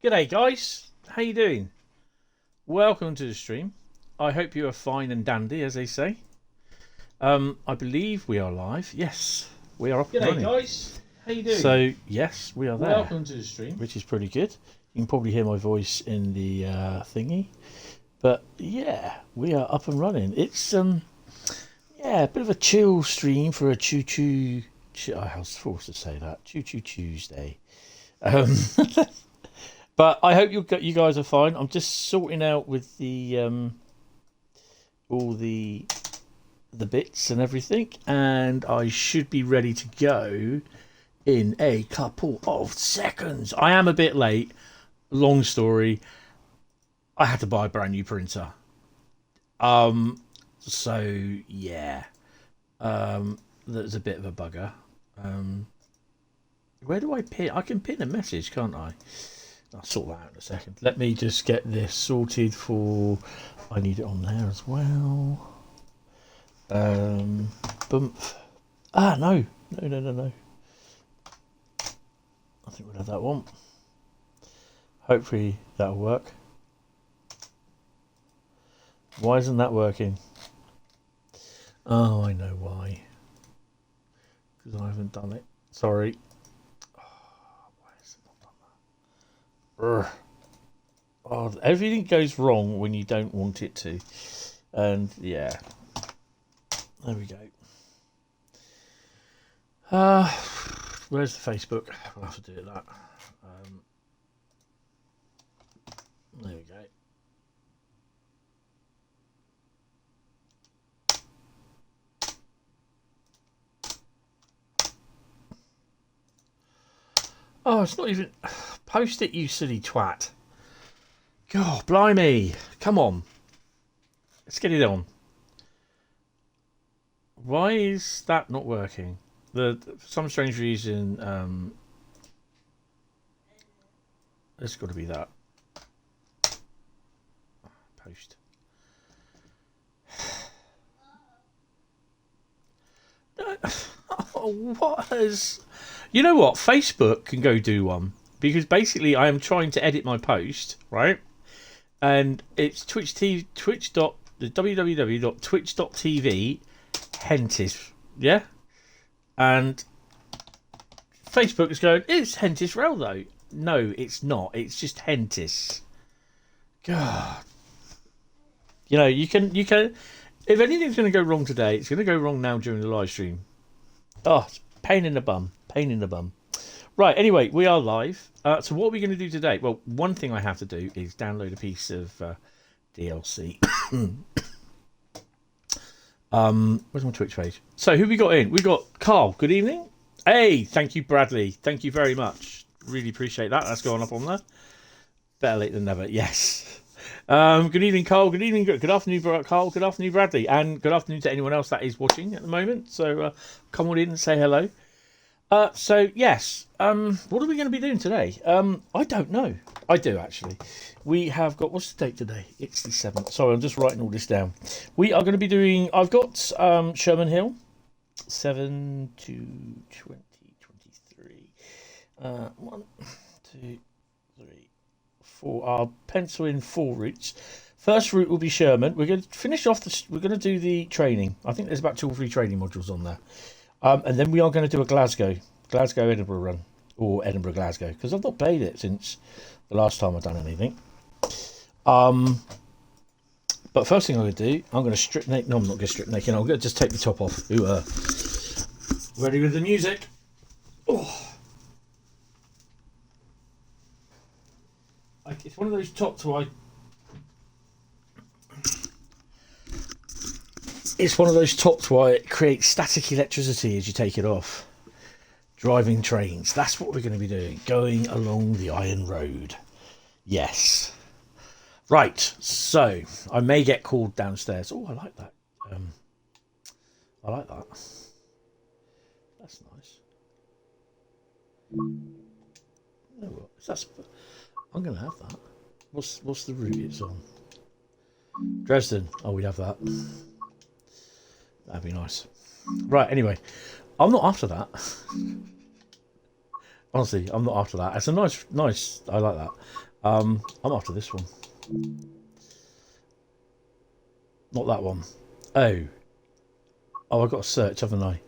G'day guys, how you doing? Welcome to the stream. I hope you are fine and dandy, as they say. I believe we are live. Yes, we are up and running. G'day guys, how you doing? So yes, we are there. Welcome to the stream. Which is pretty good. You can probably hear my voice in the thingy. But yeah, we are up and running. It's a bit of a chill stream for a Choo Choo. I was forced to say that. Choo Choo Tuesday. But I hope you guys are fine. I'm just sorting out with the all the bits and everything, and I should be ready to go in a couple of seconds. I am a bit late. Long story. I had to buy a brand new printer. So yeah. That's a bit of a bugger. Where do I pin? I can pin a message, can't I? I'll sort that out in a second. Let me just get this sorted for... I need it on there as well. Bump. Ah, no. No. I think we'll have that one. Hopefully that'll work. Why isn't that working? Oh, I know why. Because I haven't done it. Sorry. Oh, everything goes wrong when you don't want it to, and yeah, there we go. Where's the Facebook? We'll have to do that. There we go. Oh, it's not even... Post it, you silly twat. God, blimey. Come on. Let's get it on. Why is that not working? For some strange reason, it's got to be that. Post. Oh, what has... You know what? Facebook can go do one. Because basically I am trying to edit my post, right? And it's www.twitch.tv Hentis, yeah? And Facebook is going, it's Hentis Rail though. No, it's not. It's just Hentis. God. You know, you can if anything's going to go wrong today, it's going to go wrong now during the live stream. Oh, it's pain in the bum. Right, anyway, we are live. So what are we going to do today? Well, one thing I have to do is download a piece of DLC. Where's my Twitch page? So who we got in? We got Carl. Good evening. Hey, thank you, Bradley. Thank you very much. Really appreciate that. That's going up on there. Better late than never. Yes. Good evening, Carl. Good evening. Good afternoon, Carl. Good afternoon, Bradley. And good afternoon to anyone else that is watching at the moment. So come on in and say hello. So yes, what are we going to be doing today? I don't know. I do actually. We have got, what's the date today? It's the 7th. Sorry, I'm just writing all this down. We are going to be doing, I've got Sherman Hill, 7 to 2023. 1, 2, 3, 4. I'll pencil in 4 routes. First route will be Sherman. We're going to finish off we're going to do the training. I think there's about 2 or 3 training modules on there. And then we are going to do a Glasgow Edinburgh run, or Edinburgh Glasgow, because I've not played it since the last time I've done anything. But first thing I'm going to do, I'm going to strip naked. No, I'm not going to strip naked. I'm going to just take the top off. Ooh, ready with the music. Oh. It's one of those tops where It's one of those tops where it creates static electricity as you take it off. Driving trains. That's what we're going to be doing. Going along the Iron Road. Yes. Right. So, I may get called downstairs. Oh, I like that. I like that. That's nice. Oh, I'm going to have that. What's the route it's on? Dresden. Oh, we have that. That'd be nice. Right, anyway. I'm not after that. Honestly, I'm not after that. It's a nice, I like that. I'm after this one. Not that one. Oh, I've got to search, haven't I?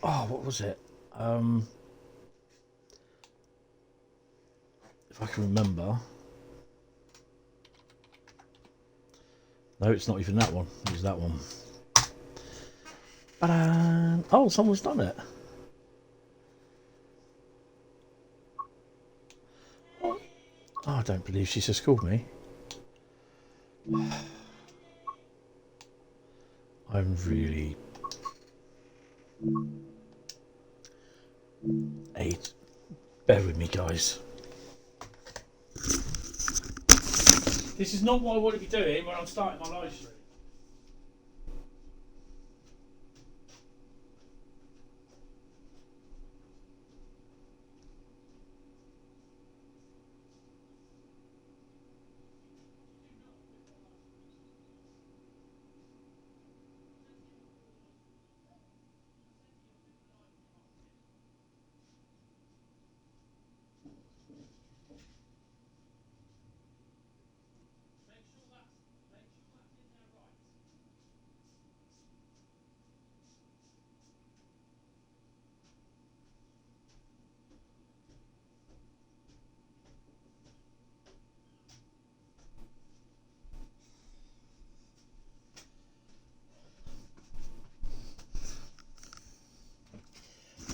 What was it? If I can remember. No, it's not even that one. It was that one. Oh, someone's done it. Oh, I don't believe she's just called me. I'm really... Bear with me, guys. This is not what I want to be doing when I'm starting my live stream.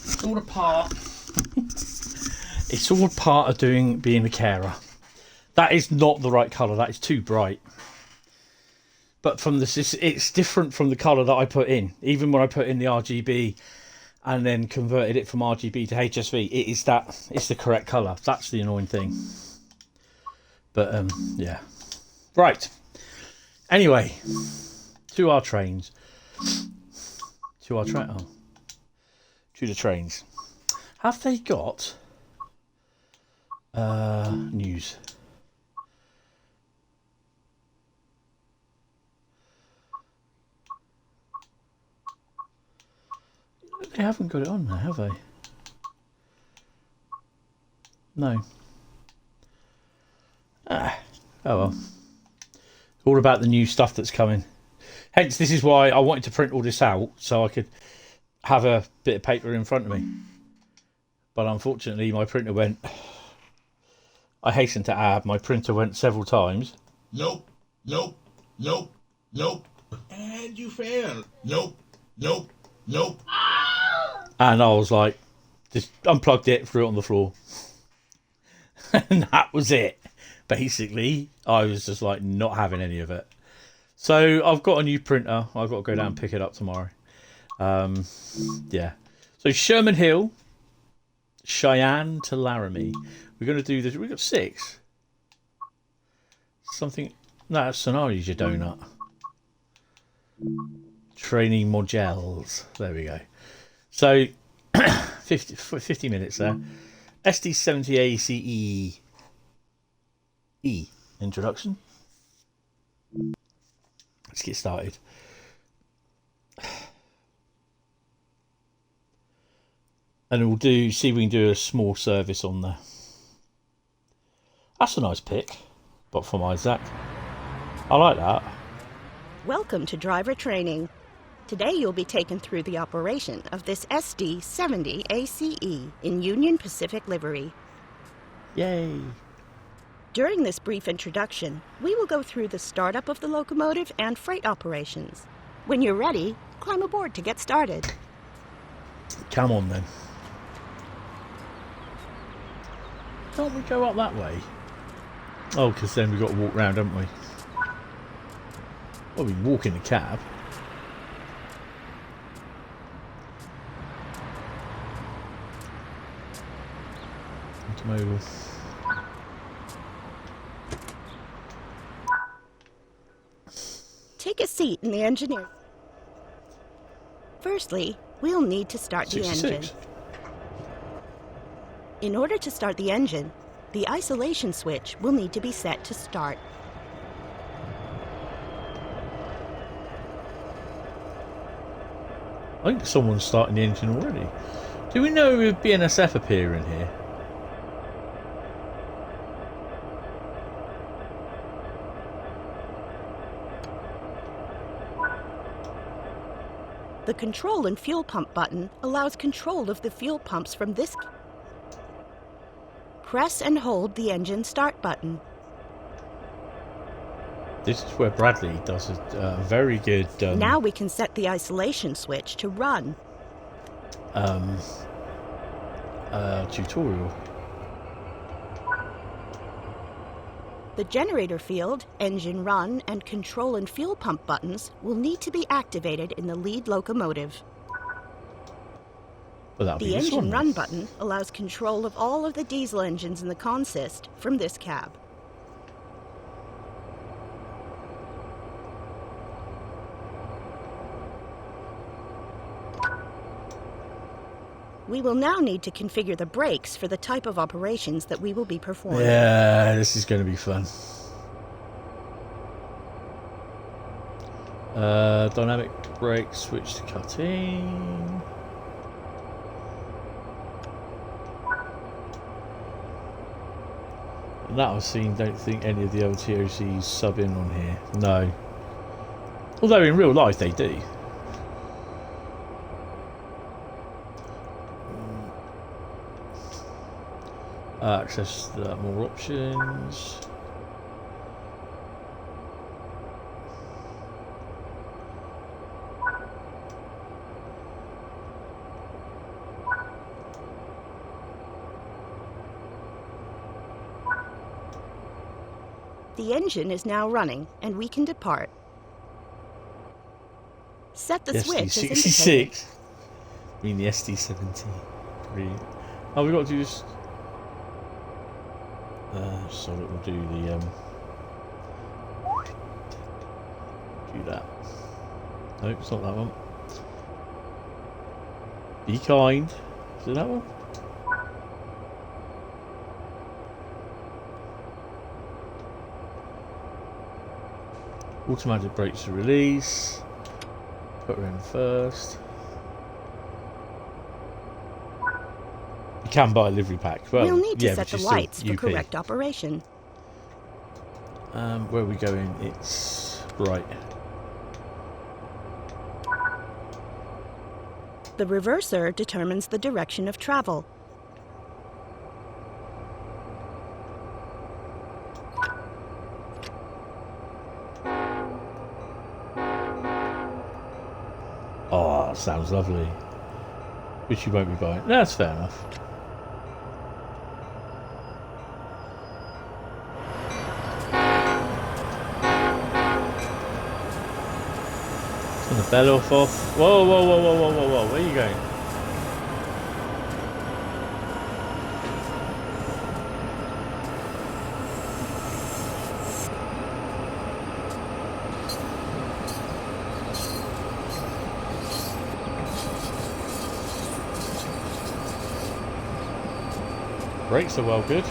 It's all a part. It's all part of being a carer. That is not the right colour. That is too bright. But from this, it's different from the colour that I put in. Even when I put in the RGB and then converted it from RGB to HSV, it's the correct colour. That's the annoying thing. But yeah. Right. Anyway, to our trains. To the trains. Have they got news? They haven't got it on there, have they? No. Oh well. It's all about the new stuff that's coming. Hence, this is why I wanted to print all this out so I could have a bit of paper in front of me. But unfortunately, my printer went... I hasten to add, my printer went several times. Nope. And you failed. Nope. And I was like, just unplugged it, threw it on the floor. And that was it. Basically, I was just like not having any of it. So I've got a new printer. I've got to go down and pick it up tomorrow. Yeah. So Sherman Hill, Cheyenne to Laramie. We're going to do this. We've got 6. Something. No, that's Sonari's your donut. Training modules. There we go. So 50 minutes there. SD70 ACE introduction. Let's get started. And we'll see if we can do a small service on there. That's a nice pick, but from Isaac. I like that. Welcome to driver training. Today you'll be taken through the operation of this SD70 ACE in Union Pacific livery. Yay! During this brief introduction, we will go through the startup of the locomotive and freight operations. When you're ready, climb aboard to get started. Come on then. Can't we go up that way? Oh, because then we've got to walk round, haven't we? Well, we walk in the cab. Come over. Take a seat in the engineer. Firstly, we'll need to start the 66. engine. In order to start the engine, the isolation switch will need to be set to start. I think someone's starting the engine already. Do we know if BNSF appear in here? The control and fuel pump button allows control of the fuel pumps from this. Press and hold the engine start button. This is where Bradley does a very good Now we can set the isolation switch to run. tutorial. The generator field, engine run, and control and fuel pump buttons will need to be activated in the lead locomotive. Well, that'll The be this engine one, run then. button allows control of all of the diesel engines in the consist from this cab. We will now need to configure the brakes for the type of operations that we will be performing. Yeah, this is going to be fun. Dynamic brake, switch to cutting. And that I've seen, don't think any of the LTOCs sub in on here. No. Although in real life they do. Access more options. The engine is now running, and we can depart. Set the switch as indicated. SD66. I mean the SD70. Brilliant. Oh, we got to do this. So that we'll do the do that. Nope, it's not that one. Be kind. Is it that one? Automatic brakes to release. Put her in first. You can buy a livery pack. Well, We'll need to yeah, set but the you're still lights for UP. correct operation. Where are we going? It's right. The reverser determines the direction of travel. Oh, sounds lovely. Which you won't be buying. No, that's fair enough. Turn the bell off. Whoa, whoa, whoa, whoa, whoa, whoa, whoa. Where are you going? Brakes are well good.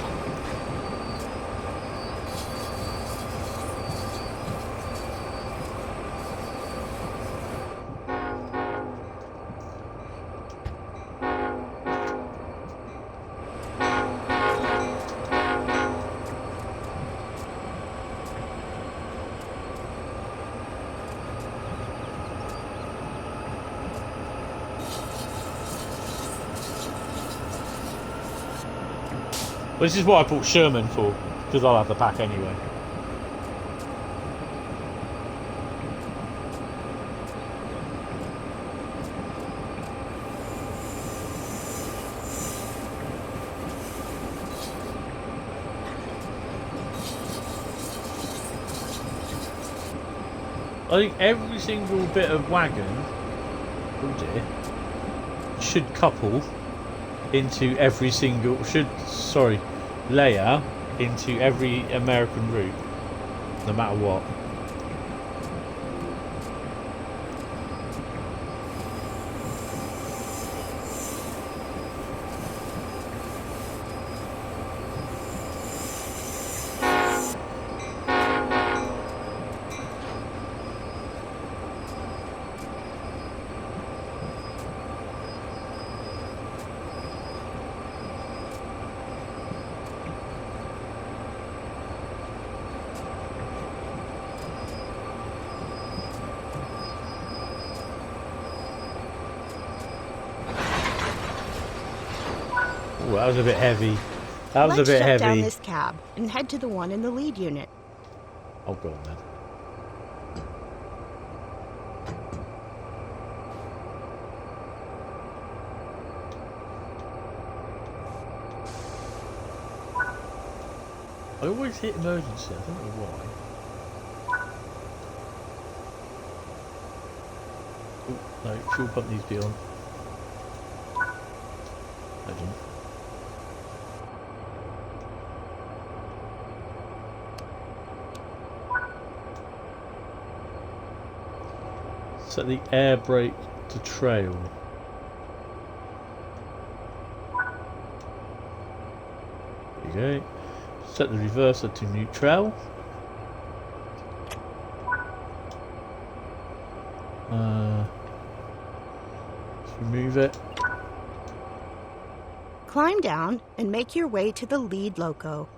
Well, this is what I bought Sherman for, because I'll have the pack anyway. I think every single bit of wagon, oh dear, should couple into every single, layer into every American route, no matter what. Ooh, that was a bit heavy. That was Let's a bit shut heavy. down this cab and head to the one in the lead unit. Oh, go on then. I always hit emergency, I don't know why. Oh, no, fuel pump needs to be on. Legend. Set the air brake to trail. There you go. Set the reverser to neutral. Let's remove it. Climb down and make your way to the lead loco.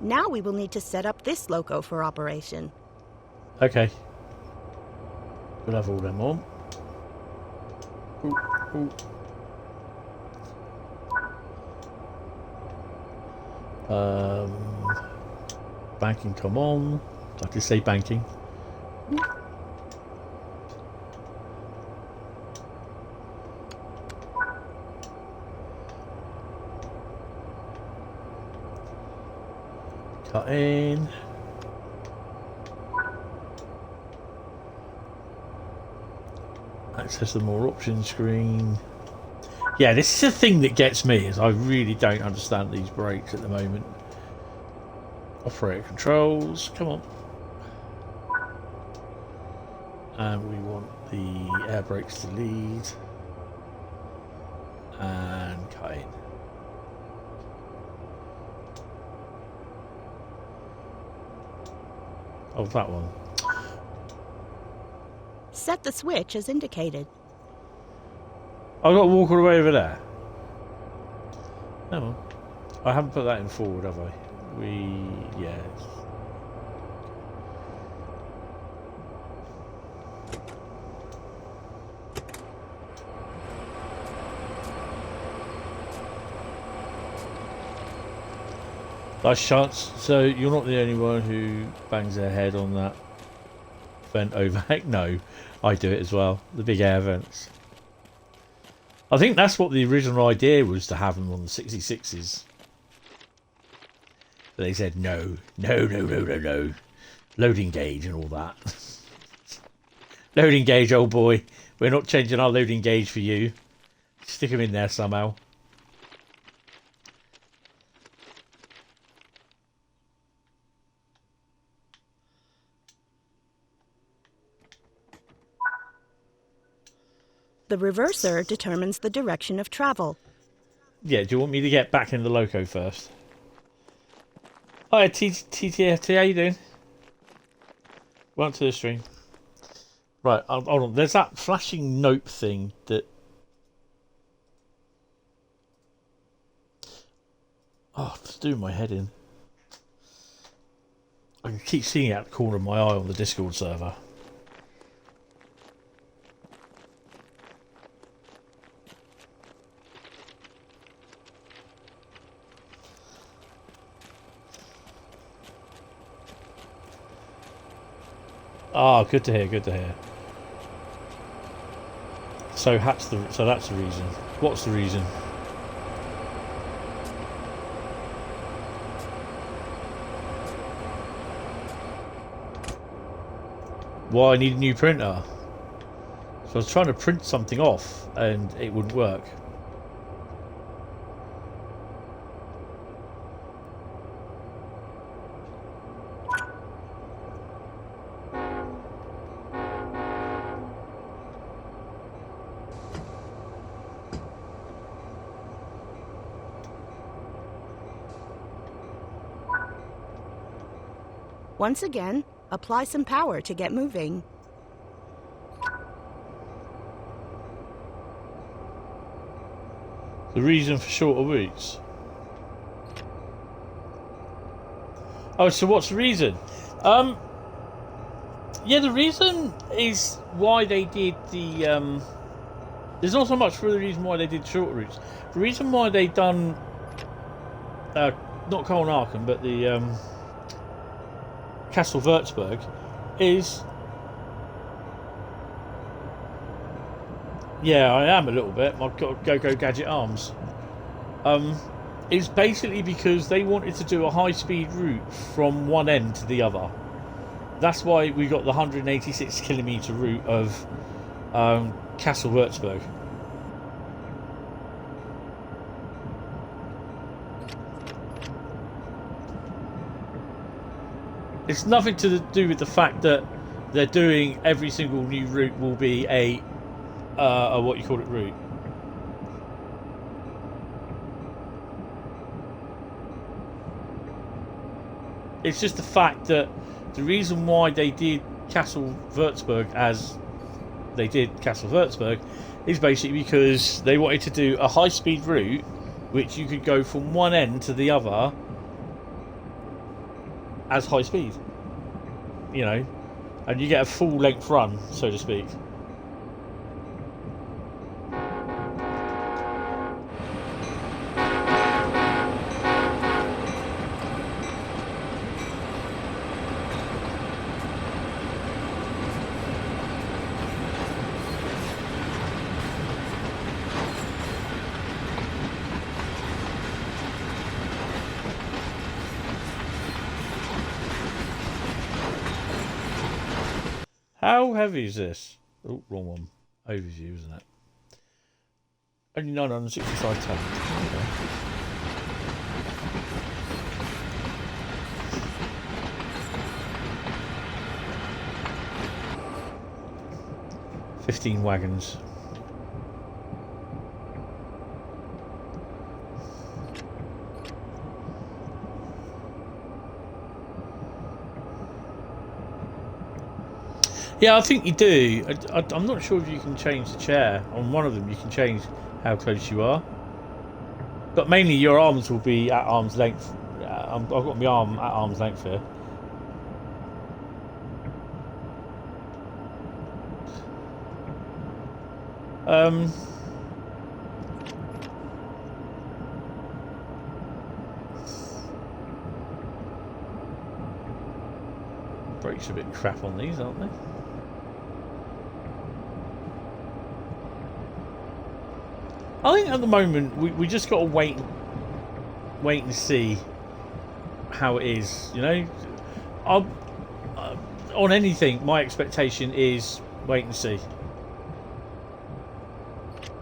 Now we will need to set up this loco for operation. Okay. We'll have all them on. Ooh, ooh. Banking, come on. I can say banking. Cut in. Access the more options screen. Yeah, this is the thing that gets me, is I really don't understand these brakes at the moment. Operator controls, come on. And we want the air brakes to lead. And cut in. Oh, that one. Set the switch as indicated. I've got to walk all the way over there. No, I haven't put that in forward, have I? Yeah. Nice chance. So you're not the only one who bangs their head on that vent overhang. No, I do it as well. The big air vents. I think that's what the original idea was, to have them on the 66s. But they said no. Loading gauge and all that. Loading gauge, old boy. We're not changing our loading gauge for you. Stick them in there somehow. The reverser determines the direction of travel. Yeah, do you want me to get back in the loco first? Hi, TTFT, how you doing? Welcome to the stream. Right, hold on. There's that flashing nope thing that... Oh, it's doing my head in. I can keep seeing it out the corner of my eye on the Discord server. Ah, good to hear, good to hear. So that's the reason. What's the reason? Why I need a new printer? So I was trying to print something off and it wouldn't work. Once again, apply some power to get moving. The reason for shorter routes. Oh, so what's the reason? Yeah, the reason is why they did the. There's not so much for the reason why they did shorter routes. The reason why they done, not Colnarken, but the Castle Würzburg, is. Yeah, I am a little bit. My Go Gadget arms. It's basically because they wanted to do a high-speed route from one end to the other. That's why we got the 186-kilometre route of Castle Würzburg. It's nothing to do with the fact that they're doing every single new route will be a what you call it route. It's just the fact that the reason why they did Castle Würzburg as they did Castle Würzburg is basically because they wanted to do a high-speed route which you could go from one end to the other as high speed, you know, and you get a full-length run, so to speak. How heavy is this? Oh, wrong one. Overview, isn't it? Only 965 tons. Okay. $15 wagons. Yeah, I think you do. I'm not sure if you can change the chair. On one of them, you can change how close you are. But mainly your arms will be at arm's length. I've got my arm at arm's length here. Brakes are a bit crap on these, aren't they? I think at the moment we just got to wait and see how it is. You know, on anything, my expectation is wait and see,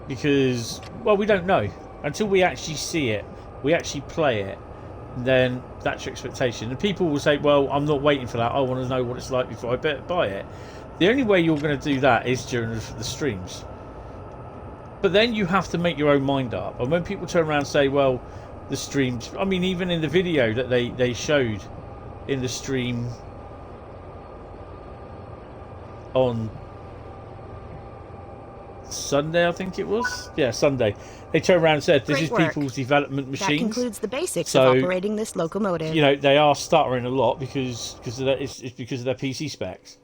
because well, we don't know until we actually see it, we actually play it. Then that's your expectation, and people will say, "Well, I'm not waiting for that. I want to know what it's like before I buy it." The only way you're going to do that is during the streams. But then you have to make your own mind up. And when people turn around and say, well, the streams... I mean, even in the video that they showed in the stream on Sunday, I think it was. Yeah, Sunday. They turned around and said, this is people's development machines. That concludes the basics of operating this locomotive. You know, they are stuttering a lot because of that, it's because of their PC specs.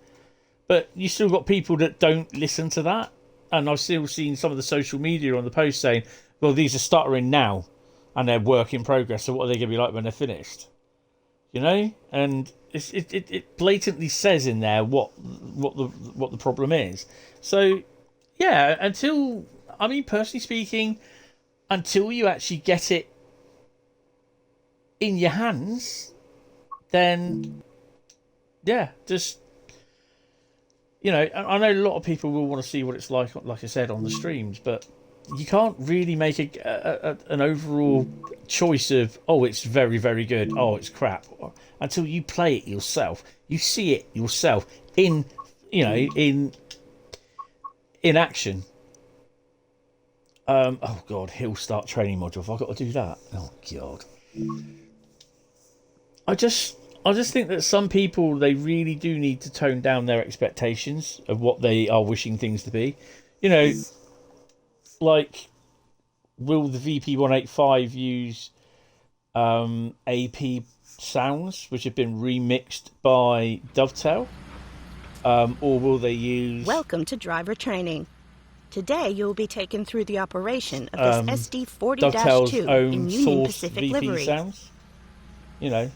But you still got people that don't listen to that. And I've still seen some of the social media on the post saying, well, these are stuttering now and they're work in progress. So what are they going to be like when they're finished? You know? And it blatantly says in there what the problem is. So, yeah, personally speaking, until you actually get it in your hands, then, yeah, just... You know, I know a lot of people will want to see what it's like I said, on the streams, but you can't really make an overall choice of, oh, it's very, very good, oh, it's crap, until you play it yourself. You see it yourself in action. Oh, God, Hill Start training module. Have I got to do that? Oh, God. I just think that some people, they really do need to tone down their expectations of what they are wishing things to be. You know, like, will the VP185 use AP sounds which have been remixed by Dovetail? Or will they use... Welcome to driver training. Today you'll be taken through the operation of this Dovetail's SD40-2 own in Union source Pacific VP livery. sounds? You know.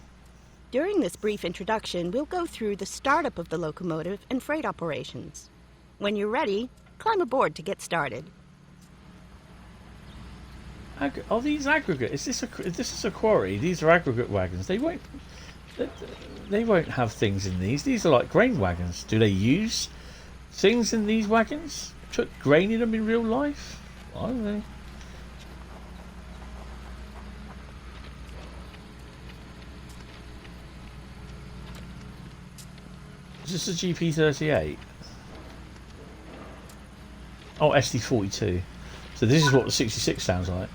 During this brief introduction, we'll go through the startup of the locomotive and freight operations. When you're ready, climb aboard to get started. Are these aggregate? Is this a quarry? These are aggregate wagons. They won't have things in these. These are like grain wagons. Do they use things in these wagons? Put grain in them in real life? I don't know. Is this a GP38? Oh, SD42. So this is what the 66 sounds like.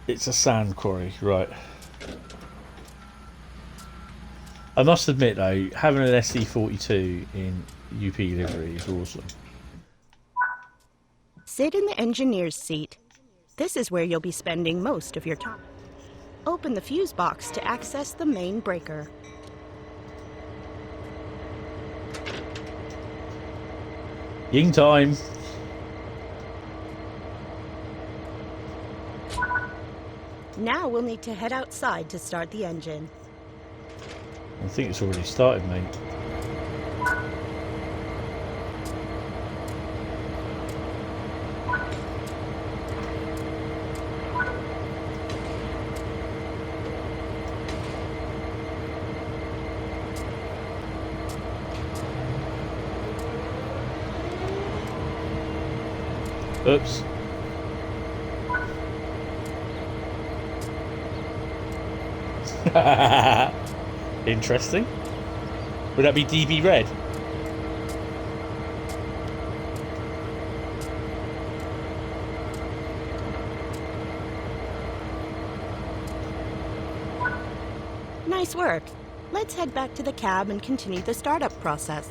It's a sand quarry, right. I must admit though, having an SD42 in UP livery is awesome. Sit in the engineer's seat. This is where you'll be spending most of your time. Open the fuse box to access the main breaker. Ying time! Now we'll need to head outside to start the engine. I think it's already started, mate. Oops. Interesting. Would that be DB red? Nice work. Let's head back to the cab and continue the startup process.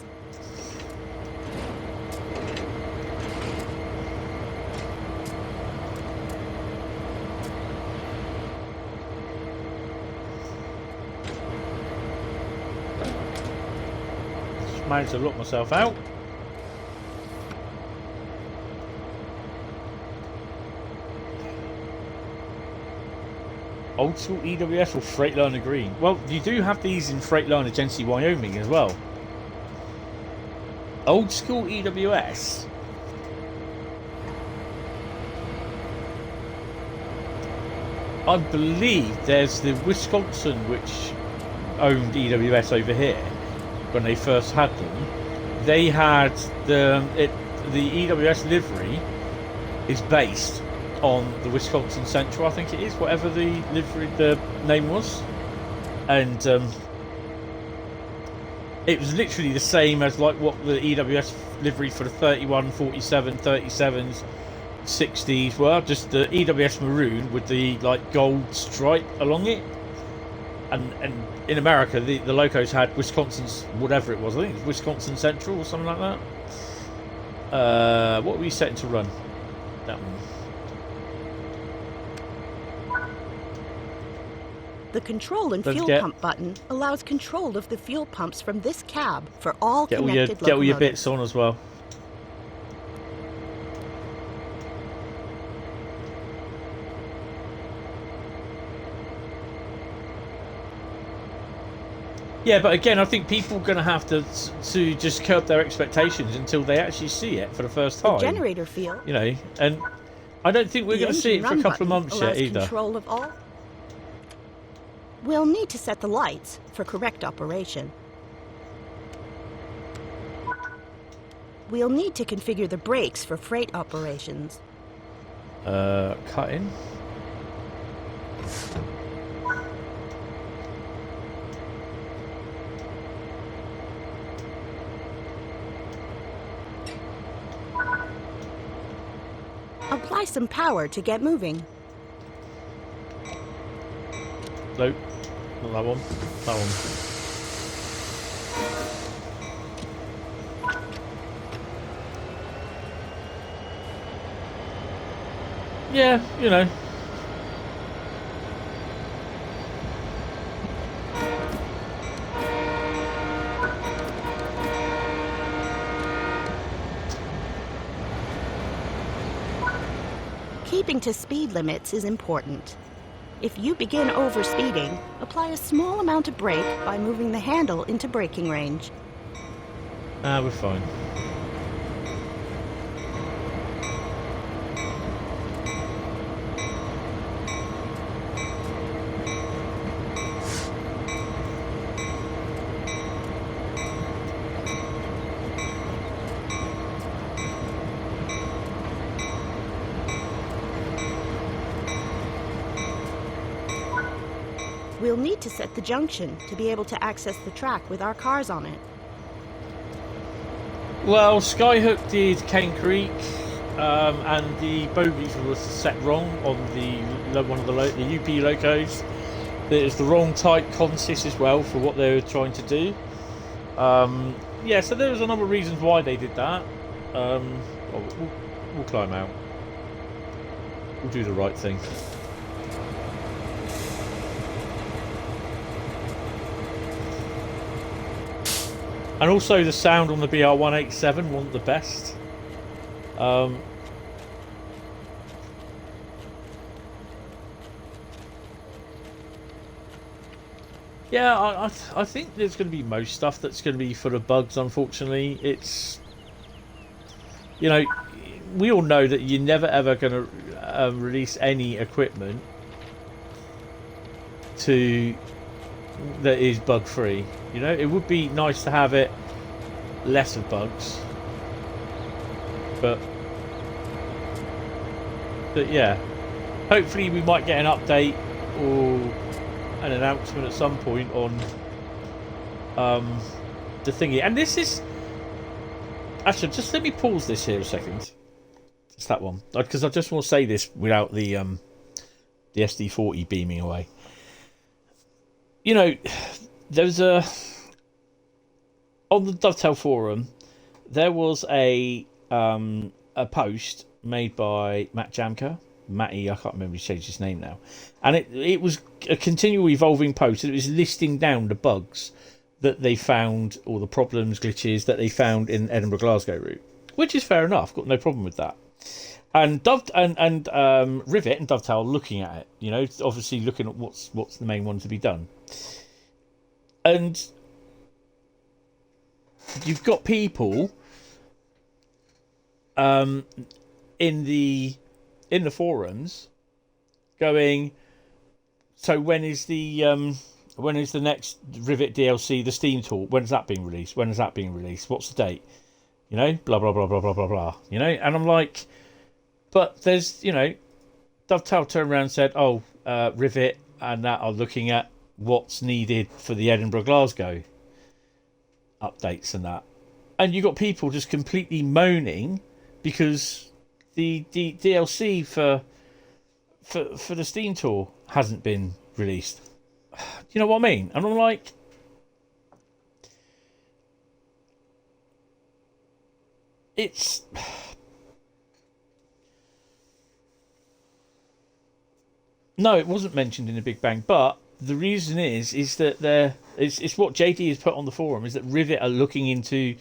Managed to lock myself out. Old school EWS or Freightliner Green? Well, you do have these in Freightliner Genesee, Wyoming as well. Old school EWS. I believe there's the Wisconsin which owned EWS over here. When they first had them, they had the EWS livery is based on the Wisconsin Central, I think it is, whatever the name was, and it was literally the same as like what the EWS livery for the 31, 47, 37s, 60s were, just the EWS maroon with the like gold stripe along it. And in America, the locos had Wisconsin's, whatever it was. I think it was Wisconsin Central or something like that. What were we setting to run? That one. The control and fuel pump button allows control of the fuel pumps from this cab for all connected locomotives. Get all your bits on as well. Yeah, but again, I think people are going to have to just curb their expectations until they actually see it for the first time. The generator feel. You know, and I don't think we're going to see it for a couple of months yet either. Control of all. We'll need to set the lights for correct operation. We'll need to configure the brakes for freight operations. Cut in. Apply some power to get moving. Nope. Not that one. That one. Yeah, you know. Keeping to speed limits is important. If you begin overspeeding, apply a small amount of brake by moving the handle into braking range. We're fine. We'll need to set the junction to be able to access the track with our cars on it. Well, Skyhook did Cane Creek, and the bogies were set wrong on one of the UP locos. There's the wrong type consist as well for what they were trying to do. Yeah, so there was a number of reasons why they did that. We'll climb out. We'll do the right thing. And also the sound on the BR187 wasn't the best. Yeah, I think there's going to be most stuff that's going to be full of bugs, unfortunately. It's... You know, we all know that you're never ever going to release any equipment that is bug-free. You know, it would be nice to have it less of bugs, but yeah, hopefully we might get an update or an announcement at some point on the thingy. And this is actually, just let me pause this here a second. It's that one, because I just want to say this without the SD40 beaming away. You know, there's on the Dovetail forum, there was a post made by Matty, I can't remember, he changed his name now, and it was a continual evolving post. It was listing down the bugs that they found, or the problems, glitches that they found in Edinburgh Glasgow route, which is fair enough. Got no problem with that. And Rivet and Dovetail looking at it, you know, obviously looking at what's the main one to be done. And you've got people in the forums going, so when is the next Rivet DLC, the Steam tool? When's that being released? When is that being released? What's the date? You know, blah blah blah blah blah blah blah. You know, and I'm like, but there's, you know, Dovetail turned around and said, oh, Rivet and that are looking at what's needed for the Edinburgh Glasgow updates and that, and you got people just completely moaning because the DLC for the Steam tour hasn't been released. You know what I mean? And I'm like, it's no, it wasn't mentioned in the Big Bang, but the reason is that it's what JD has put on the forum, is that Rivet are looking into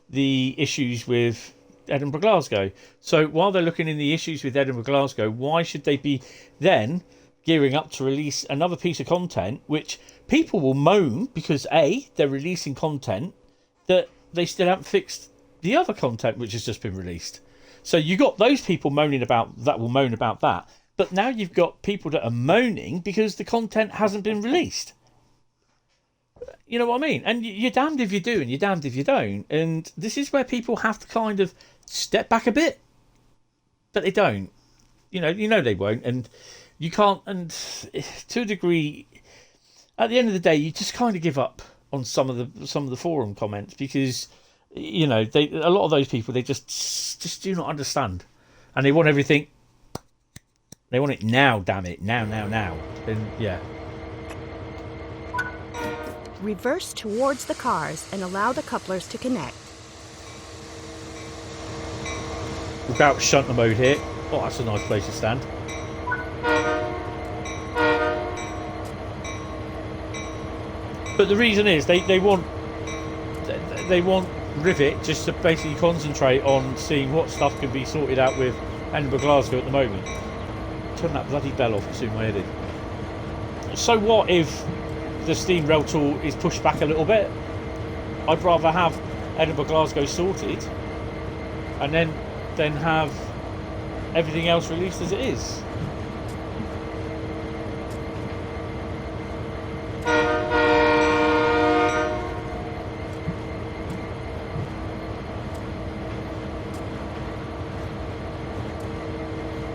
the issues with Edinburgh Glasgow. So while they're looking in the issues with Edinburgh Glasgow, why should they be then gearing up to release another piece of content which people will moan because A, they're releasing content that they still haven't fixed the other content which has just been released. So you got those people moaning about that, will moan about that. But now you've got people that are moaning because the content hasn't been released. You know what I mean? And you're damned if you do and you're damned if you don't. And this is where people have to kind of step back a bit. But they don't. You know they won't. And you can't. And to a degree, at the end of the day, you just kind of give up on some of the forum comments because, you know, a lot of those people, they just do not understand. And they want everything. They want it now, damn it. Now. And yeah. Reverse towards the cars and allow the couplers to connect. We've got shunter mode here. Oh, that's a nice place to stand. But the reason is they want Rivet just to basically concentrate on seeing what stuff can be sorted out with Edinburgh Glasgow at the moment. Turn that bloody bell off, it's in my head in. So what if the steam rail tool is pushed back a little bit? I'd rather have Edinburgh Glasgow sorted and then have everything else released as it is.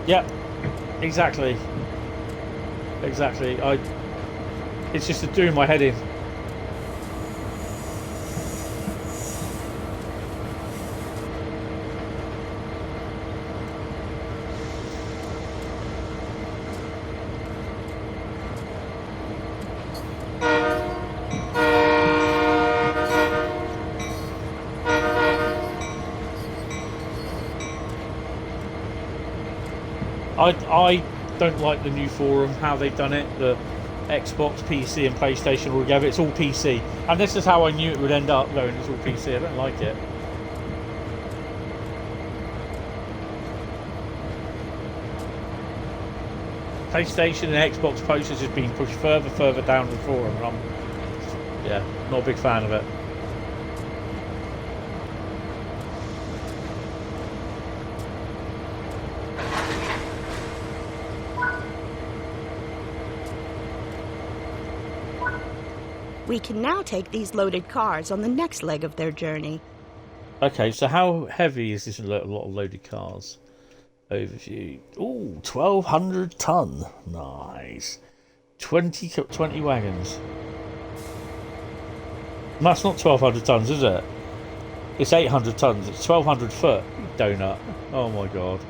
Yep, exactly. It's just doing my head in. I don't like the new forum, how they've done it, the Xbox, PC and PlayStation all together. It's all PC. And this is how I knew it would end up, going it's all PC. I don't like it. PlayStation and Xbox posters have been pushed further down the forum. And I'm, not a big fan of it. We can now take these loaded cars on the next leg of their journey. Okay, so how heavy is this? A lot of loaded cars. Overview. Ooh, 1,200 ton. Nice. 20 wagons. That's not 1,200 tons, is it? It's 800 tons. It's 1,200 foot. Donut. Oh my god.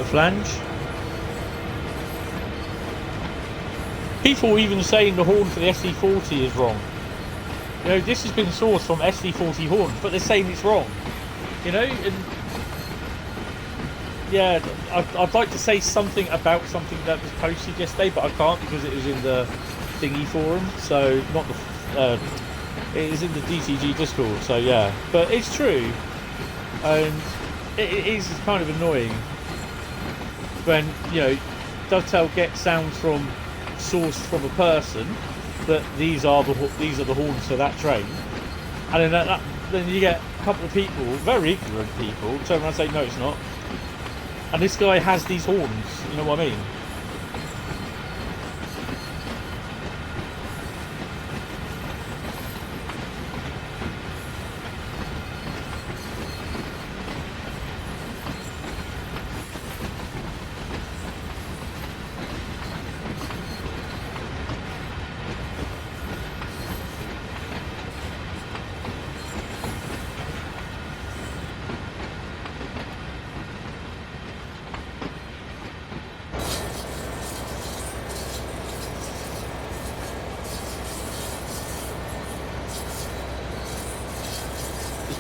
Flange. People even saying the horn for the SD40 is wrong. You know, this has been sourced from SD40 horns, but they're saying it's wrong. You know, and yeah, I'd like to say something about something that was posted yesterday, but I can't because it was in the thingy forum. So not the, it is in the DTG Discord. So yeah, but it's true, and it is kind of annoying when, you know, Dovetail gets sounds from sourced from a person that these are the horns for that train, and then you get a couple of people, very ignorant people, turn around and say no, it's not. And this guy has these horns. You know what I mean?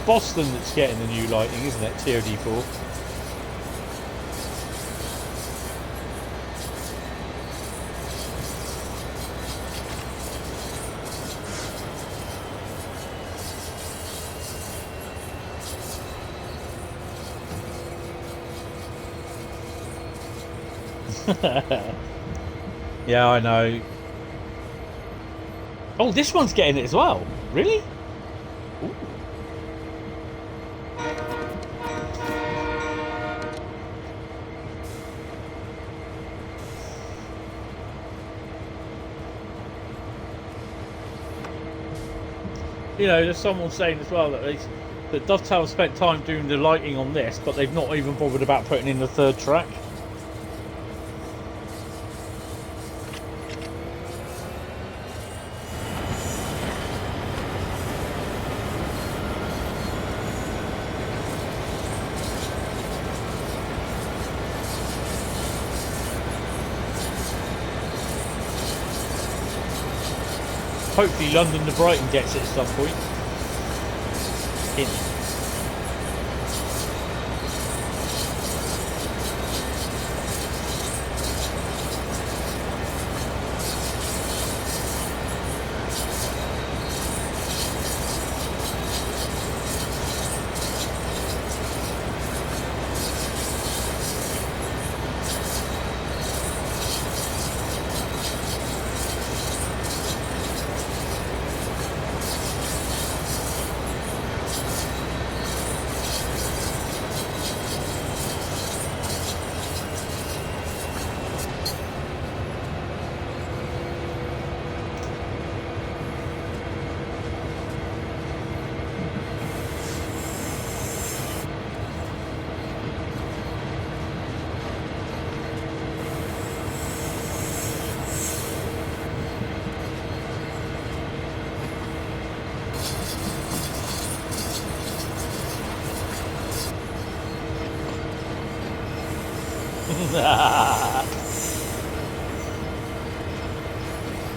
Boston that's getting the new lighting, isn't it? TOD4. Yeah, I know. Oh, this one's getting it as well. Really? Ooh. You know, there's someone saying as well that that Dovetail spent time doing the lighting on this, but they've not even bothered about putting in the third track. Hopefully London to Brighton gets it at some point. In.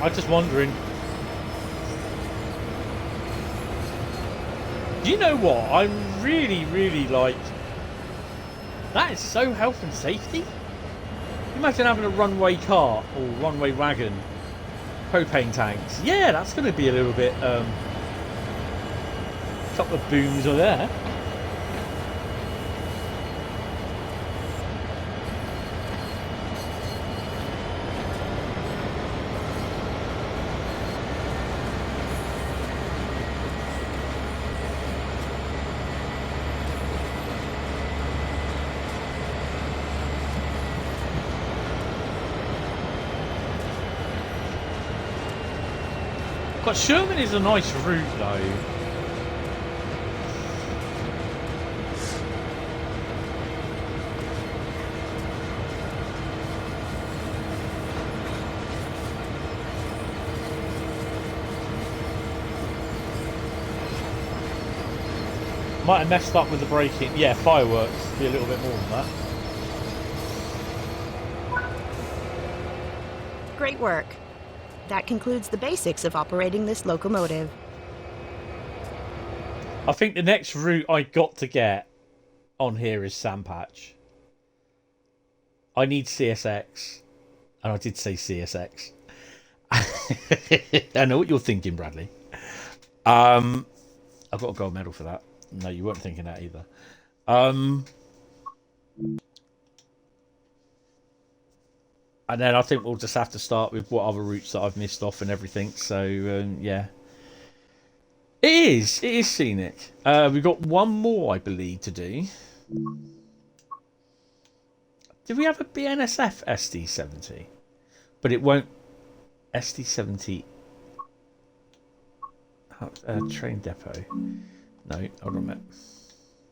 I'm just wondering. Do you know what? I'm really like. That is so health and safety. Imagine having a runway cart or runway wagon, propane tanks. Yeah, that's going to be a little bit. Couple of booms are there. But Sherman is a nice route though. Might have messed up with the braking. Yeah, fireworks. Be a little bit more than that. Great work. That concludes the basics of operating this locomotive. I think the next route I got to get on here is Sandpatch. I need CSX. And I did say CSX. I know what you're thinking, Bradley. I've got a gold medal for that. No, you weren't thinking that either. And then I think we'll just have to start with what other routes that I've missed off and everything. So, yeah. It is scenic. We've got one more, I believe, to do. Did we have a BNSF SD70? But it won't... SD70... train depot. No, hold on a minute.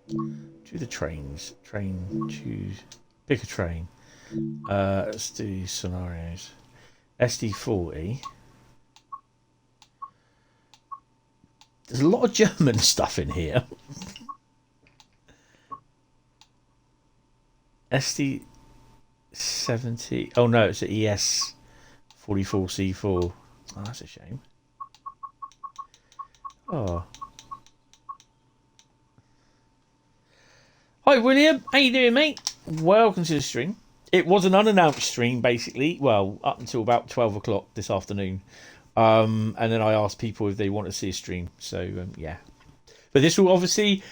Do the trains. Choose... Pick a train. Let's do scenarios. SD40. There's a lot of German stuff in here. SD70. Oh no, it's an ES44C4. Oh, that's a shame. Oh. Hi William, how you doing, mate? Welcome to the stream. It was an unannounced stream, basically. Well, up until about 12 o'clock this afternoon. And then I asked people if they want to see a stream. So, yeah. But this will obviously...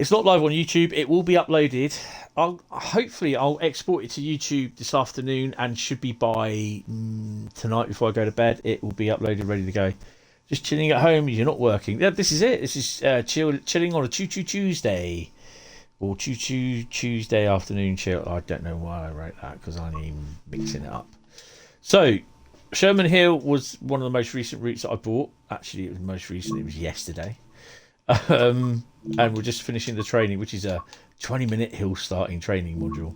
It's not live on YouTube. It will be uploaded. Hopefully I'll export it to YouTube this afternoon, and should be by tonight before I go to bed. It will be uploaded, ready to go. Just chilling at home. You're not working. Yeah, this is it. This is chilling on a Choo Choo Tuesday. Or Choo Choo Tuesday afternoon chill. I don't know why I wrote that, because I'm mixing it up. So, Sherman Hill was one of the most recent routes that I bought. Actually, it was most recent. It was yesterday. And we're just finishing the training, which is a 20-minute hill starting training module.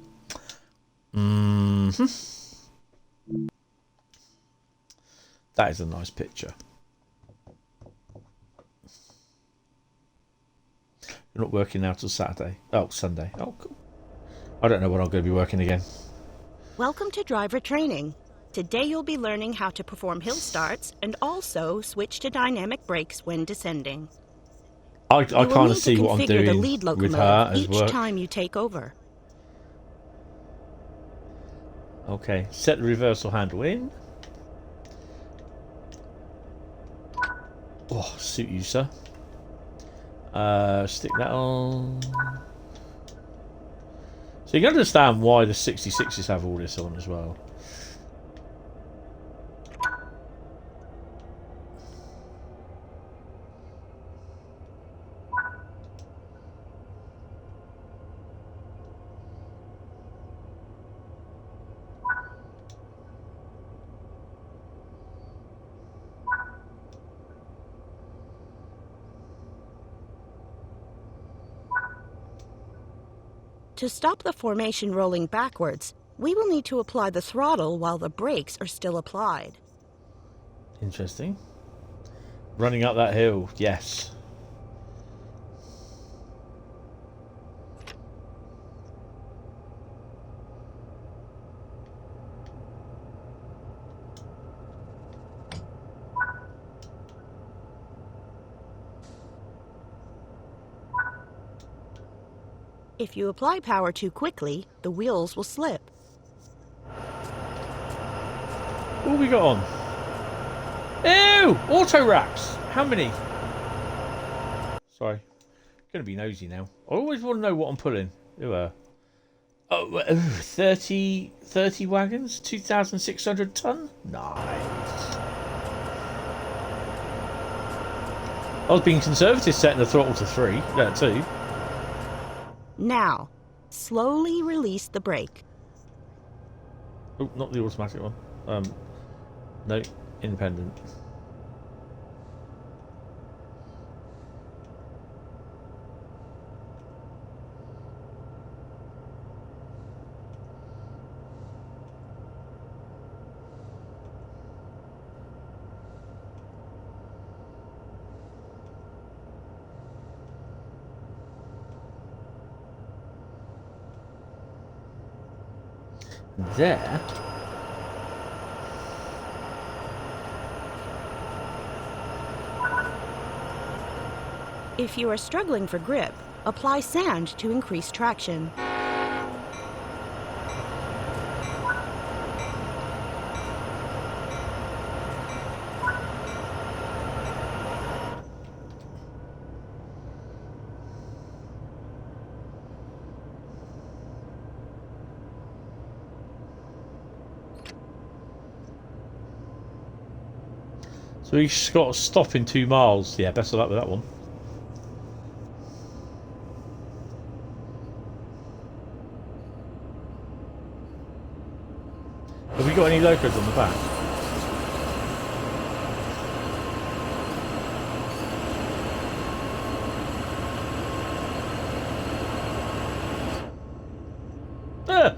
That is a nice picture. You're not working now till Saturday. Oh, Sunday. Oh, cool. I don't know when I'm going to be working again. Welcome to driver training. Today you'll be learning how to perform hill starts and also switch to dynamic brakes when descending. I kind of see what I'm doing the lead with her as each work. time you take over. Okay, set the reversal handle in. Oh, suit you, sir. Stick that on. So you can understand why the 66s have all this on as well. To stop the formation rolling backwards, we will need to apply the throttle while the brakes are still applied. Interesting. Running up that hill, yes. If you apply power too quickly, the wheels will slip. What have we got on? Ew! Auto racks! How many? Sorry. Gonna be nosy now. I always want to know what I'm pulling. Oh, 30 wagons? 2,600 ton? Nice. I was being conservative, setting the throttle to 2. Now, slowly release the brake. Oh, not the automatic one. No, independent. There. If you are struggling for grip, apply sand to increase traction. So he's got to stop in 2 miles. Yeah, best of luck with that one. Have we got any locos on the back? Ah!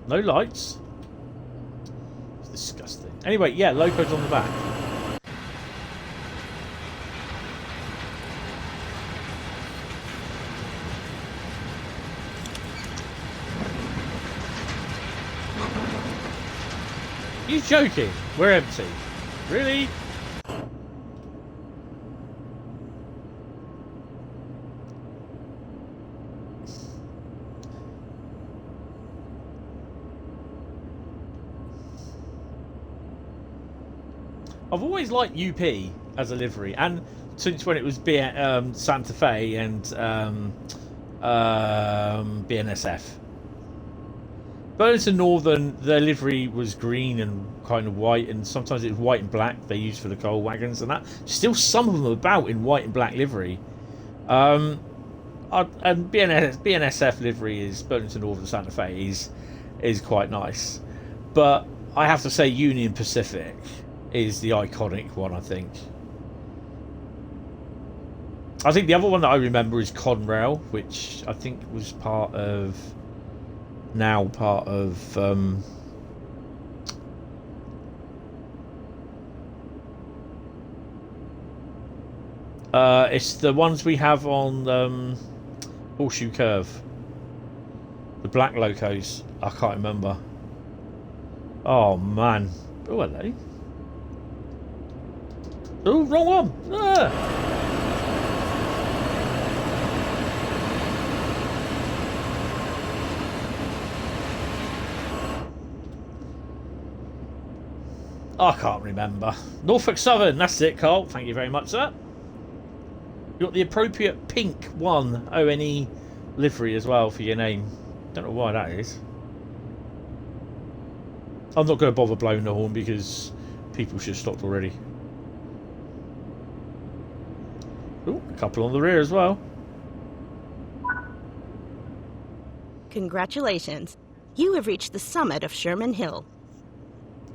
No lights. Disgusting. Anyway, yeah, locos on the back. You joking? We're empty. Really? I've always liked UP as a livery, and since when it was Santa Fe and BNSF. Burlington Northern, their livery was green and kind of white, and sometimes it was white and black they used for the coal wagons and that. Still some of them about in white and black livery. And BNSF livery is Burlington Northern Santa Fe is quite nice. But I have to say Union Pacific is the iconic one, I think. I think the other one that I remember is Conrail, which I think was part of it's the ones we have on Horseshoe Curve, the black locos. I can't remember. Oh man. Oh, hello. Oh, wrong one. I can't remember. Norfolk Southern, that's it, Carl. Thank you very much, sir. You got the appropriate pink 1 ONE livery as well for your name. Don't know why that is. I'm not going to bother blowing the horn because people should have stopped already. Ooh, a couple on the rear as well. Congratulations. You have reached the summit of Sherman Hill.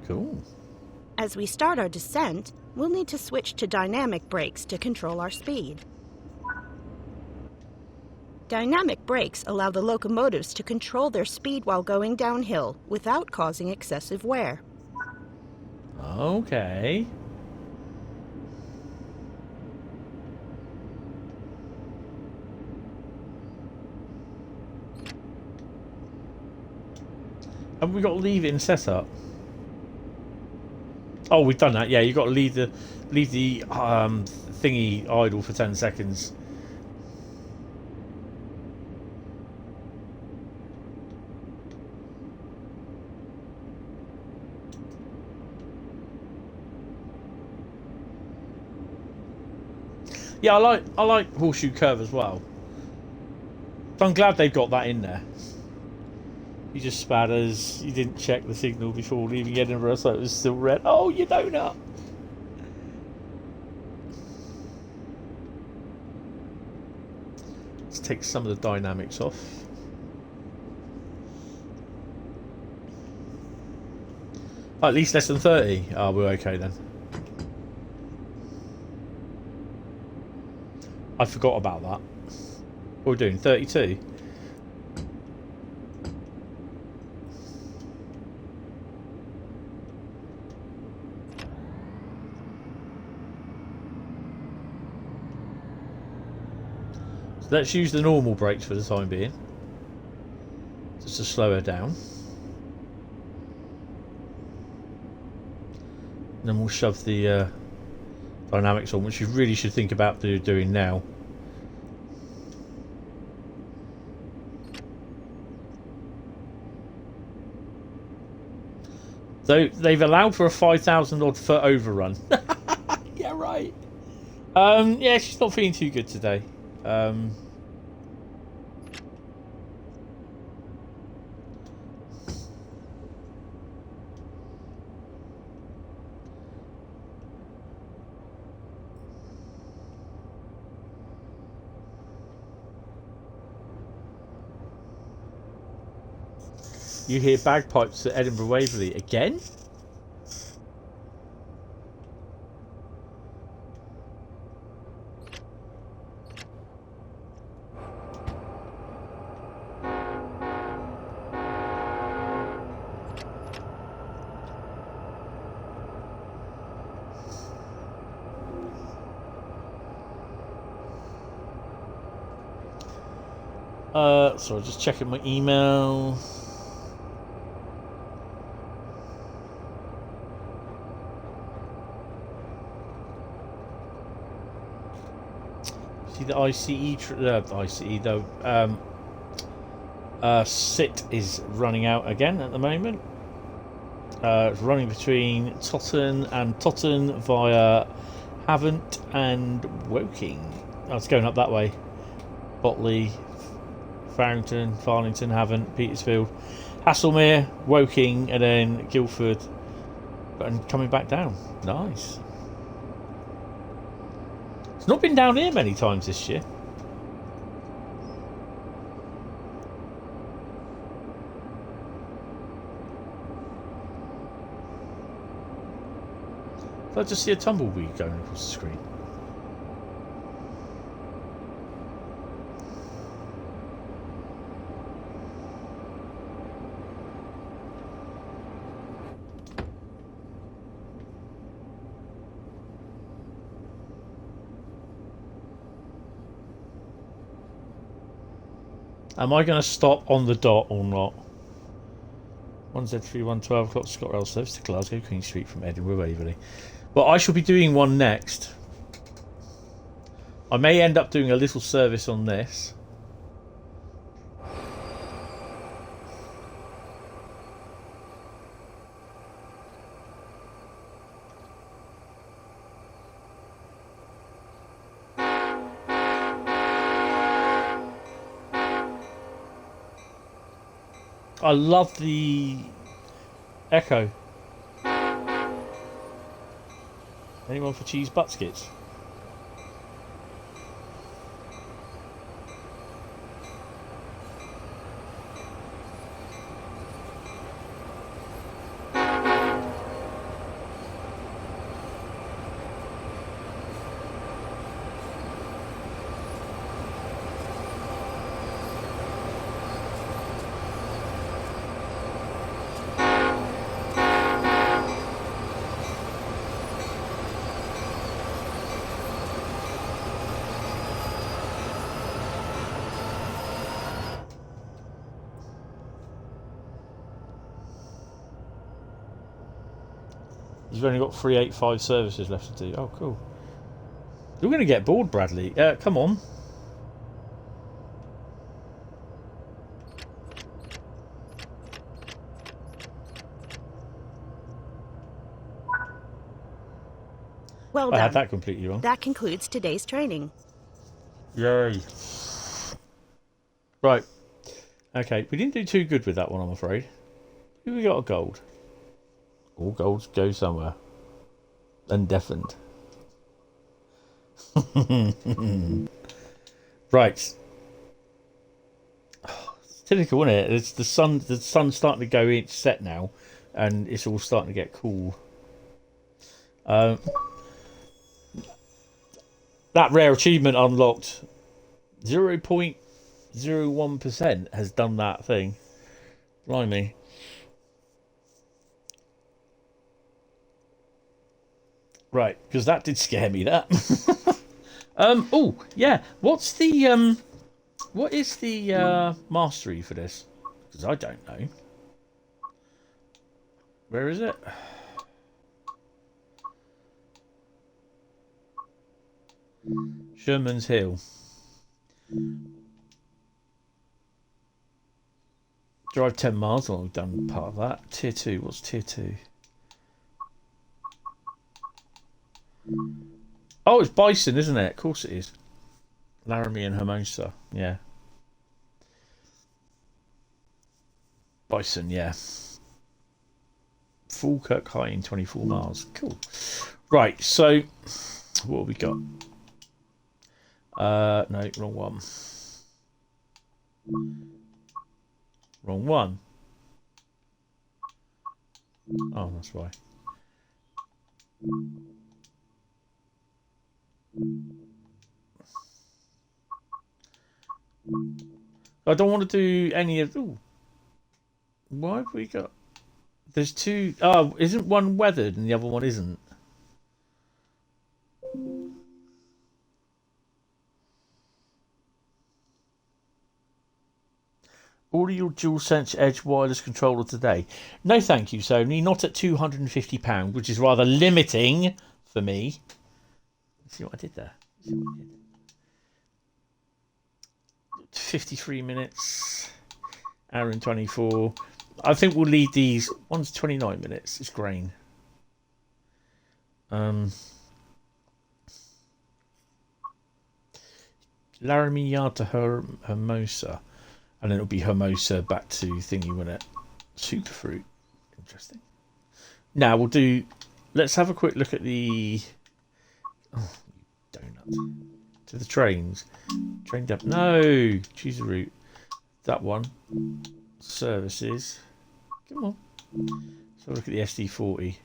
Cool. As we start our descent, we'll need to switch to dynamic brakes to control our speed. Dynamic brakes allow the locomotives to control their speed while going downhill without causing excessive wear. Okay. Have we got to leave it in setup? Oh, we've done that. Yeah, you've got to leave the thingy idle for 10 seconds. Yeah, I like Horseshoe Curve as well. So I'm glad they've got that in there. You just spadders. You didn't check the signal before leaving Edinburgh, so it was still red. Oh, you donut! Let's take some of the dynamics off. Oh, at least less than 30. Oh, we're okay then. I forgot about that. What are we doing? 32? So let's use the normal brakes for the time being. Just to slow her down. And then we'll shove the dynamics on, which you really should think about doing now. So they've allowed for a 5,000 odd foot overrun. Yeah, right. Yeah, she's not feeling too good today. You hear bagpipes at Edinburgh Waverley again? So just checking my email. See the SIT is running out again at the moment. It's running between Totten and Totten via Haven't and Woking. Oh, it's going up that way. Botley, Farrington, Farlington, Haven't, Petersfield, Haslemere, Woking, and then Guildford, and coming back down. Nice. It's not been down here many times this year. I just see a tumbleweed going across the screen. Am I going to stop on the dot or not? 1Z31, 12 o'clock, ScotRail service to Glasgow, Queen Street from Edinburgh, Waverley. Well, I shall be doing one next. I may end up doing a little service on this. I love the echo. Anyone for cheese butt skits? You've only got 385 services left to do. Oh, cool. You're going to get bored, Bradley. Come on. Well I done. had that completely wrong. That concludes today's training. Yay. Right. Okay, we didn't do too good with that one, I'm afraid. We got a gold. All golds go somewhere. Undeafened. Right. It's typical, isn't it? It's the sun's starting to go in set now, and it's all starting to get cool. That rare achievement unlocked. 0.01% has done that thing. Blimey. Right, because that did scare me, that. Oh, yeah. What is the mastery for this? Because I don't know. Where is it? Sherman Hill. Drive 10 miles. Well, I've done part of that. Tier 2. What's Tier 2? Oh, it's Bison, isn't it? Of course it is. Laramie and Hermosa. Yeah. Bison, yeah. Falkirk High in 24 miles. Cool. Right, so what have we got? No, wrong one. Wrong one. Oh, that's why. I don't want to do any of... Ooh. Why have we got... There's two... Oh, isn't one weathered and the other one isn't? Order your DualSense Edge wireless controller today. No thank you, Sony. Not at £250, which is rather limiting for me. Let's see what I did there. 53 minutes. Hour and 24. I think we'll leave these. One's 29 minutes. It's grain. Laramie Yard to Hermosa. And then it'll be Hermosa back to thingy, won't it? Superfruit. Interesting. Now we'll do... Let's have a quick look at the... Oh, donut. To the trains. Train up. No! Choose a route. That one. Services. Come on. So look at the SD40.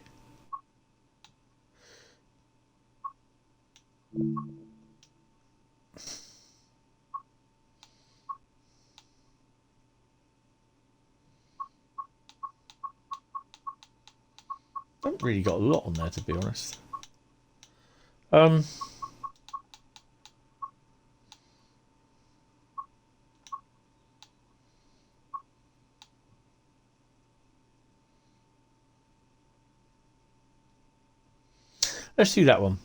Haven't really got a lot on there, to be honest. Let's do that one.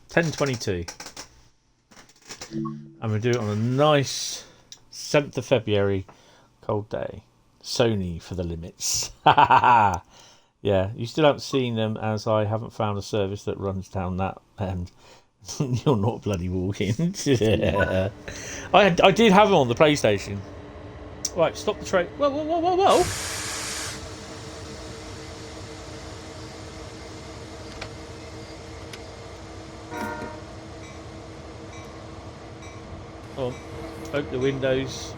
10:22. And we'll do it on a nice 7th of February cold day. Sony for the limits. Yeah, you still haven't seen them as I haven't found a service that runs down that end. You're not bloody walking. I did have them on the PlayStation. Right, stop the train. Whoa, whoa, whoa, whoa, whoa. Oh, open the windows.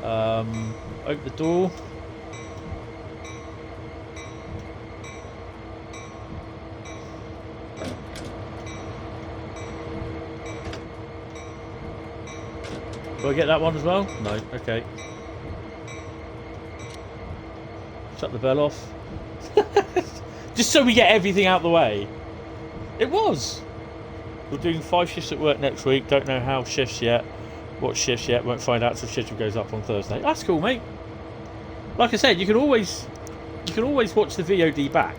Open the door. Do I get that one as well? No, okay. Shut the bell off. Just so we get everything out the way. It was. We're doing 5 shifts at work next week. Don't know how shifts yet. What shifts yet. Won't find out till schedule goes up on Thursday. That's cool, mate. Like I said, you can always watch the VOD back.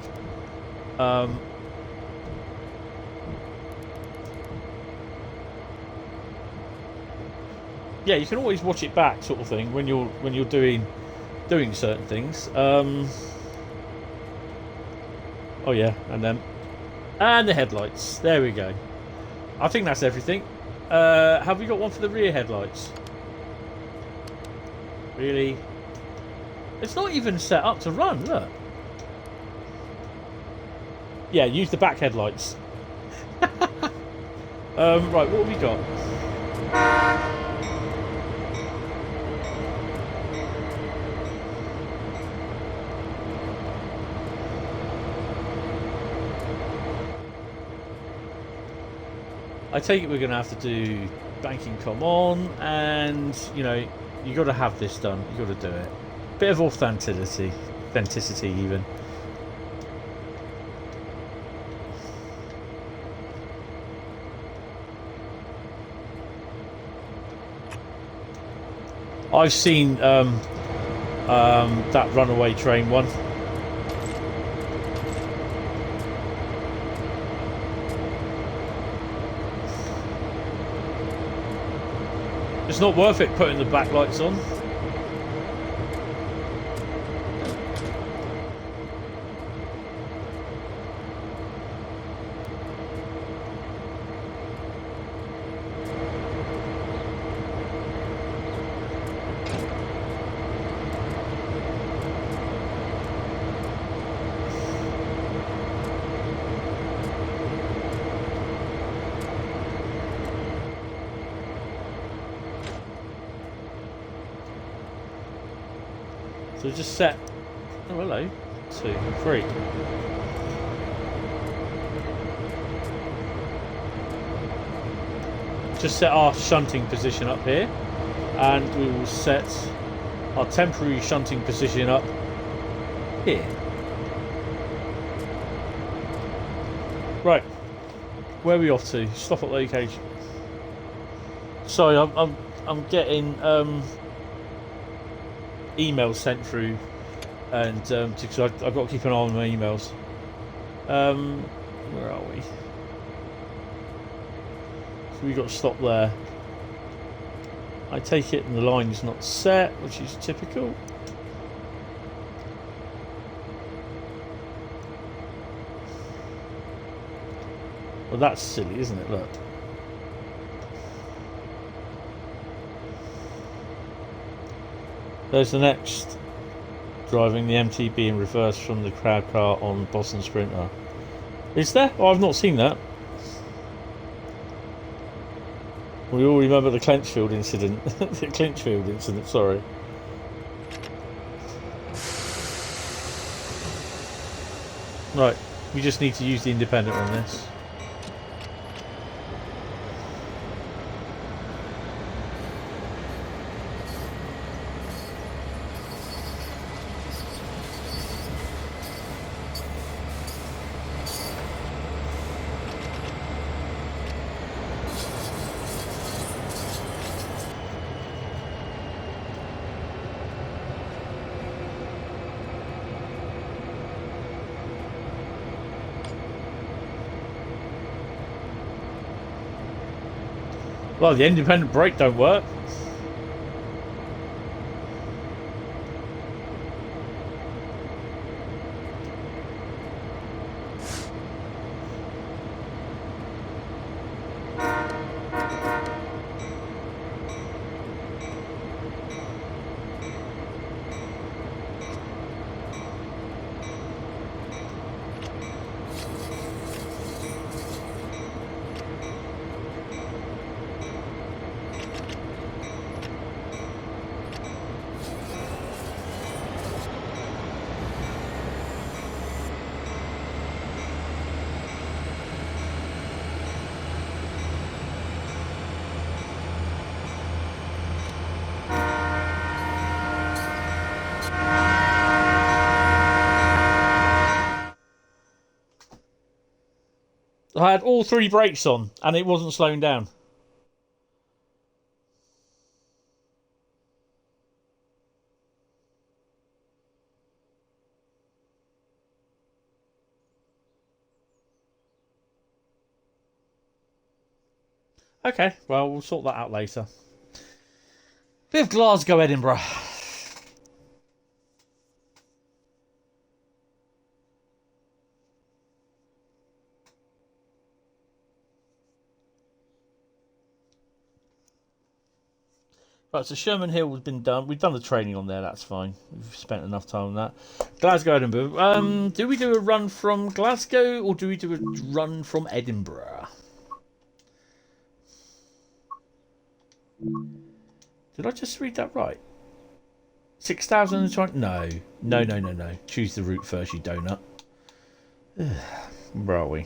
Yeah, you can always watch it back, sort of thing, when you're doing certain things. Oh yeah, and the headlights. There we go. I think that's everything. Have we got one for the rear headlights? Really? It's not even set up to run. Look. Yeah, use the back headlights. Right, what have we got? I take it we're going to have to do banking come on, and you know, you got to have this done. You got to do it. Bit of authenticity even. I've seen that runaway train one. It's not worth it putting the backlights on. So just set, oh hello, 2, 3. Just set our shunting position up here, and we will set our temporary shunting position up here. Right, where are we off to? Stop at location. Sorry, I'm getting emails sent through, and because I've got to keep an eye on my emails. Where are we? So we got to stop there. I take it and the line is not set, which is typical. Well, that's silly, isn't it? Look. There's the next. Driving the MTB in reverse from the crowd car on Boston Sprinter. Is there? Oh, I've not seen that. We all remember the Clenchfield incident. The Clenchfield incident, sorry. Right, we just need to use the independent on this. Well, the independent brake don't work. I had all three brakes on and it wasn't slowing down. Okay, well, we'll sort that out later. Bit of Glasgow, Edinburgh. Right, so Sherman Hill has been done. We've done the training on there, that's fine. We've spent enough time on that. Glasgow, Edinburgh. Do we do a run from Glasgow or do we do a run from Edinburgh? Did I just read that right? 6,020? No. No. Choose the route first, you donut. Where are we?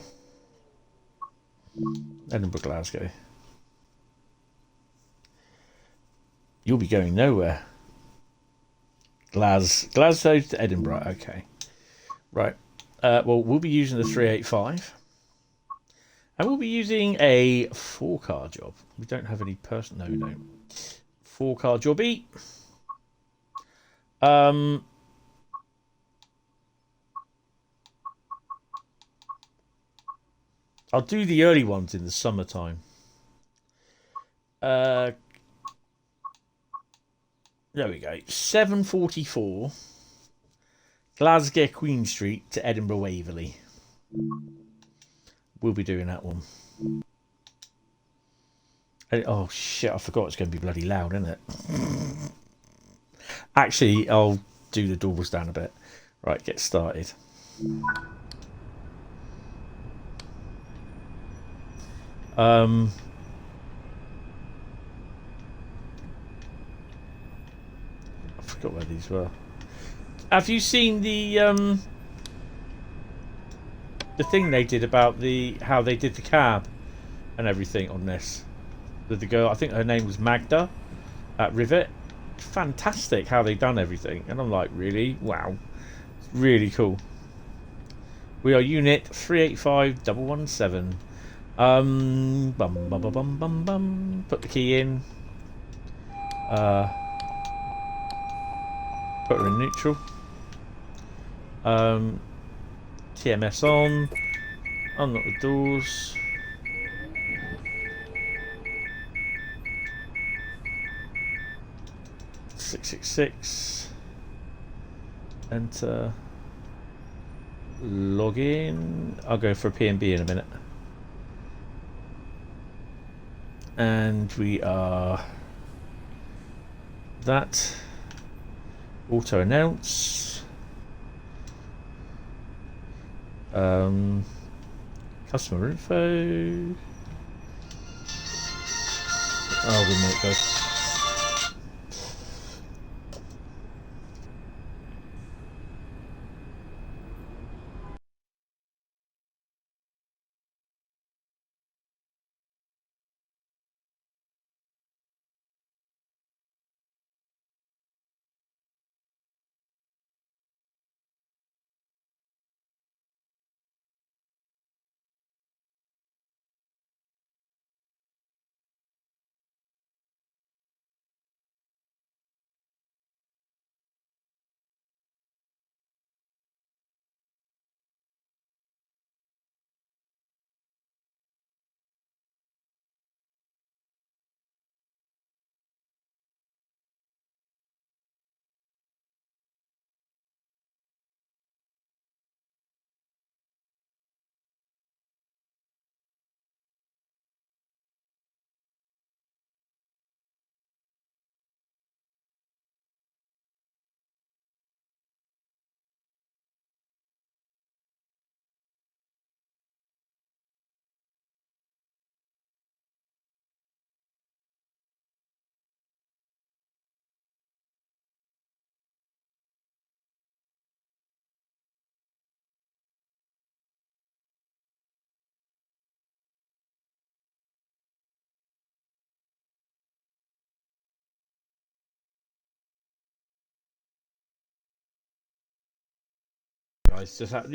Edinburgh, Glasgow. You'll be going nowhere. Glasgow to Edinburgh. Okay. Right. Well, we'll be using the 385. And we'll be using a 4-car job. We don't have any person. No, we don't. 4-car jobby. I'll do the early ones in the summertime. There we go. 7:44. Glasgow Queen Street to Edinburgh Waverley. We'll be doing that one. Oh shit, I forgot it's going to be bloody loud, isn't it? Actually, I'll do the doors down a bit. Right, get started. I forgot where these were. Have you seen the thing they did about how they did the cab and everything on this? With the girl, I think her name was Magda at Rivet. Fantastic how they done everything, and I'm like, really? Wow, it's really cool. We are unit 385117. Put the key in. Put her in neutral. TMS on. Unlock the doors. .666. Enter. Log in. I'll go for a P&B in a minute. And we are that. Auto announce. Customer info. Oh, wait a minute, guys. Guys, just have,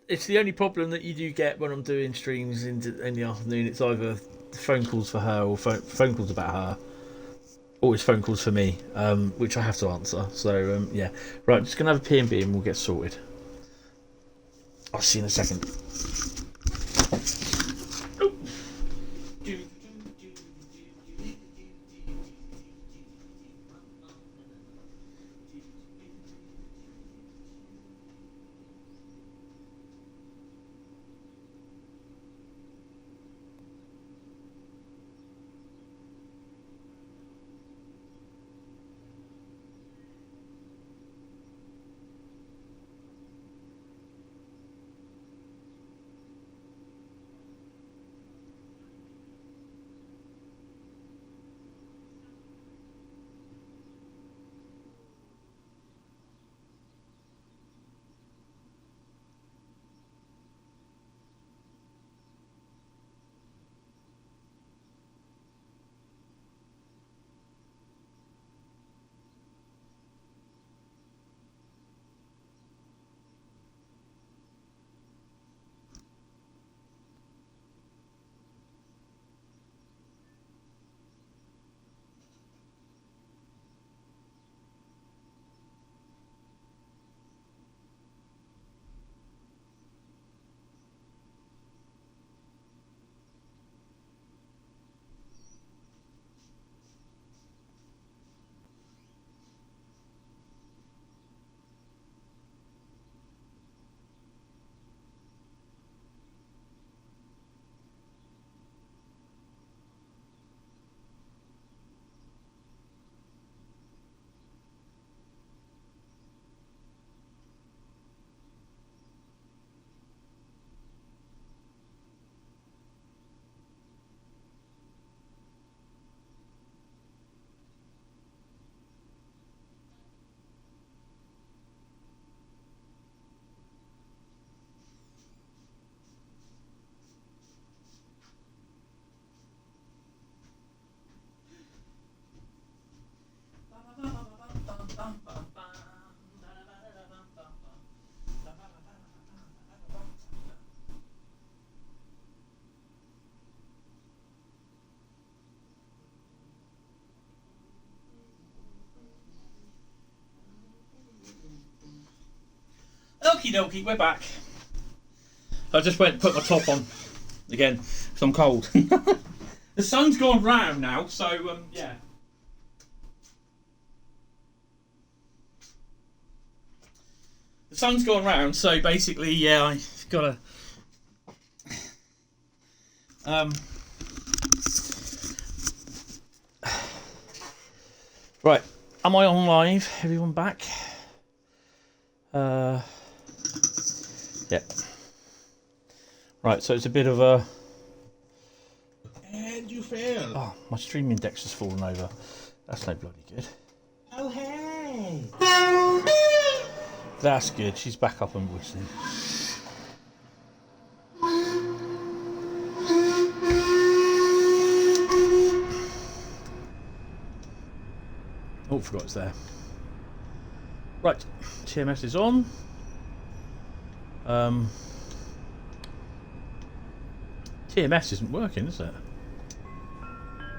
it's the only problem that you do get when I'm doing streams in the afternoon. It's either phone calls for her or phone calls about her, or it's phone calls for me, which I have to answer. So yeah, right, just gonna have a P&B and we'll get sorted. I'll see you in a second. Okie dokie, we're back. I just went and put my top on again because I'm cold. The sun's gone round now, so yeah. The sun's gone round, so basically, yeah, I've got to Right, am I on live? Everyone back? Yep. Right, so it's a bit of a... And you fail. Oh, my stream index has fallen over. That's no bloody good. Oh, hey. That's good, she's back up and whistling. Oh, forgot it's there. Right, TMS is on. TMS isn't working, is it?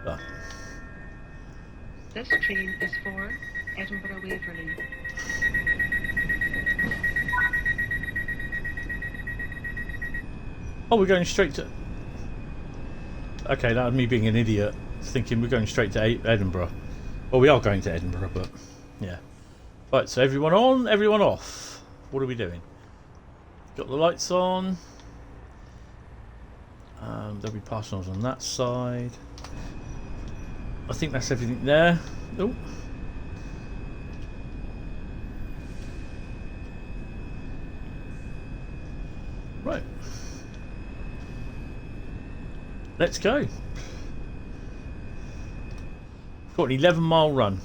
Oh. This train is for Edinburgh Waverley. Oh, we're going straight to... Okay, that was me being an idiot, thinking we're going straight to Edinburgh. Well, we are going to Edinburgh, but yeah. Right, so everyone on, everyone off. What are we doing? Got the lights on. There'll be parcels on that side. I think that's everything there. Oh. Right. Let's go. Got an 11-mile run.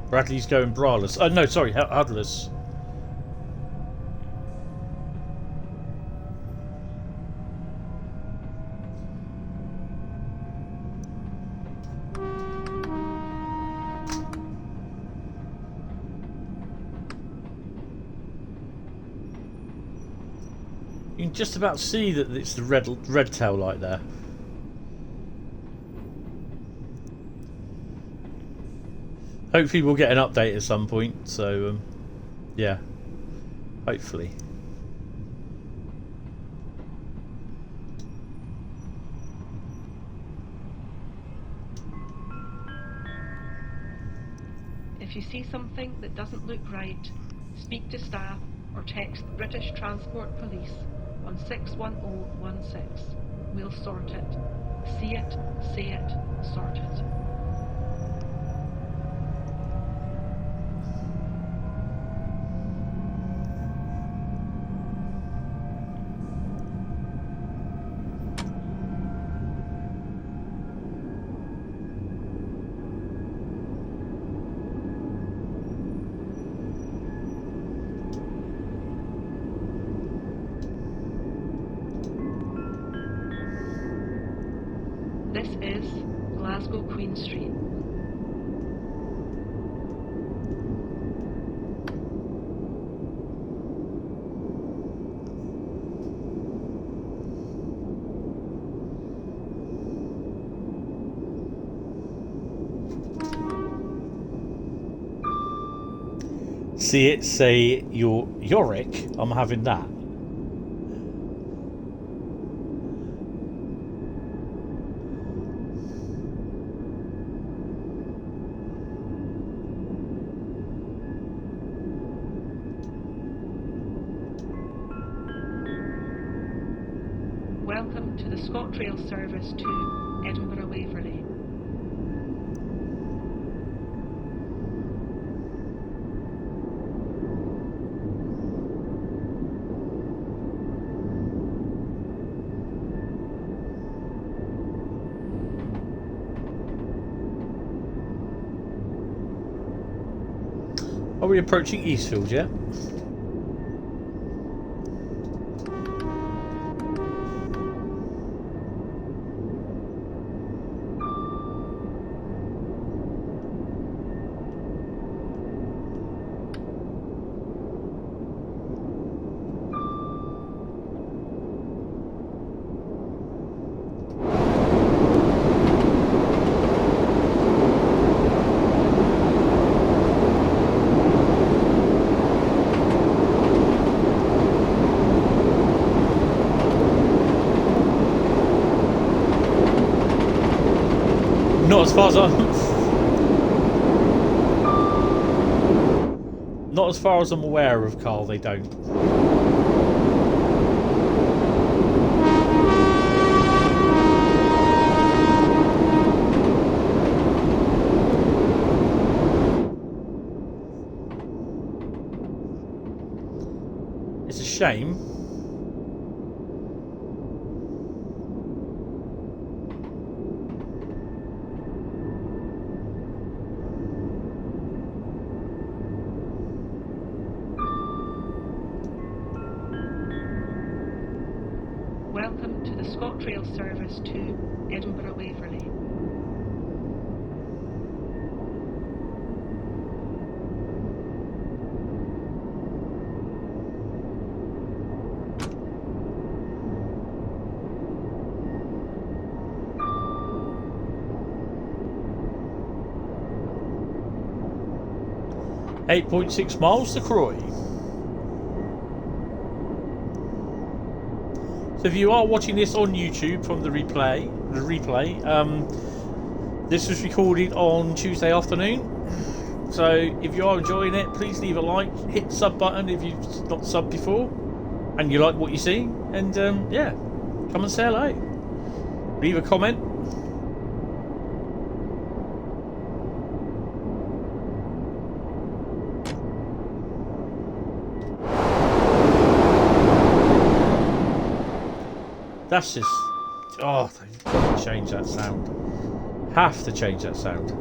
Bradley's going braless. Oh no, sorry, Hudless. You can just about see that it's the red tail light there. Hopefully we'll get an update at some point, so yeah, hopefully. If you see something that doesn't look right, speak to staff or text British Transport Police on 61016. We'll sort it. See it, say it, sort it. This is Glasgow Queen Street. See it, say Yorick. I'm having that. Welcome to the ScotRail service to Edinburgh Waverley. Are we approaching Eastfield yet? far as not as far as I'm aware of, Carl, they don't. It's a shame. Welcome to the ScotRail service to Edinburgh Waverley. .6 miles to Crewe. So if you are watching this on YouTube from the replay, this was recorded on Tuesday afternoon. So if you are enjoying it, please leave a like, hit the sub button if you've not subbed before, and you like what you see, and yeah, come and say hello. Leave a comment. That's just... oh, they've got to change that sound. Have to change that sound.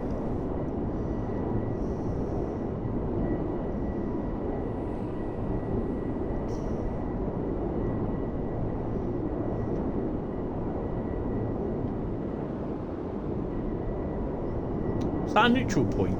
Is that a neutral point?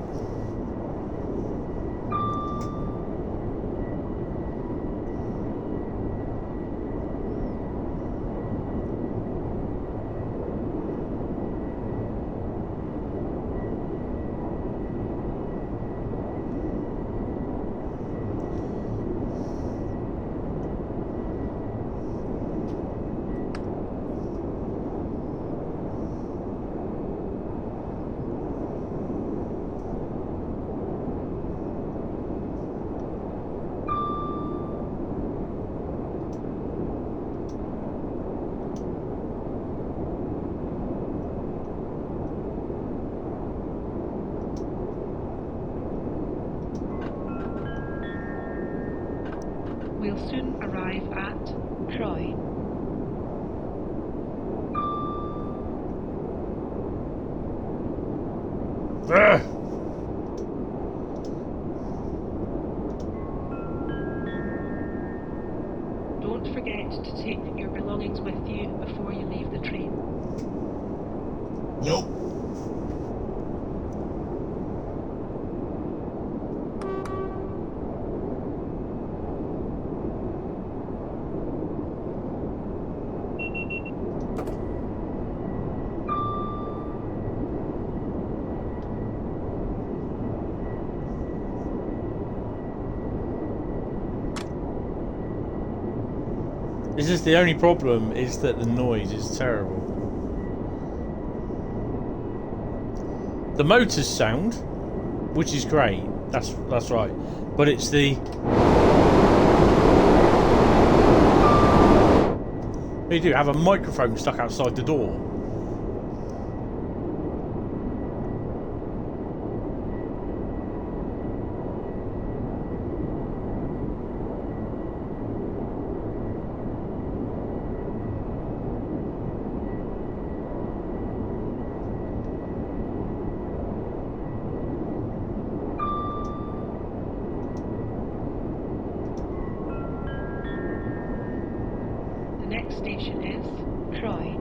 We'll soon arrive at Crewe. Don't forget to take your belongings with you before you leave the train. Nope. This is the only problem, is that the noise is terrible. The motors sound, which is great. That's right. But it's the... you do have a microphone stuck outside the door. Station is Crewe.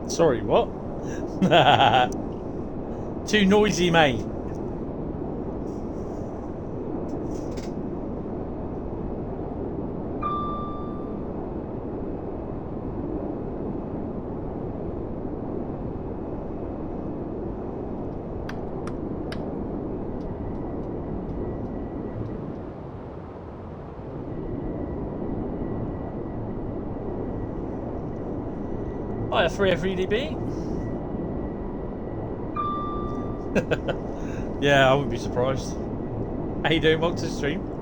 Sorry, what? Too noisy, mate. Hi, 3FEDB. Yeah, I wouldn't be surprised. How you doing? Welcome to the stream.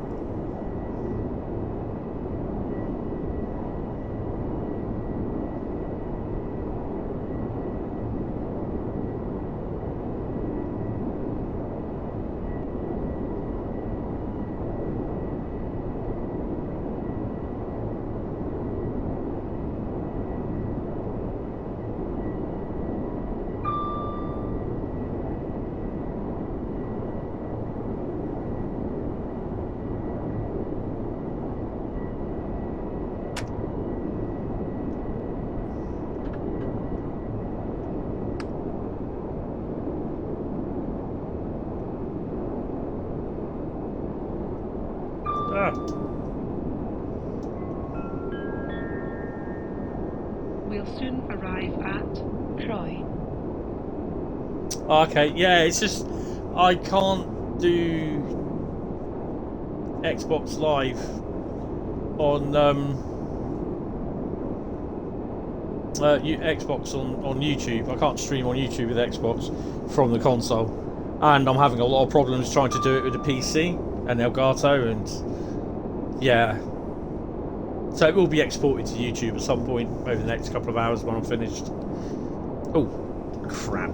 We'll soon arrive at Crewe. Okay, yeah, it's just I can't do Xbox Live on Xbox on YouTube. I can't stream on YouTube with Xbox from the console, and I'm having a lot of problems trying to do it with the PC and Elgato, and yeah. So it will be exported to YouTube at some point over the next couple of hours when I'm finished. Oh, crap.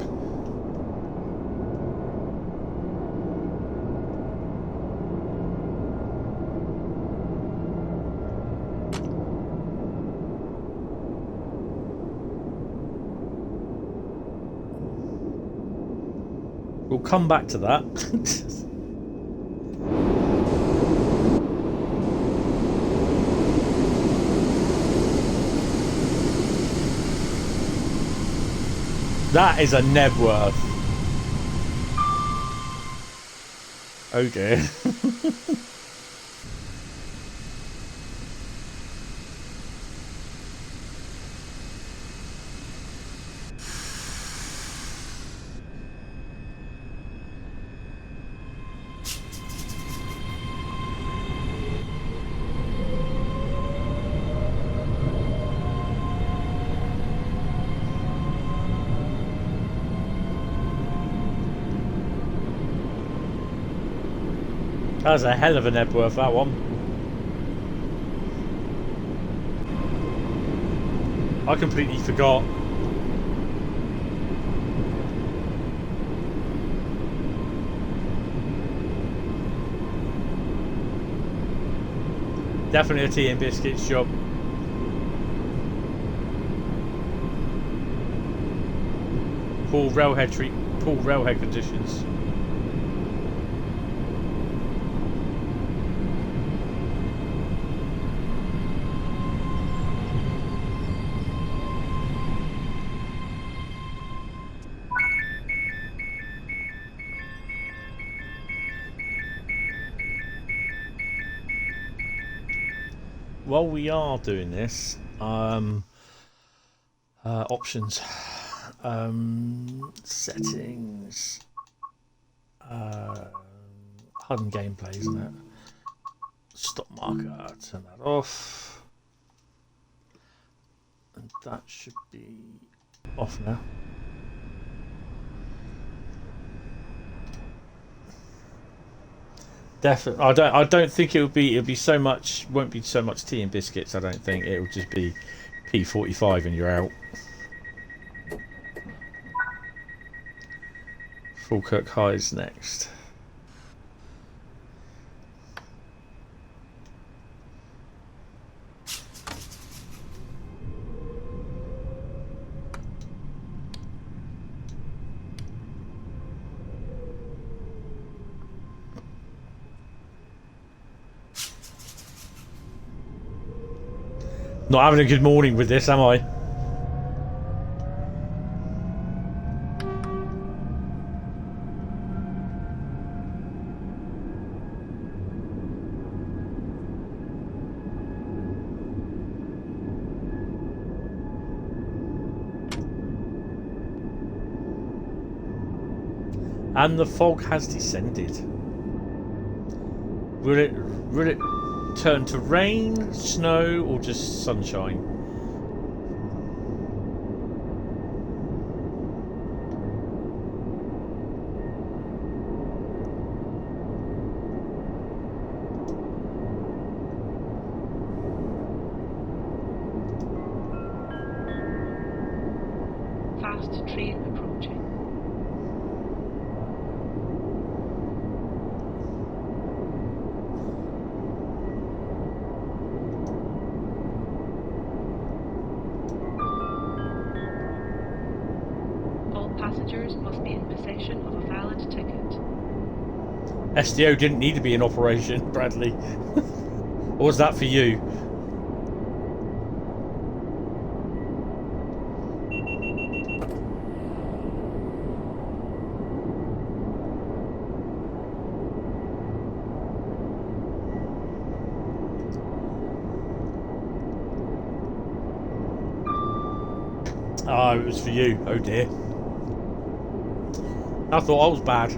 We'll come back to that. That is a Nebworth. Oh dear. That was a hell of a Nebworth, that one. I completely forgot. Definitely a tea and biscuits job. Poor railhead conditions. While we are doing this, options, settings, HUD gameplay, isn't it? Stop marker, turn that off, and that should be off now. Definitely, I don't think it'll be so much. Won't be so much tea and biscuits. I don't think it'll just be P45 and you're out. Falkirk High's next. Not having a good morning with this, am I? And the fog has descended. Will it turn to rain, snow, or just sunshine? train approaching. All passengers must be in possession of a valid ticket. SDO didn't need to be in operation, Bradley. Or was that for you? Oh, it was for you. Oh dear. I thought I was bad.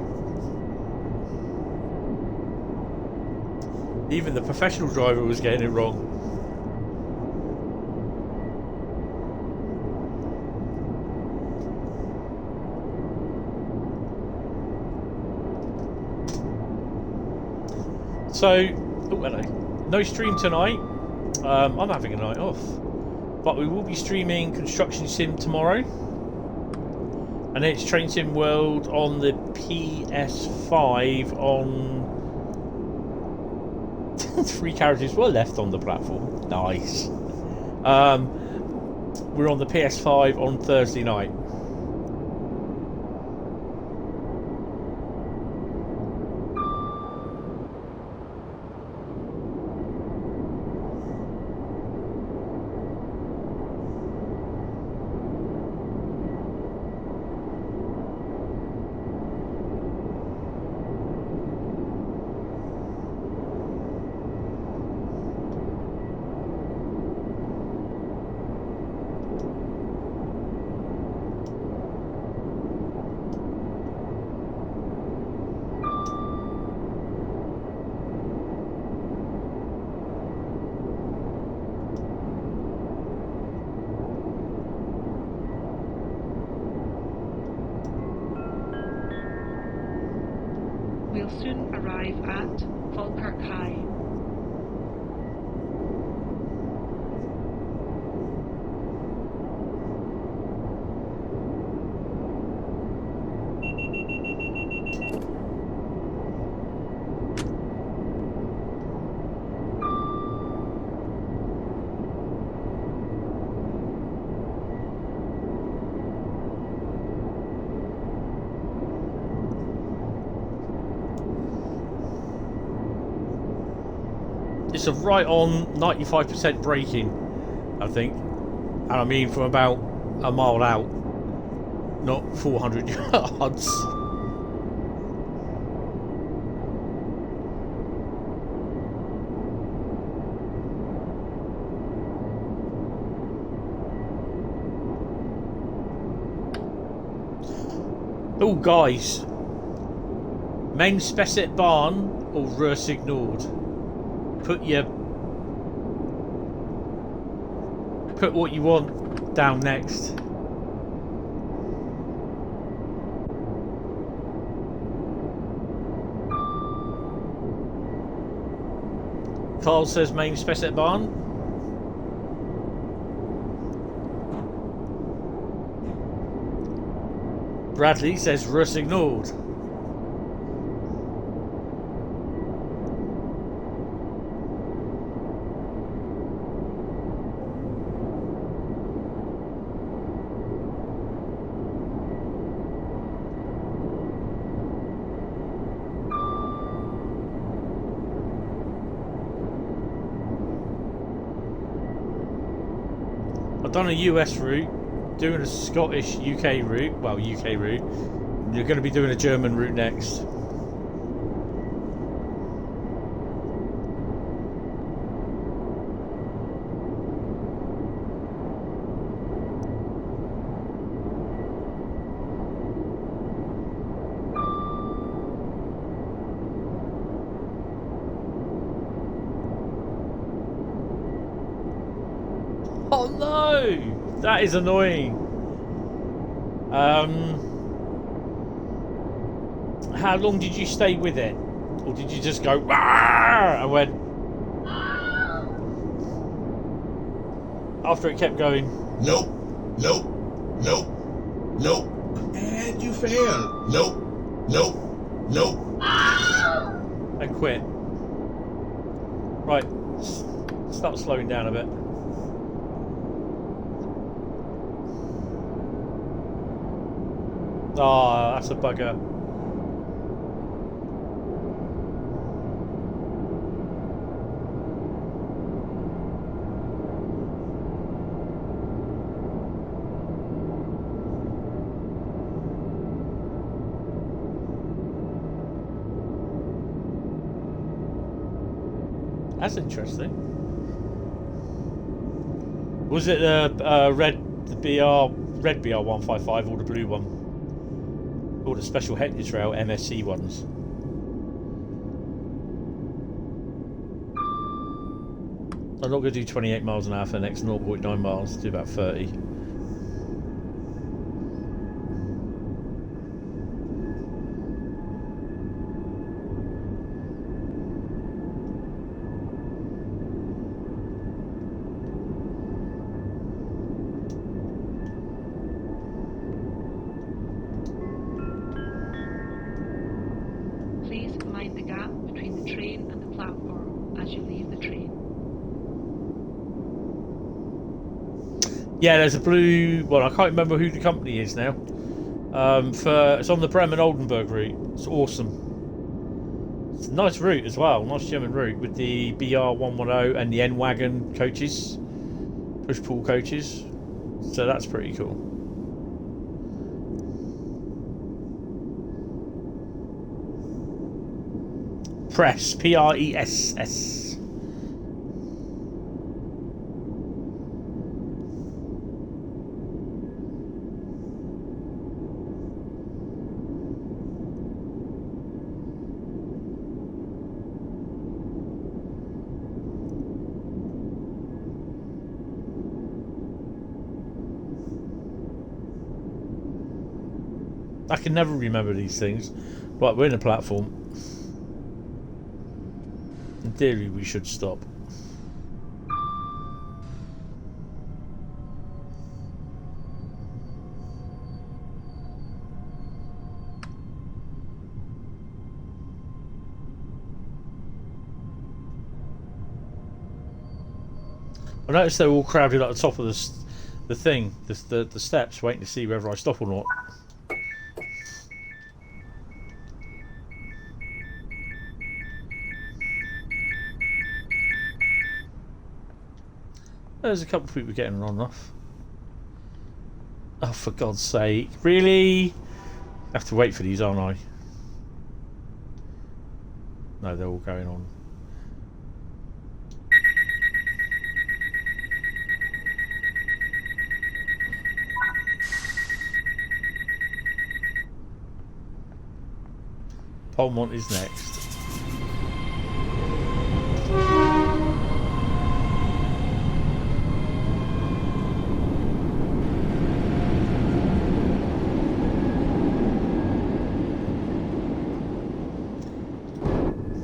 Even the professional driver was getting it wrong. So, oh hello. No stream tonight. I'm having a night off. But we will be streaming Construction Sim tomorrow. And it's Train Sim World on the PS5 on... 3 characters were left on the platform. Nice. We're on the PS5 on Thursday night. We'll soon arrive at Falkirk High. It's a right on 95% braking, I think. And I mean from about a mile out, not 400 yards. Oh, guys. Main Spessart Bahn or Ruhr ignored? Put what you want down next. Carl says main Spessart Bahn. Bradley says Ruhr ignored. I've done a US route, doing a Scottish UK route, well UK route. You're going to be doing a German route next. Oh no! That is annoying. How long did you stay with it? Or did you just go "Rawr!" and went after it kept going? Nope, nope, nope, nope, And you failed. Nope. Nope. Nope. And quit. Right. Start slowing down a bit. Ah, that's a bugger. That's interesting. Was it the red BR 155 or the blue one? Or the special Hentis rail MSC ones? I'm not going to do 28 miles an hour for the next 0.9 miles. Do about 30. Please mind the gap between the train and the platform as you leave the train. Yeah, there's a blue one. I can't remember who the company is now. It's on the Bremen Oldenburg route. It's awesome. It's a nice route as well. Nice German route with the BR 110 and the N-Wagon coaches, push-pull coaches. So that's pretty cool. Press, Press. I can never remember these things. Right, we're in a platform. In theory, we should stop. I noticed they're all crowded at the top of the thing, the steps, waiting to see whether I stop or not. There's a couple of people getting run off. Oh, for God's sake. Really? I have to wait for these, aren't I? No, they're all going on. Polmont is next.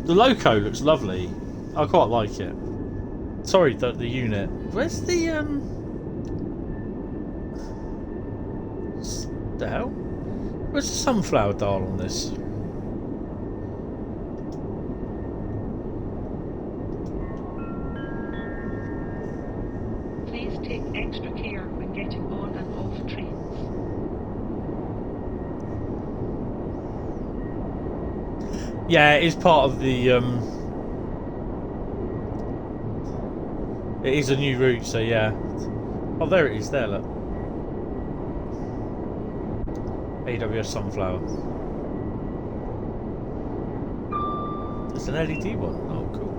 The loco looks lovely. I quite like it. Sorry, the unit. Where's the the hell? Where's the sunflower dial on this? Please take extra care when getting on and off trains. Yeah, it is part of the it is a new route, so yeah. Oh, there it is, there, look. AWS Sunflower. It's an LED one. Oh, cool.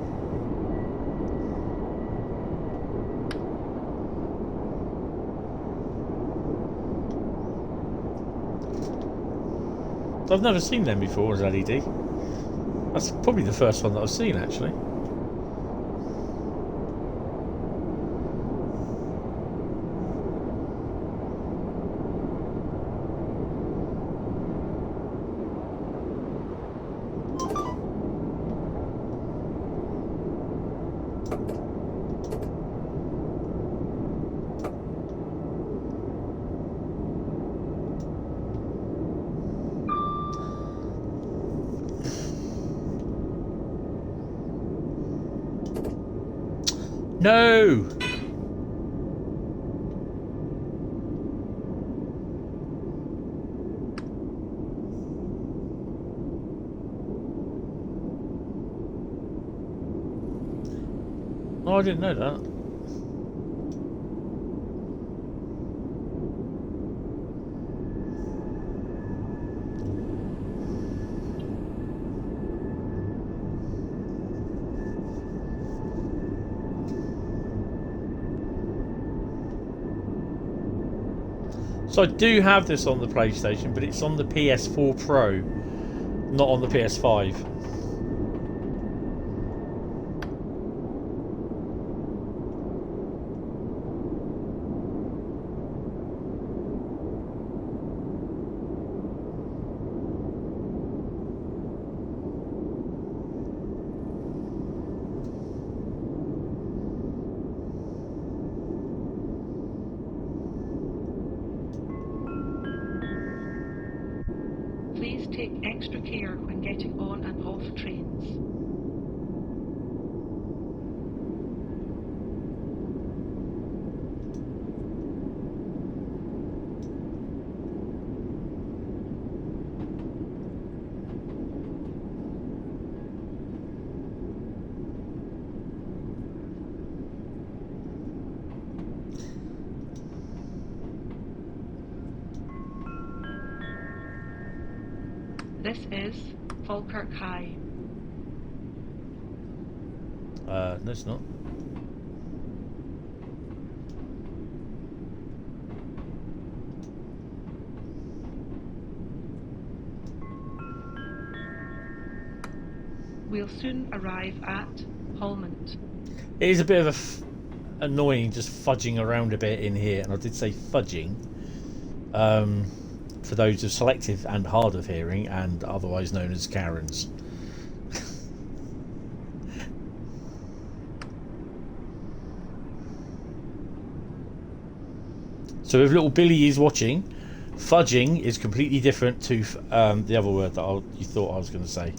I've never seen them before as LED. That's probably the first one that I've seen, actually. No! Oh, I didn't know that. So I do have this on the PlayStation, but it's on the PS4 Pro, not on the PS5. Please take extra care when getting on and off trains. This is Falkirk High. No, it's not. We'll soon arrive at Holmont. It is a bit of annoying just fudging around a bit in here, and I did say fudging. For those of selective and hard of hearing, and otherwise known as Karens. So if little Billy is watching, fudging is completely different to the other word that you thought I was going to say.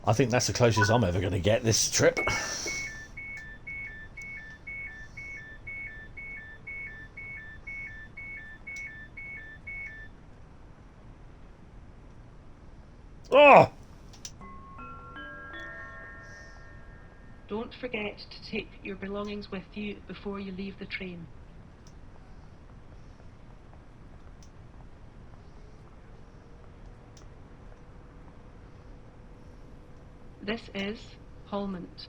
I think that's the closest I'm ever going to get this trip. Oh! Don't forget to take your belongings with you before you leave the train. This is Holmont.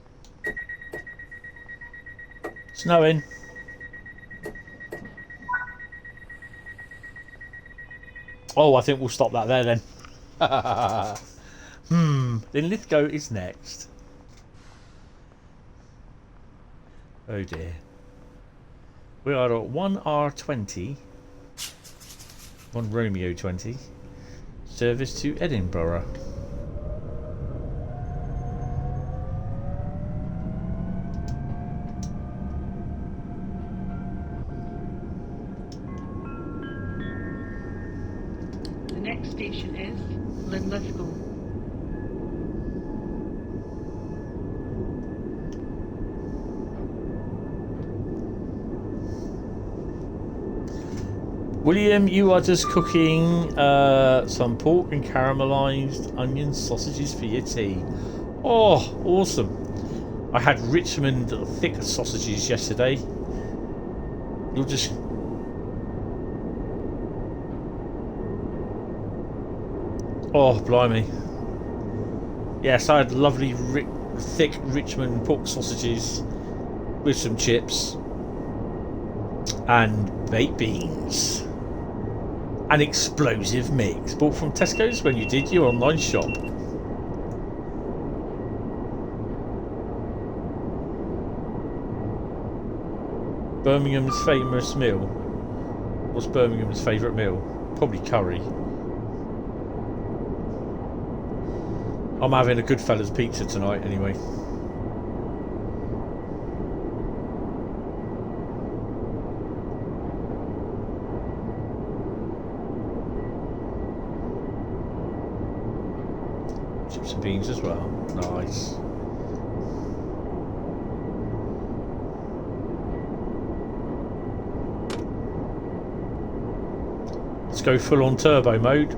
Snowing. Oh, I think we'll stop that there then. Then Lithgow is next. Oh dear. We are at 1R20. 1 Romeo 20. Service to Edinburgh. Station is Linlithgow. William, you are just cooking some pork and caramelised onion sausages for your tea. Oh, awesome. I had Richmond thick sausages yesterday. You'll just... Oh, blimey. Yes, I had lovely thick Richmond pork sausages with some chips and baked beans. An explosive mix. Bought from Tesco's when you did your online shop. Birmingham's famous meal. What's Birmingham's favourite meal? Probably curry. I'm having a Goodfellas pizza tonight anyway. Chips and beans as well. Nice. Let's go full on turbo mode.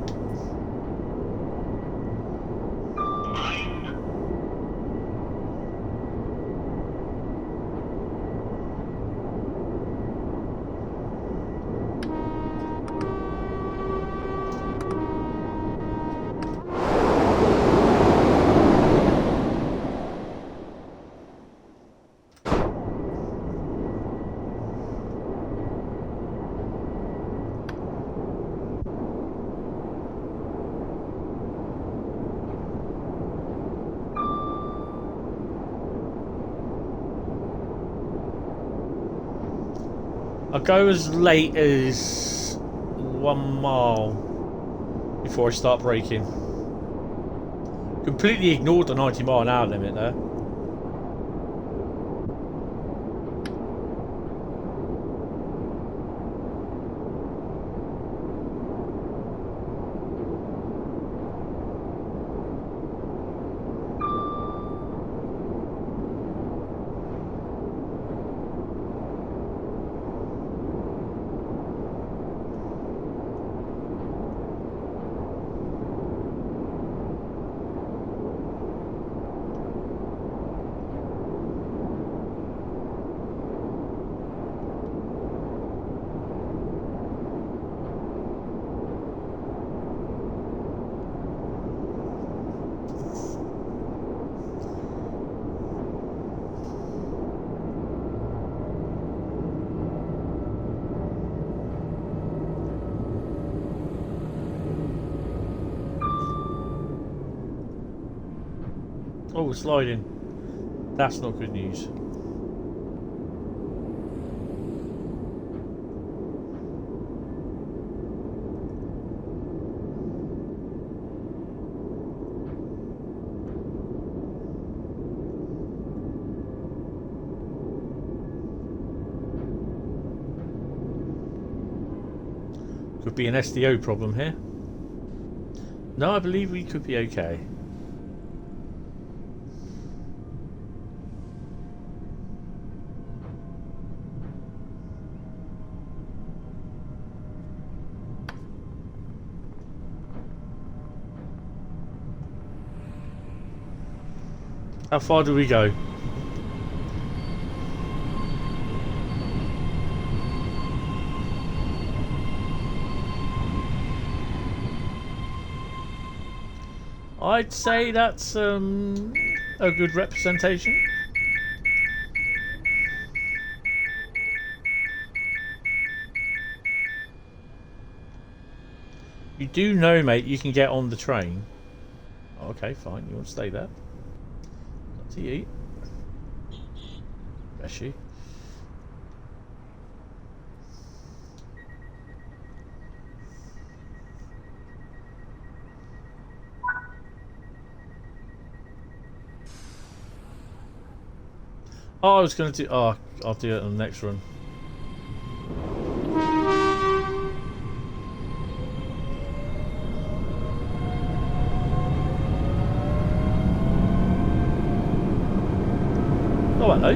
I'll go as late as 1 mile before I start braking. Completely ignored the 90-mile-an-hour limit there. Oh, sliding. That's not good news. Could be an SDO problem here. No, I believe we could be okay. How far do we go? I'd say that's a good representation. You do know, mate, you can get on the train. Okay, fine. You want to stay there? To you. Bless you. Oh, I was going to do... Oh, I'll do it on the next run. Oh, hello.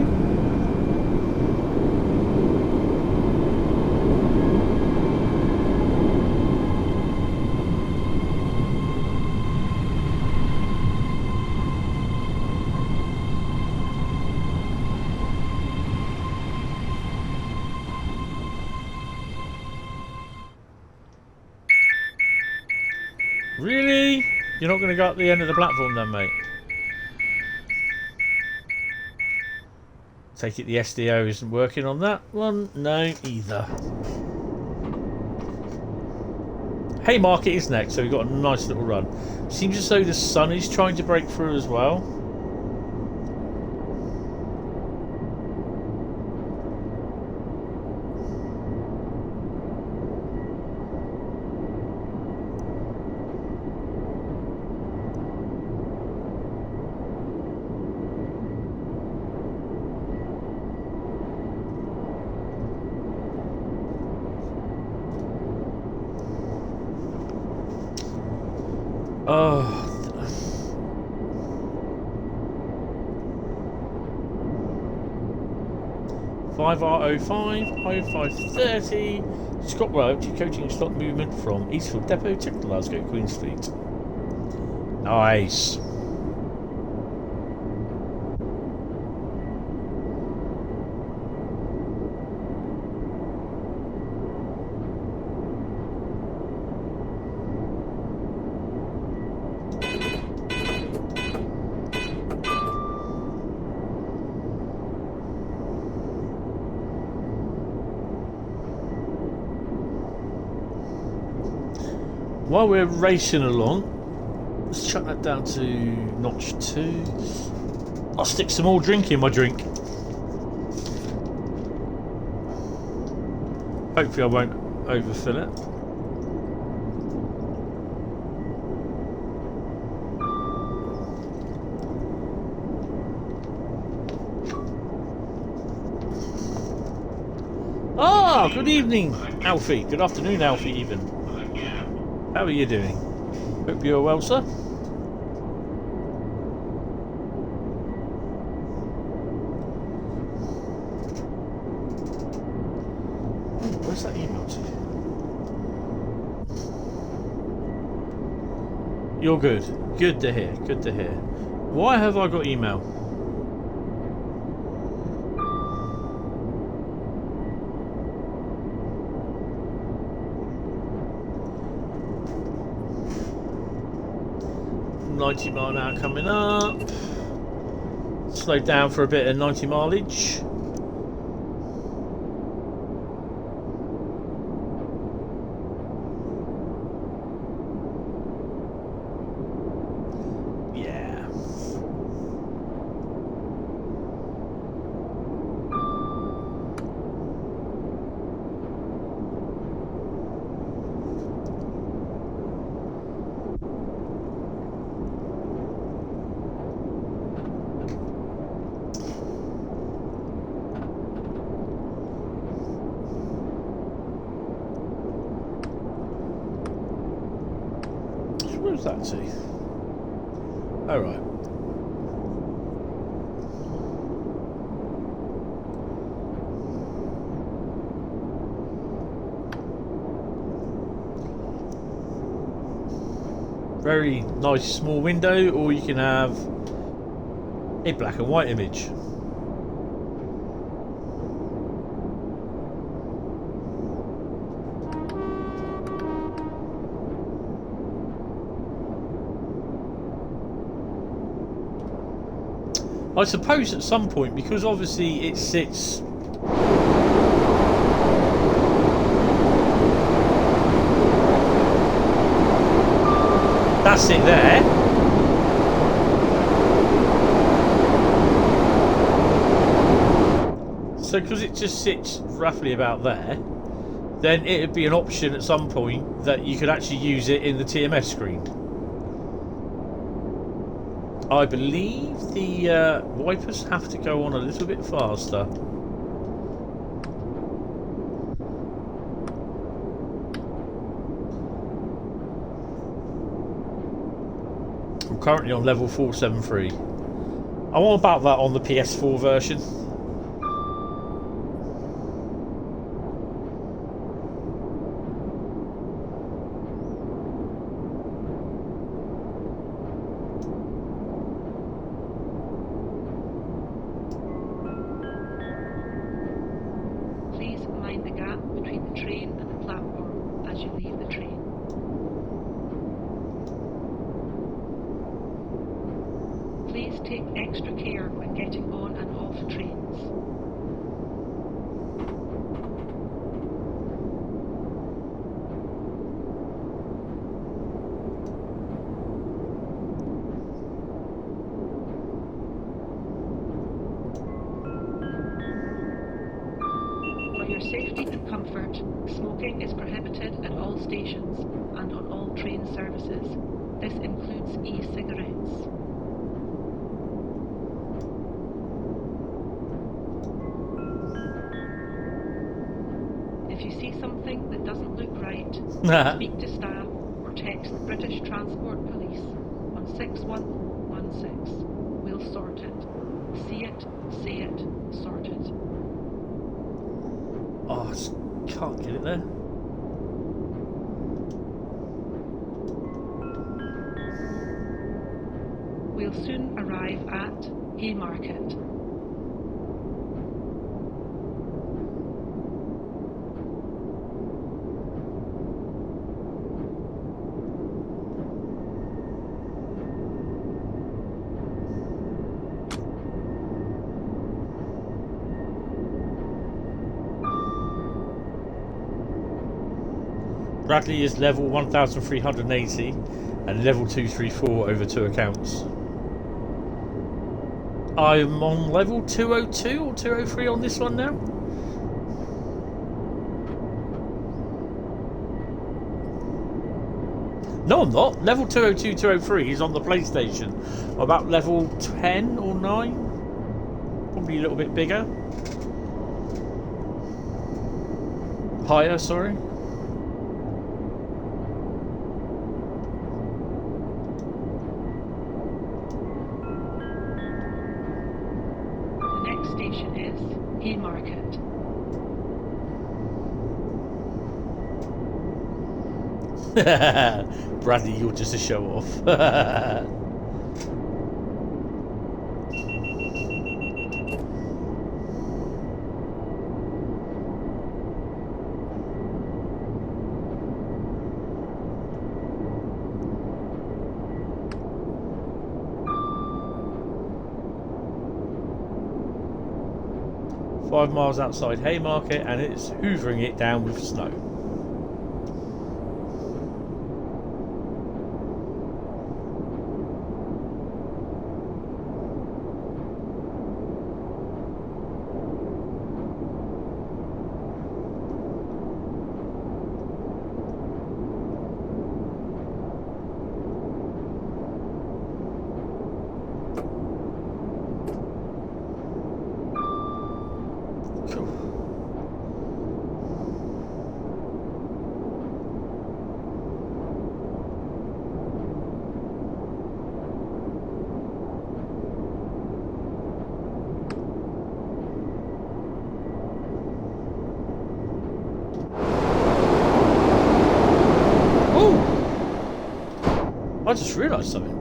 Really? You're not going to go up the end of the platform then, mate? Take it the SDO isn't working on that one? No, either. Haymarket is next, so we've got a nice little run. Seems as though the sun is trying to break through as well. Oh. 5R05, 0530. Scott Road, coaching stock movement from Eastfield Depot to Glasgow, Queen's Fleet. Nice. While we're racing along, let's chuck that down to notch 2. I'll stick some more drink in my drink. Hopefully I won't overfill it. Ah, good evening, Alfie. Good afternoon, Alfie, even. How are you doing? Hope you're well, sir. Oh, where's that email to? You're good. Good to hear. Good to hear. Why have I got email? .90 mile an hour coming up. Slow down for a bit of 90 mileage. Yeah. Where's that to? All right. Very nice small window, or you can have a black and white image. I suppose at some point, because obviously it sits that's it there. So because it just sits roughly about there, then it would be an option at some point that you could actually use it in the TMS screen. I believe the wipers have to go on a little bit faster. I'm currently on level 473. I want about that on the PS4 version. Speak to staff or text the British Transport Police on 61016. We'll sort it. See it, say it, sort it. Oh, I just can't get it there. We'll soon arrive at Haymarket. Bradley is level 1380 and level 234 over 2 accounts. I'm on level 202 or 203 on this one now. No, I'm not. Level 202, 203 is on the PlayStation. I'm about level 10 or 9. Probably a little bit bigger. Higher, sorry. Haymarket. Bradley, you're just a show off. 5 miles outside Haymarket, and it's hoovering it down with snow. I just realised something.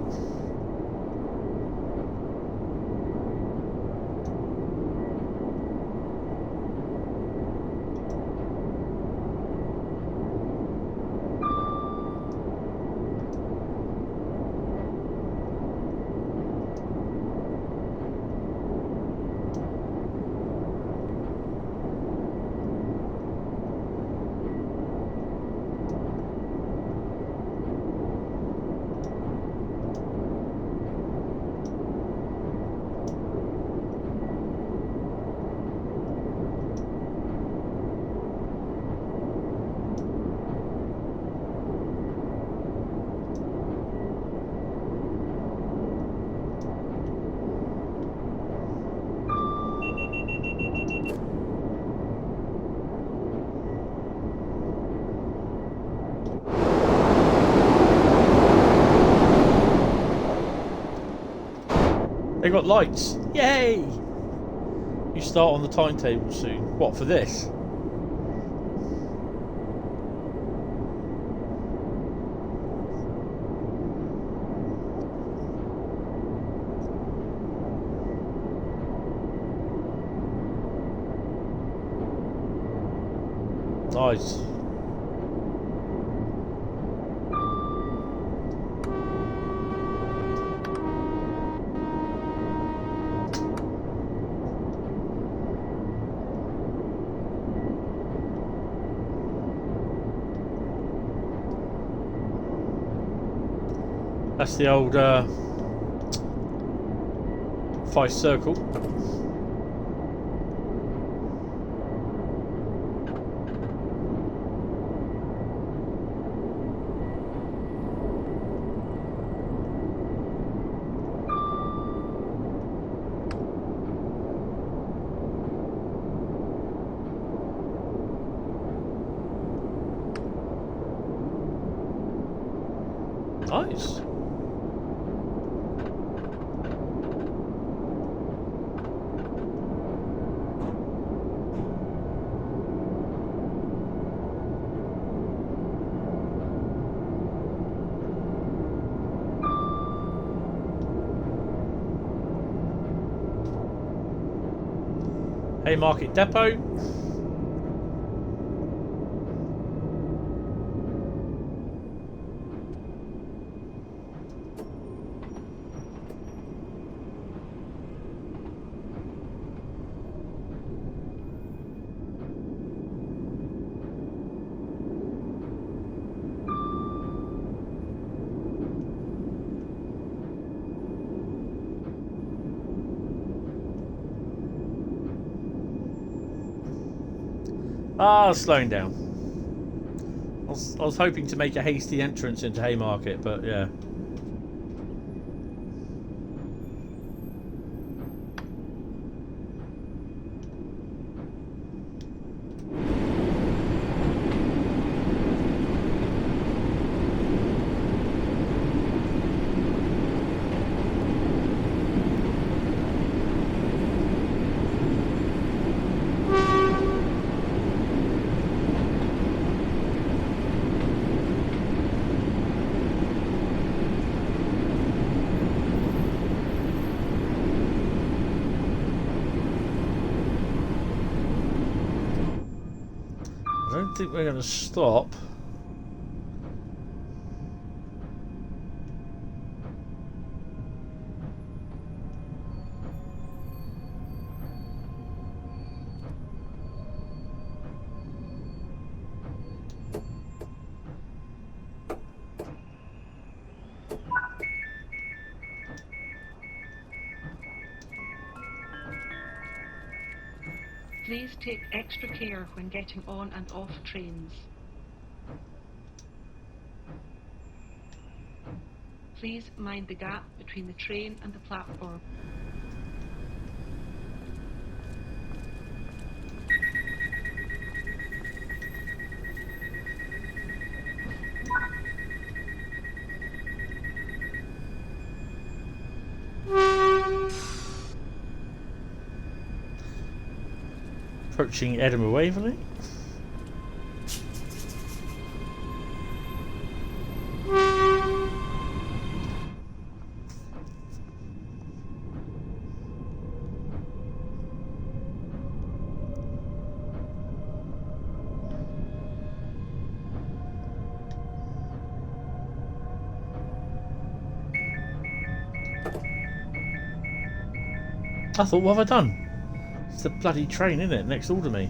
They got lights. Yay! You start on the timetable soon. What, for this? Nice. That's the old 5 circle. Nice. Haymarket Depot. Ah, slowing down. I was hoping to make a hasty entrance into Haymarket, but yeah. I don't think we're going to stop. Please take extra care when getting on and off trains. Please mind the gap between the train and the platform. Approaching Edinburgh Waverley. I thought, what have I done? It's the bloody train, isn't it? Next door to me.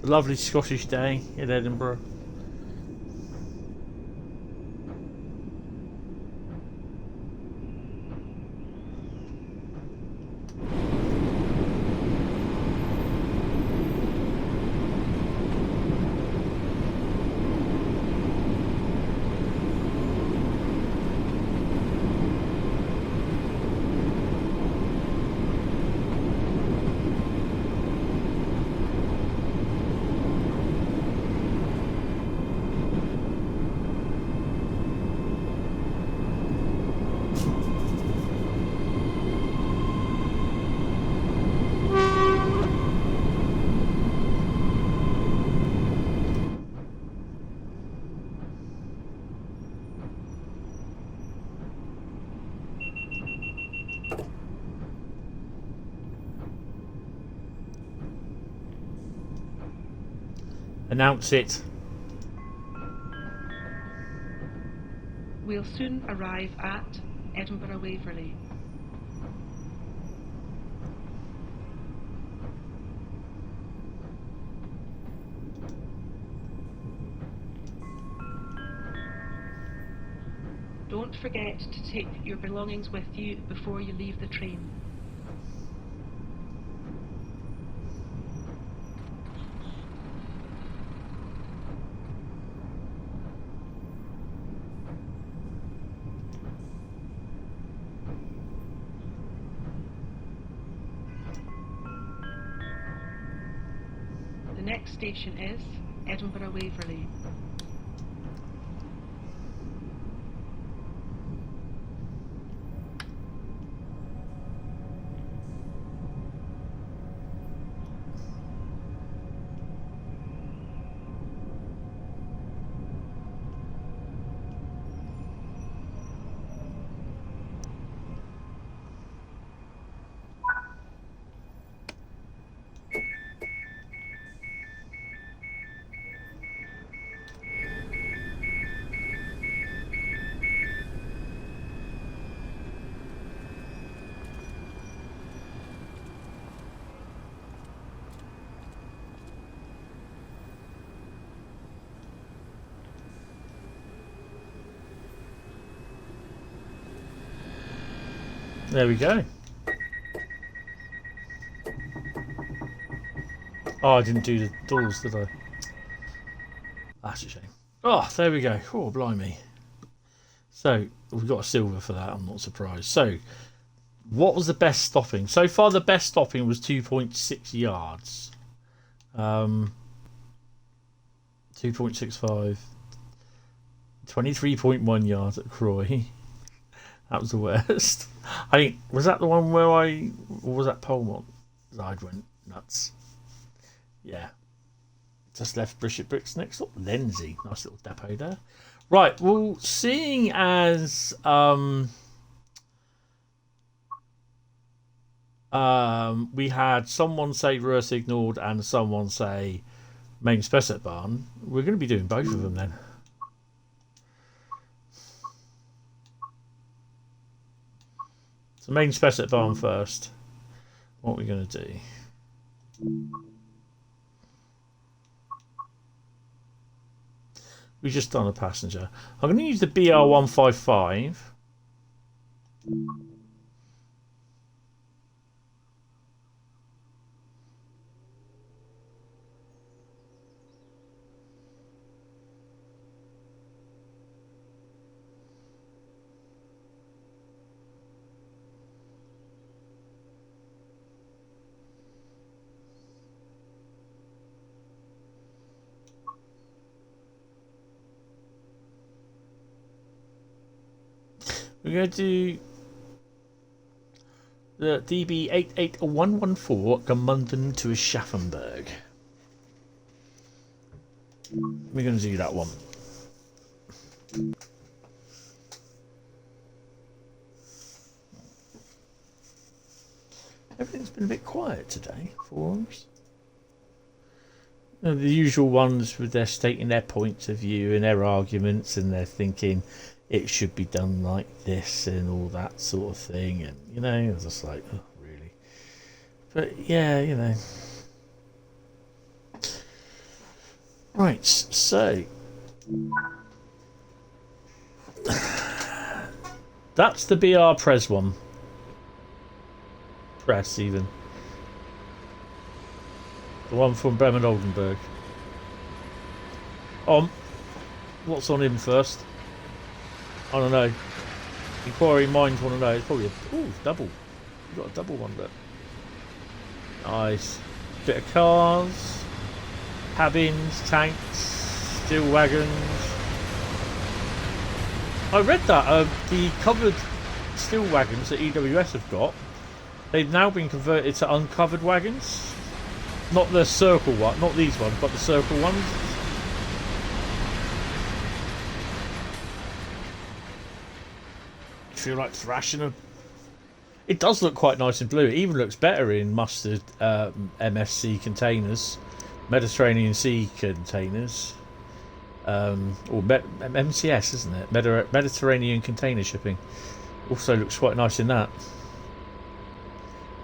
A lovely Scottish day in Edinburgh. Announce it. We'll soon arrive at Edinburgh Waverley. Don't forget to take your belongings with you before you leave the train. The next station is Edinburgh Waverley. There we go. Oh, I didn't do the doors, did I? That's a shame. Oh, there we go. Oh, blimey. So, we've got a silver for that. I'm not surprised. So, what was the best stopping? So far, the best stopping was 2.6 yards. 2.65. 23.1 yards at Crewe. That was the worst. I think, was that the one where or was that Polmont? I went nuts. Yeah. Just left Bishop Bricks next up. Lenzie. Nice little depot there. Right, well, seeing as we had someone say Ruhr signalled and someone say main Spessart Bahn, we're going to be doing both of them then. So main Spessart Bahn first. What are we going to do? We just done a passenger. I'm going to use the BR155. We're going to do the DB88114 Gemunden to Aschaffenburg. We're going to do that one. Everything's been a bit quiet today, forums. The usual ones with their stating their points of view and their arguments and their thinking it should be done like this and all that sort of thing, and you know, I was just like, oh, really? But yeah, you know. Right, so that's the BR Press one. Press even. The one from Bremen Oldenburg. What's on him first? I don't know. Inquiry minds want to know. It's probably a double. You've got a double one there. Nice. Bit of cars, cabins, tanks, steel wagons. I read that the covered steel wagons that EWS have got, they've now been converted to uncovered wagons. Not the circle one, not these ones, but the circle ones. Feel like thrashing them. It does look quite nice in blue. It even looks better in mustard MFC containers Mediterranean Sea containers. Or MCS, isn't it? Mediterranean container shipping. Also looks quite nice in that.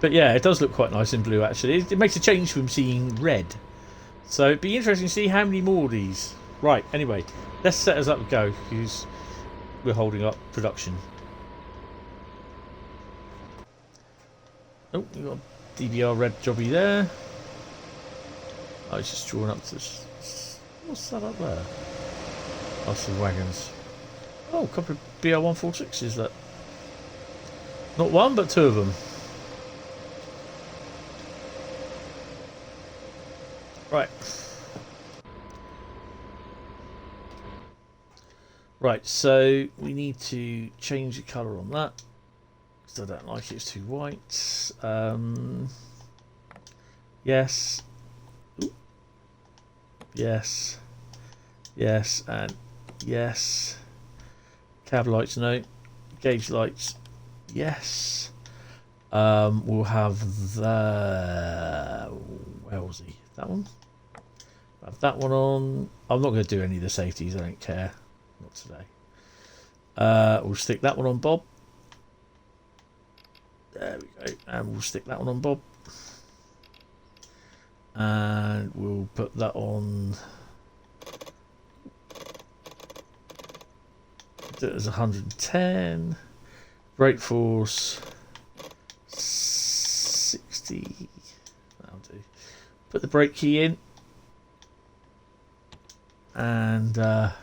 But yeah, it does look quite nice in blue actually. It makes a change from seeing red. So it'd be interesting to see how many more of these. Right, anyway, let's set us up and go because we're holding up production. Oh, you got a DBR red jobby there. Oh, it's just drawn up to this. What's that up there? Oh, some wagons. Oh, a couple of BR146s that. Not one, but two of them. Right. Right, so we need to change the colour on that. Because I don't like it, it's too white. Yes. Ooh. Yes. Yes, and yes. Cab lights, no. Gauge lights, yes. We'll have the... Where was he? That one? Have that one on. I'm not going to do any of the safeties, I don't care. Not today. We'll stick that one on Bob. There we go. And we'll stick that one on Bob. And we'll put that on. There's 110. Brake force 60. That'll do. Put the brake key in. And put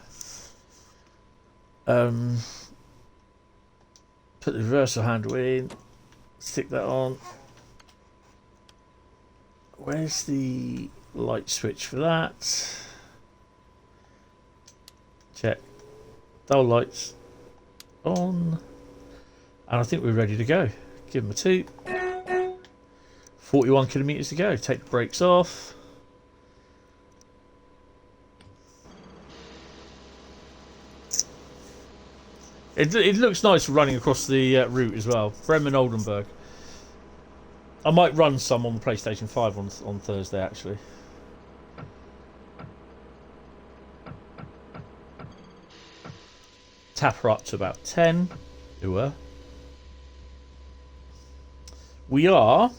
the reversal handle in. Stick that on. Where's the light switch for that? Check. Dull lights on. And I think we're ready to go. Give them a toot. 41 kilometres to go. Take the brakes off. It looks nice running across the route as well. Bremen, Oldenburg. I might run some on the PlayStation 5 on Thursday actually. Tap her up to about 10. We are,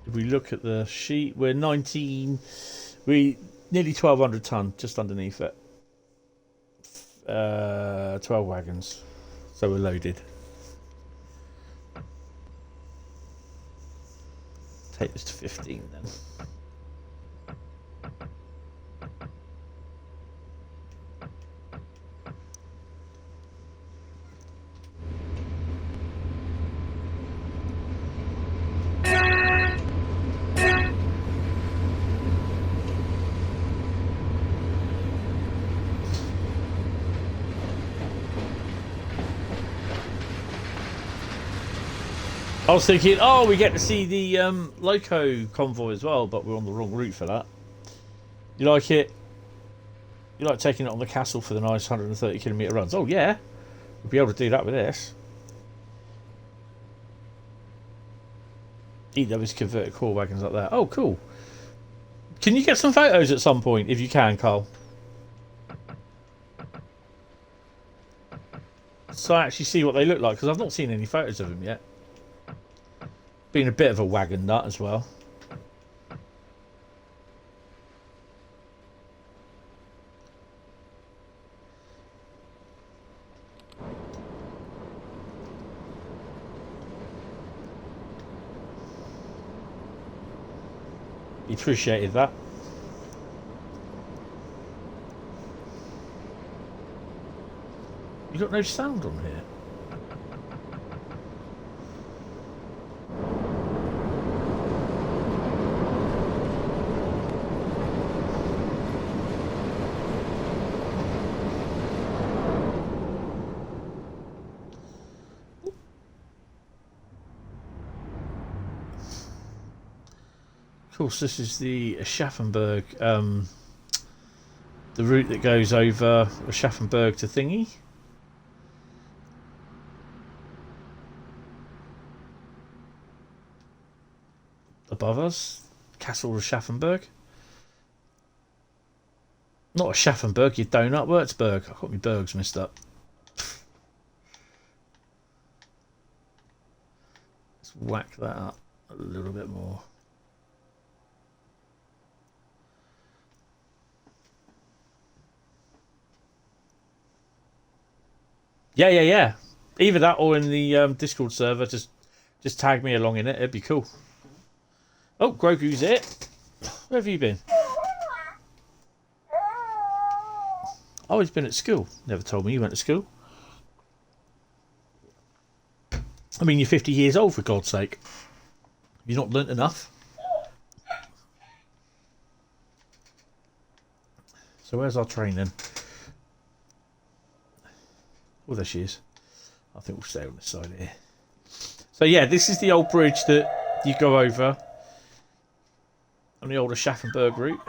if we look at the sheet, we're 19, nearly 1,200 tonne, just underneath it. 12 wagons, so we're loaded. Take this to 15 then. I was thinking, oh, we get to see the loco convoy as well, but we're on the wrong route for that. You like it? You like taking it on the castle for the nice 130 kilometre runs? Oh yeah, we'll be able to do that with this. Those converted core wagons like that. Oh, cool. Can you get some photos at some point, if you can, Carl? So I actually see what they look like, because I've not seen any photos of them yet. Being a bit of a wagon nut as well. He appreciated that. You got no sound on here. Of course, this is the Schaffenberg, the route that goes over Schaffenberg to Thingy. Above us, Castle of Schaffenberg. Not a Schaffenberg, you donut. Würzburg. I got my Bergs messed up. Let's whack that up a little bit more. Yeah. Either that or in the Discord server, just tag me along in it. It'd be cool. Oh, Grogu's it. Where have you been? Oh, he's been at school. Never told me you went to school. I mean, you're 50 years old, for God's sake. You've not learnt enough. So where's our train then? Oh, there she is. I think we'll stay on this side here. So yeah, this is the old bridge that you go over on the older Schaffenberg route.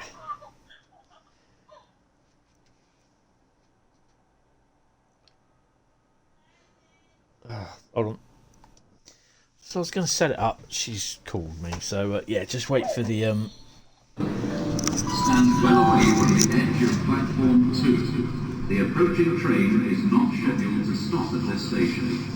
Hold on. So I was going to set it up. She's called me. So yeah, just wait for the Stand well away from the edge of platform 2. The approaching train is not scheduled to stop at this station.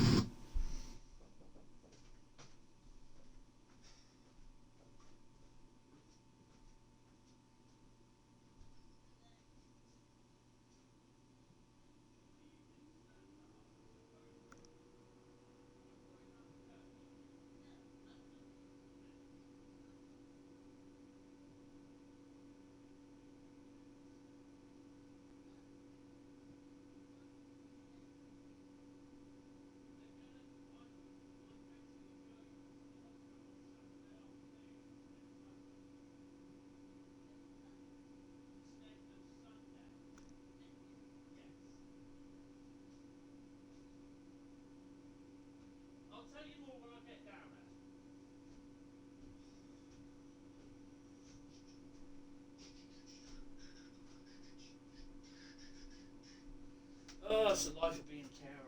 Oh, it's the life of being a carer.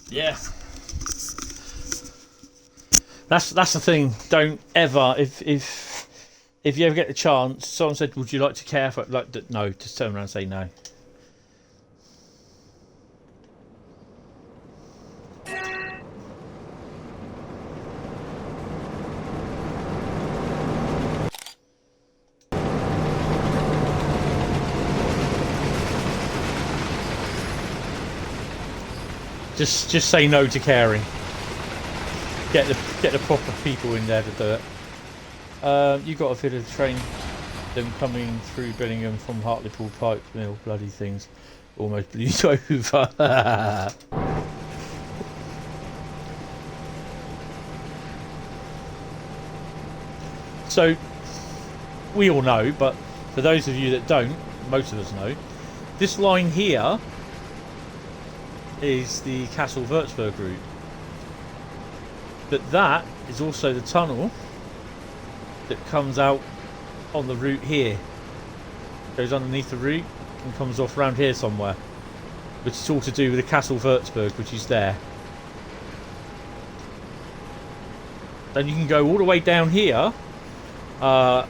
Yeah. That's the thing. Don't ever, if you ever get the chance, someone said, "Would you like to care for it?" Like, no, just turn around and say no. Just say no to caring. Get the proper people in there to do it. You got a bit of train them coming through Billingham from Hartlepool Pipe Mill. Bloody things almost blew you over. So we all know, but for those of you that don't, most of us know, this line here is the Castle Würzburg route, but that is also the tunnel that comes out on the route here, goes underneath the route and comes off around here somewhere, which is all to do with the Castle Würzburg, which is there. Then you can go all the way down here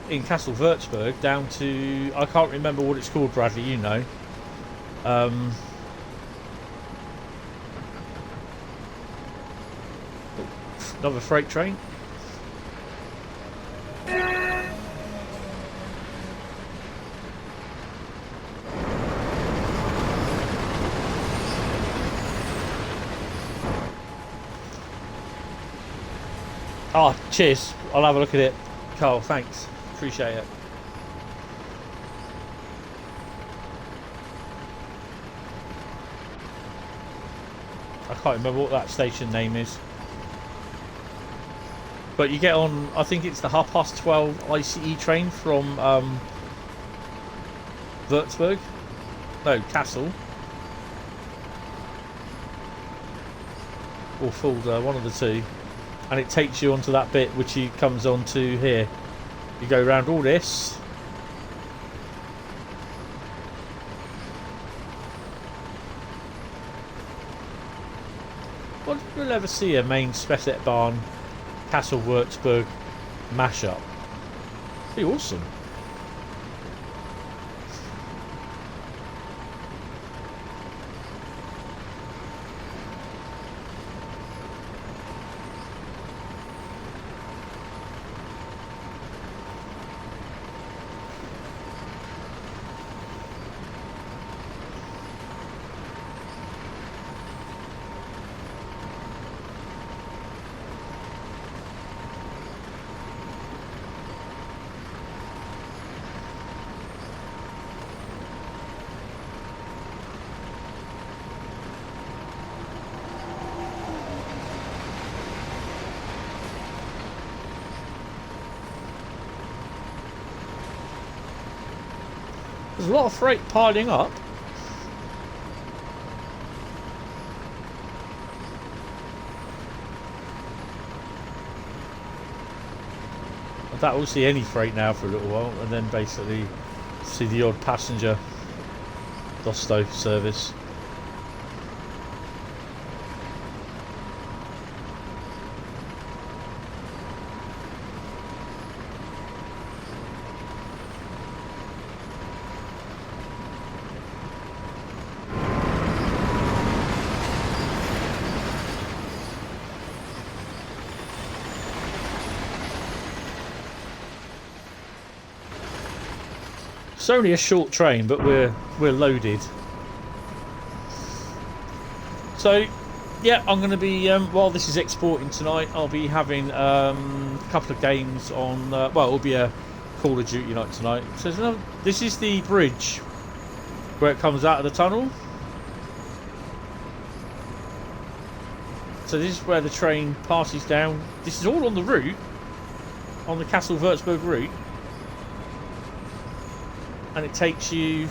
in Castle Würzburg down to, I can't remember what it's called, Bradley, you know. Another freight train. Ah, cheers. I'll have a look at it. Carl. Thanks. Appreciate it. I can't remember what that station name is. But you get on, I think it's the 12:30 ICE train from Würzburg. No, Kassel. Or Fulda, one of the two. And it takes you onto that bit which he comes onto here. You go around all this. What if we'll ever see a main Spessart Bahn Kassel Würzburg mashup? Be awesome. There's a lot of freight piling up. I doubt we'll see any freight now for a little while, and then basically see the odd passenger Dosto service. It's only a short train, but we're loaded. So, yeah, I'm going to be while this is exporting tonight, I'll be having a couple of games on. Well, it'll be a Call of Duty night tonight. So this is the bridge where it comes out of the tunnel. So this is where the train passes down. This is all on the route, on the Kassel-Würzburg route. And it takes you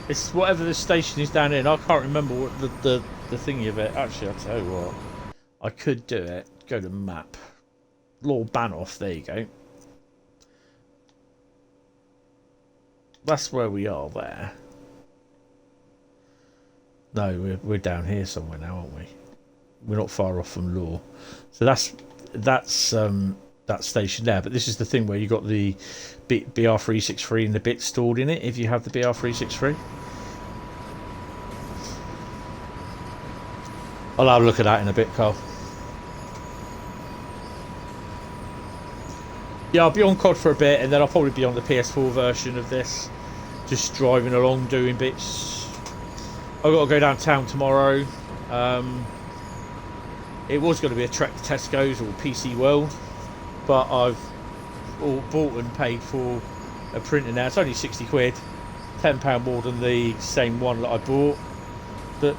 it's whatever the station is down in. I can't remember what the thingy of it. Actually, I'll tell you what. I could do it. Go to map. Lord Banoff. There you go. That's where we are there. No, we're down here somewhere now, aren't we? We're not far off from Ruhr. So that's that station there. But this is the thing where you got the BR363 and the bits stored in it if you have the BR363. I'll have a look at that in a bit, Carl. Yeah, I'll be on COD for a bit, and then I'll probably be on the PS4 version of this, just driving along, doing bits. I've got to go downtown tomorrow. It was going to be a trek to Tesco's or PC World, but I've all bought and paid for a printer now. It's only 60 quid, £10 more than the same one that I bought. But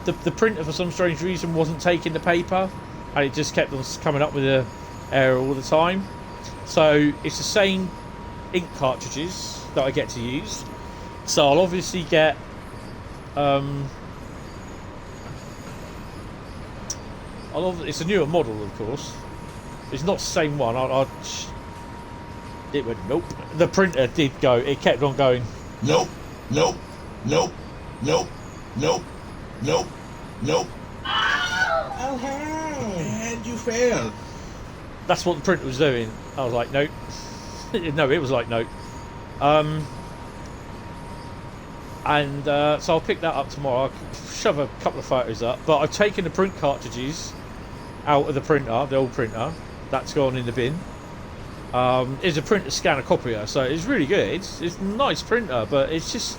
the printer, for some strange reason, wasn't taking the paper, and it just kept on coming up with an error all the time. So it's the same ink cartridges that I get to use. So I'll obviously get it's a newer model, of course. It's not the same one. It went nope. The printer did go. It kept on going Nope. Nope. Nope. Nope. Nope. Nope. Nope. Oh, hey! And you failed. That's what the printer was doing. I was like, nope. No, it was like, nope. So I'll pick that up tomorrow. I'll shove a couple of photos up. But I've taken the print cartridges out of the printer, the old printer. That's gone in the bin. It's a printer scanner copier, so it's really good. It's a nice printer, but it's just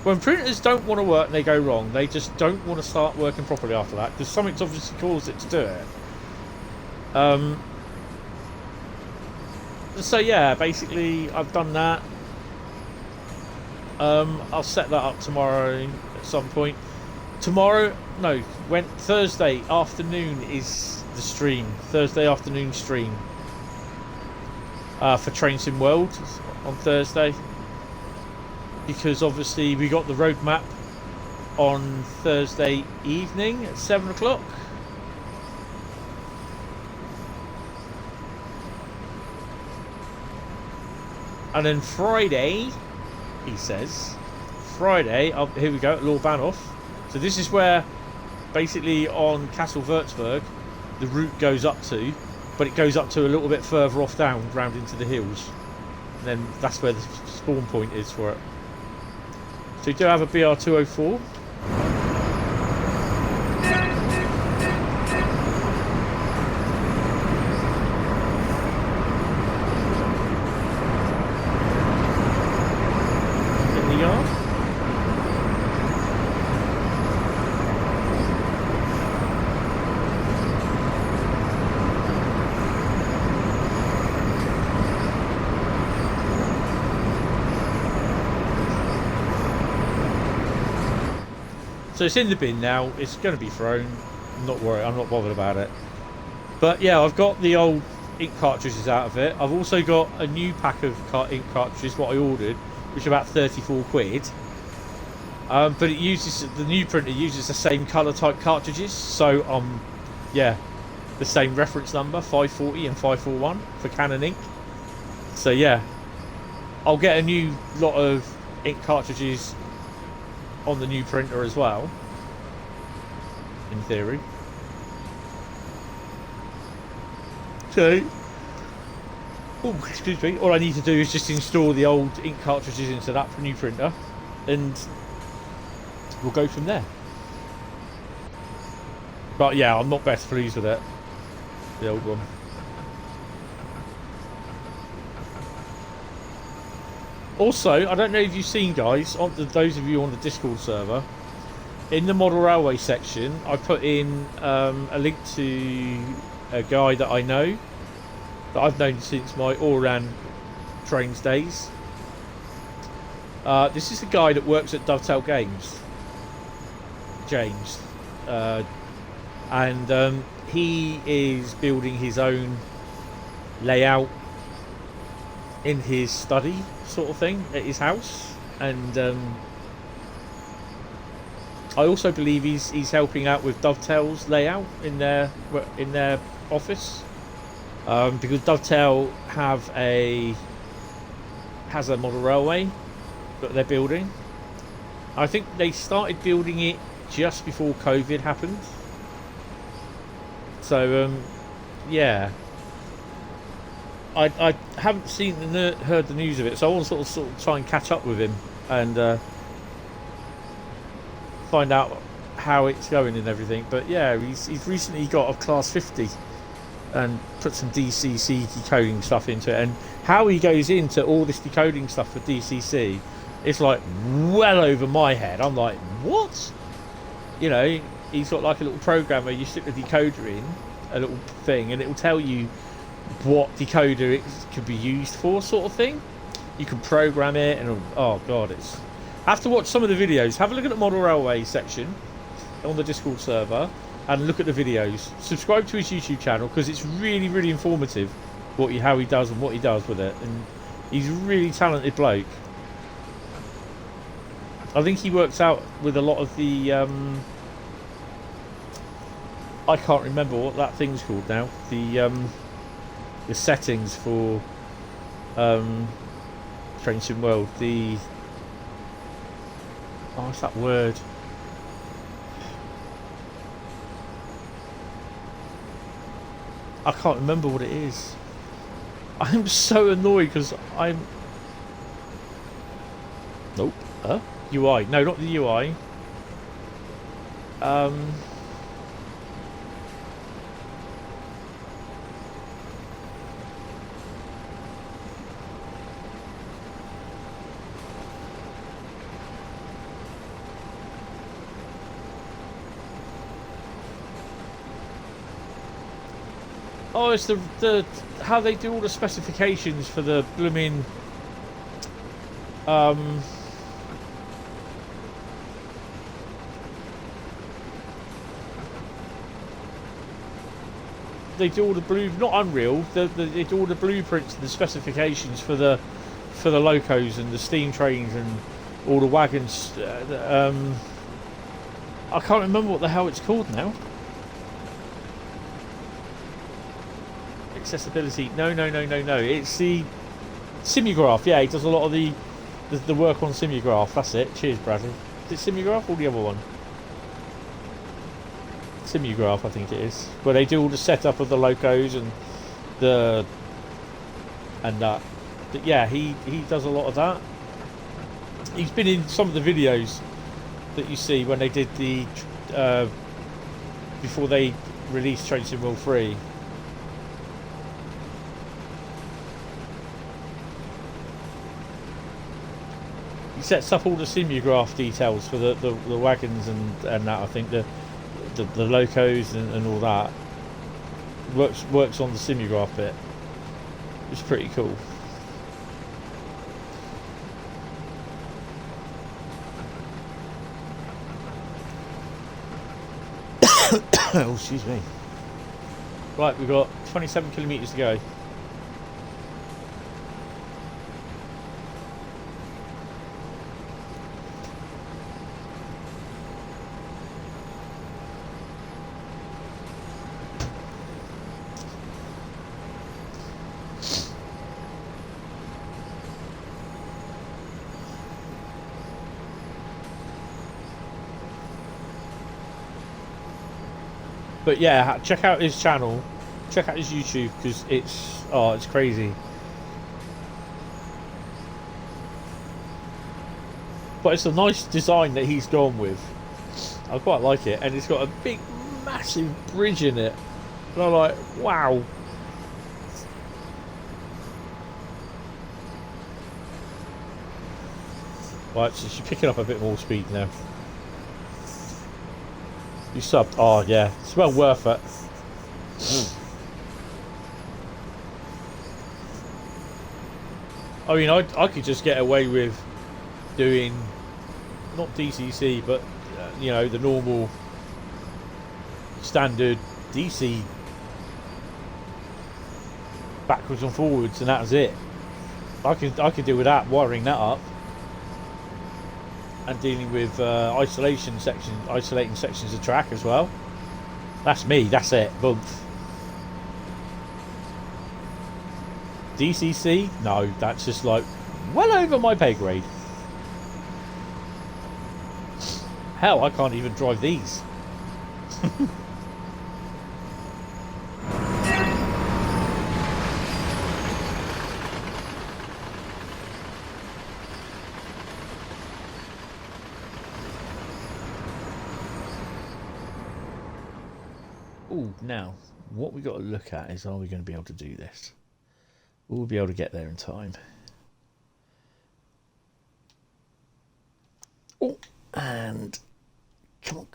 when printers don't want to work and they go wrong, they just don't want to start working properly after that because something's obviously caused it to do it. So yeah, basically I've done that. I'll set that up tomorrow at some point. Thursday afternoon is the stream. Thursday afternoon stream for Trans Pennine World on Thursday. Because obviously we got the roadmap on Thursday evening at 7 o'clock. And then Friday, he says, here we go, at Lord Bahnhof. So this is where, basically on Castle Würzburg, the route goes up to, but it goes up to a little bit further off down, round into the hills. And then that's where the spawn point is for it. So you do have a BR204. In the yard. So it's in the bin now. It's going to be thrown. I'm not worried. I'm not bothered about it. But yeah, I've got the old ink cartridges out of it. I've also got a new pack of ink cartridges, what I ordered, which are about 34 quid. But it uses, the new printer uses the same colour type cartridges. So yeah, the same reference number, 540 and 541 for Canon ink. So yeah, I'll get a new lot of ink cartridges on the new printer as well, in theory. So, excuse me, all I need to do is just install the old ink cartridges into that new printer and we'll go from there. But yeah, I'm not best pleased with it, the old one. Also, I don't know if you've seen, guys, those of you on the Discord server, in the model railway section, I put in a link to a guy that I know, that I've known since my all-round trains days. This is the guy that works at Dovetail Games, James, and he is building his own layout in his study sort of thing at his house, and I also believe he's helping out with Dovetail's layout in their office, because Dovetail has a model railway that they're building. I think they started building it just before COVID happened, so yeah, I haven't heard the news of it, so I want to sort of try and catch up with him and find out how it's going and everything. But yeah, he's recently got a class 50 and put some DCC decoding stuff into it, and how he goes into all this decoding stuff for DCC, it's like well over my head. I'm like, what? You know, he's got like a little program where you stick the decoder in, a little thing, and it will tell you what decoder it could be used for, sort of thing. You can program it, and oh god, it's... have to watch some of the videos. Have a look at the model railway section on the Discord server and look at the videos. Subscribe to his YouTube channel because it's really, really informative how he does and what he does with it, and he's a really talented bloke. I think he works out with a lot of the I can't remember what that thing's called now, the settings for Trans Pennine World, Oh, what's that word? I can't remember what it is. I'm so annoyed because I'm... Nope. UI. No, not the UI. Oh, it's the how they do all the specifications for the blooming they do all the not Unreal, they do all the blueprints and the specifications for the locos and the steam trains and all the wagons. I can't remember what the hell it's called now. Accessibility. No. It's the Simulgraph. Yeah, he does a lot of the work on Simulgraph. That's it. Cheers, Bradley. Is it Simulgraph or the other one? Simulgraph, I think it is. Where they do all the setup of the locos and that. But yeah, he does a lot of that. He's been in some of the videos that you see when they did the before they released Train Sim World 3. He sets up all the Simulgraph details for the wagons and that. I think the locos and all that works on the Simulgraph bit. It's pretty cool. Oh, excuse me. Right, we've got 27 kilometres to go. But yeah, check out his channel, check out his YouTube, because it's crazy. But it's a nice design that he's gone with. I quite like it, and it's got a big, massive bridge in it. And I'm like, wow. Right, so she's picking up a bit more speed now. You subbed. Oh yeah, it's well worth it. I mean, I could just get away with doing not DCC, but you know, the normal standard DC backwards and forwards, and that was it. I could deal with that, wiring that up. And dealing with isolating sections of track as well. That's me, that's it, boom. DCC? No, that's just like well over my pay grade. Hell, I can't even drive these. Now, what we got to look at is, are we going to be able to do this? Will we be able to get there in time? Oh, and come on.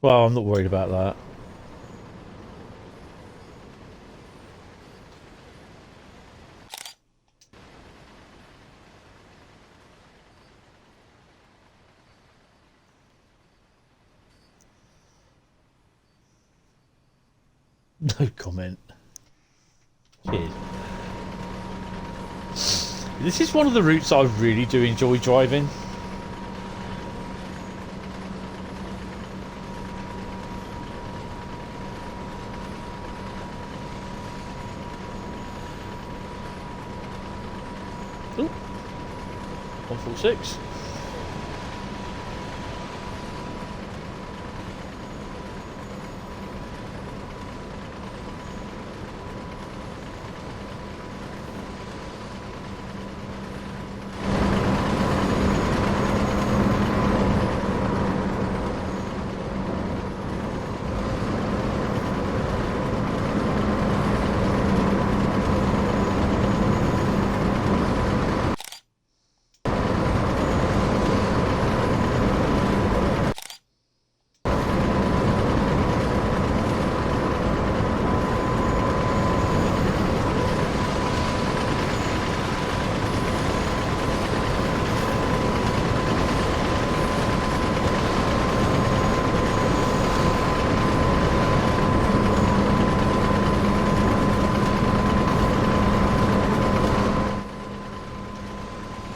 Well, I'm not worried about that. No comment. Cheers. This is one of the routes I really do enjoy driving. Ooh. 146.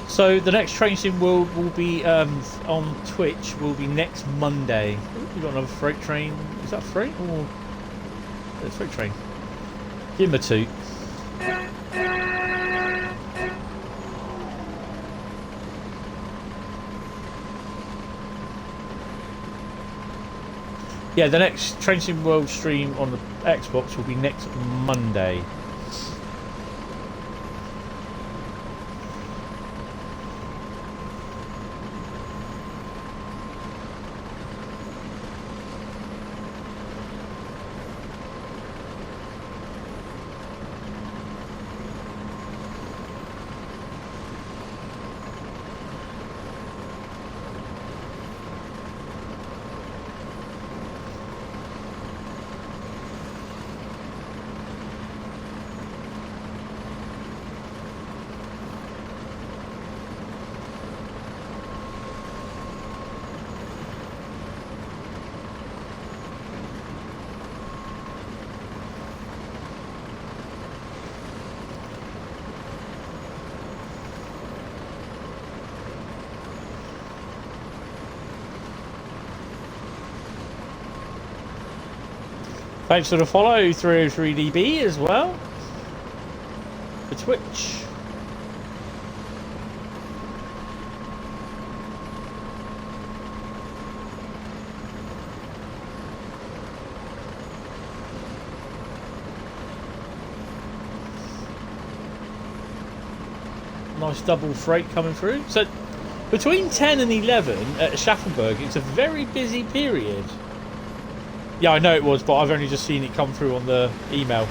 So the next train sim will be on Twitch will be next Monday. We've got another freight train. Is that freight or it's freight train? Give him a toot. Yeah, the next Train Sim World stream on the Xbox will be next Monday. Thanks for the follow, 303DB as well. For Twitch. Nice double freight coming through. So between 10 and 11 at Schaffenburg, it's a very busy period. Yeah, I know it was, but I've only just seen it come through on the email.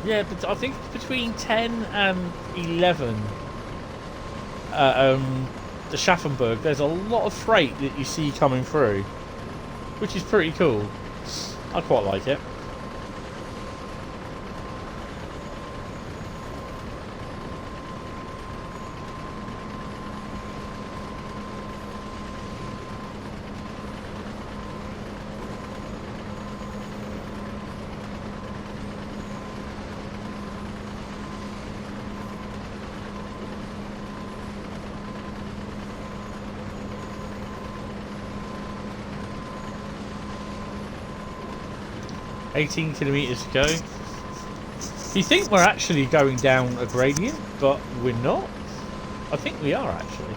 Yeah, but I think between 10 and 11 the Schaffenburg, there's a lot of freight that you see coming through, which is pretty cool. I quite like it. $18 kilometers to go. You think we're actually going down a gradient, but we're not. I think we are actually.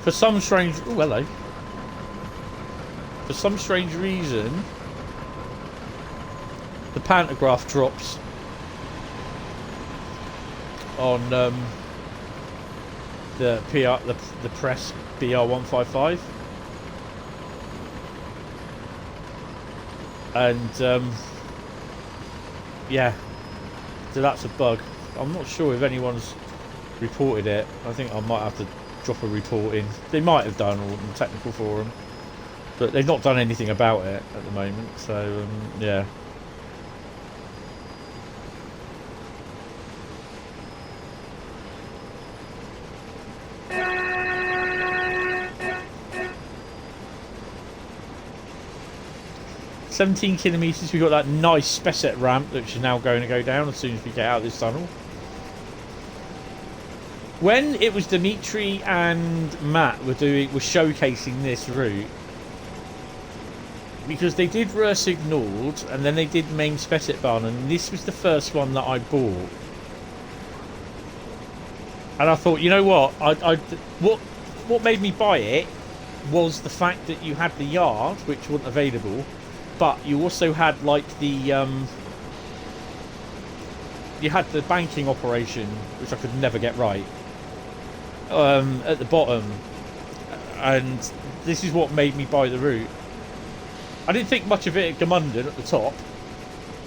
For some strange... Oh, hello. For some strange reason, the pantograph drops on the press BR155. And, yeah. So that's a bug. I'm not sure if anyone's reported it. I think I might have to drop a report in. They might have done on the technical forum, but they've not done anything about it at the moment. So yeah. "17 kilometres, we've got that nice Spessart ramp which is now going to go down as soon as we get out of this tunnel." When it was Dimitri and Matt were showcasing this route, because they did Ruhr Nord and then they did main Spessart Bahn, and this was the first one that I bought. And I thought, you know what? What made me buy it was the fact that you had the yard, which wasn't available, but you also had like the you had the banking operation, which I could never get right, at the bottom, and this is what made me buy the route. I didn't think much of it at Gmunden at the top,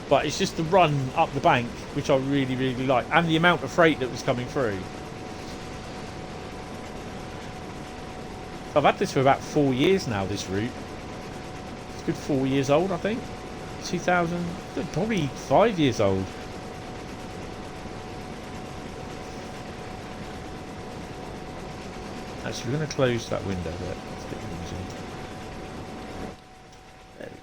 but it's just the run up the bank which I really, really like, and the amount of freight that was coming through. I've had this for about 4 years now, this route. It's a good 4 years old, I think. 2000, probably 5 years old. Actually, we're going to close that window there. It's a bit easy. There we go.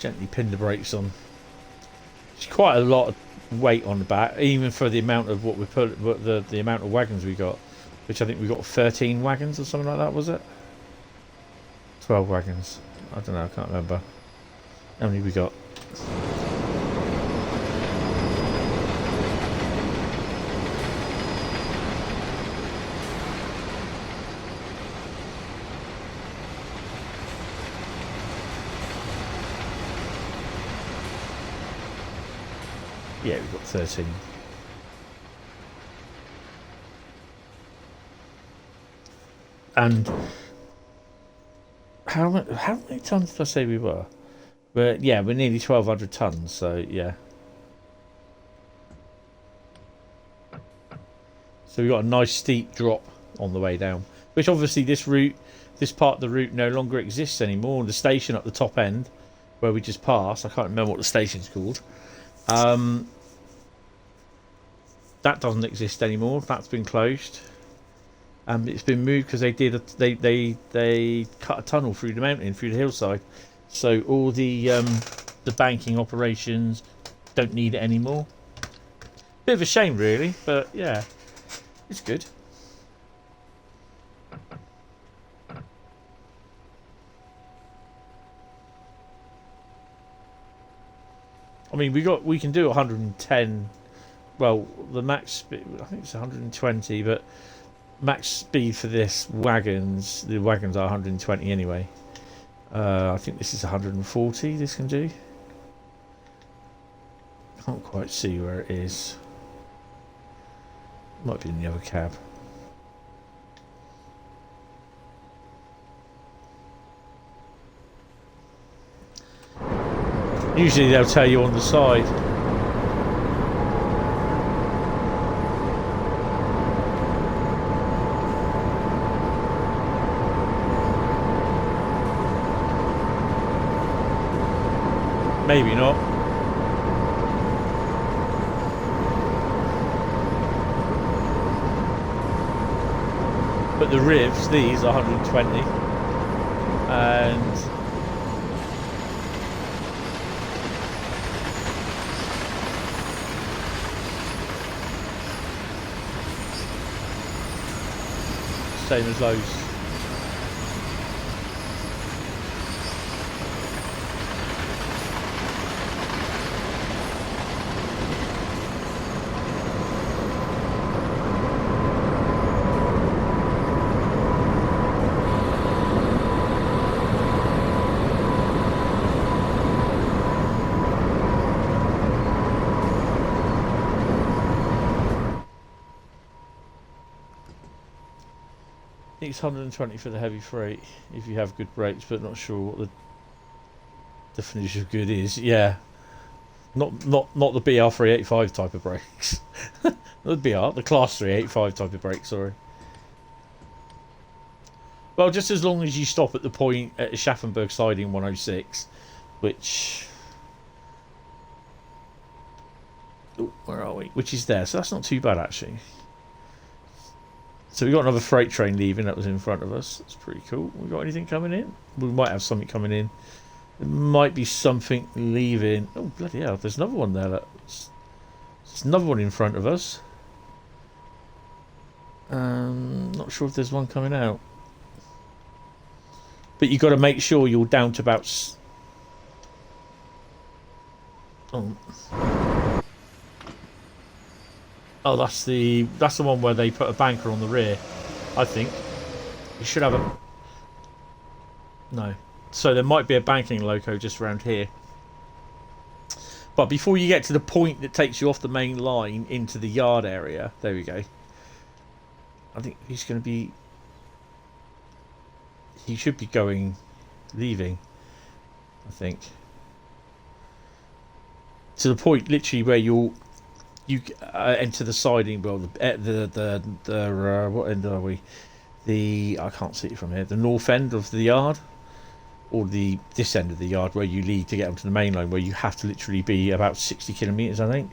Gently pin the brakes on. It's quite a lot of weight on the back, even for the amount of what we put, the amount of wagons we got, which I think we got 13 wagons or something like that, was it? 12 wagons. I don't know, I can't remember how many we got. Yeah, we've got 13. And how many tons did I say we were? We're nearly 1,200 tons, so yeah. So we got a nice steep drop on the way down, which obviously this part of the route no longer exists anymore. The station at the top end, where we just passed, I can't remember what the station's called. That doesn't exist anymore. That's been closed. It's been moved because they cut a tunnel through the mountain, through the hillside. So all the banking operations don't need it anymore. Bit of a shame, really, but yeah, it's good. I mean, we can do 110. Well, the max speed, I think it's 120, but max speed for this the wagons are 120 anyway. I think this is 140 this can do. Can't quite see where it is. Might be in the other cab. Usually they'll tell you on the side. Maybe not. But the rivs, these are 120. And same as those. think it's 120 for the heavy freight if you have good brakes, but not sure what the definition of good is. Yeah, not the BR 385 type of brakes. Not the Class 385 type of brakes. Sorry. Well, just as long as you stop at the point at Schaffenburg siding 106, which... Oh, where are we? Which is there, so that's not too bad actually. So we got another freight train leaving that was in front of us. That's pretty cool. We got anything coming in? We might have something coming in. There might be something leaving. Oh, bloody hell, there's another one there. There's another one in front of us. Not sure if there's one coming out. But you've got to make sure you're down to about... Oh, that's the one where they put a banker on the rear, I think. You should have a... No. So there might be a banking loco just around here. But before you get to the point that takes you off the main line into the yard area... There we go. I think he's going to be... He should be leaving, I think. To the point literally where you enter the siding. Well, what end are we? I can't see it from here. The north end of the yard, or this end of the yard where you lead to get onto the main line, where you have to literally be about 60 kilometres, I think.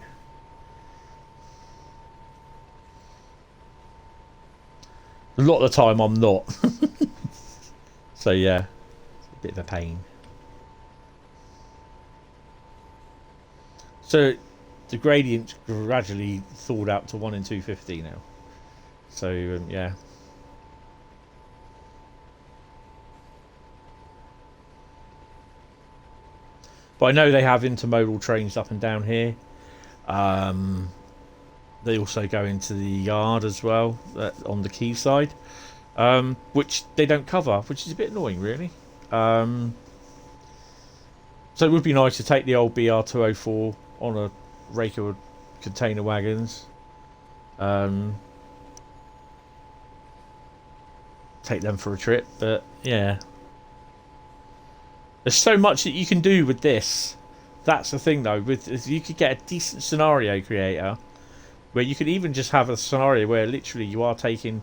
A lot of the time I'm not. So yeah, it's a bit of a pain. So the gradient's gradually thawed out to 1 in 250 now. So yeah. But I know they have intermodal trains up and down here. They also go into the yard as well on the quayside. Which they don't cover, which is a bit annoying, really. So it would be nice to take the old BR204 on a rake of container wagons. Take them for a trip, but yeah. There's so much that you can do with this. That's the thing, though. If you could get a decent scenario creator, where you could even just have a scenario where literally you are taking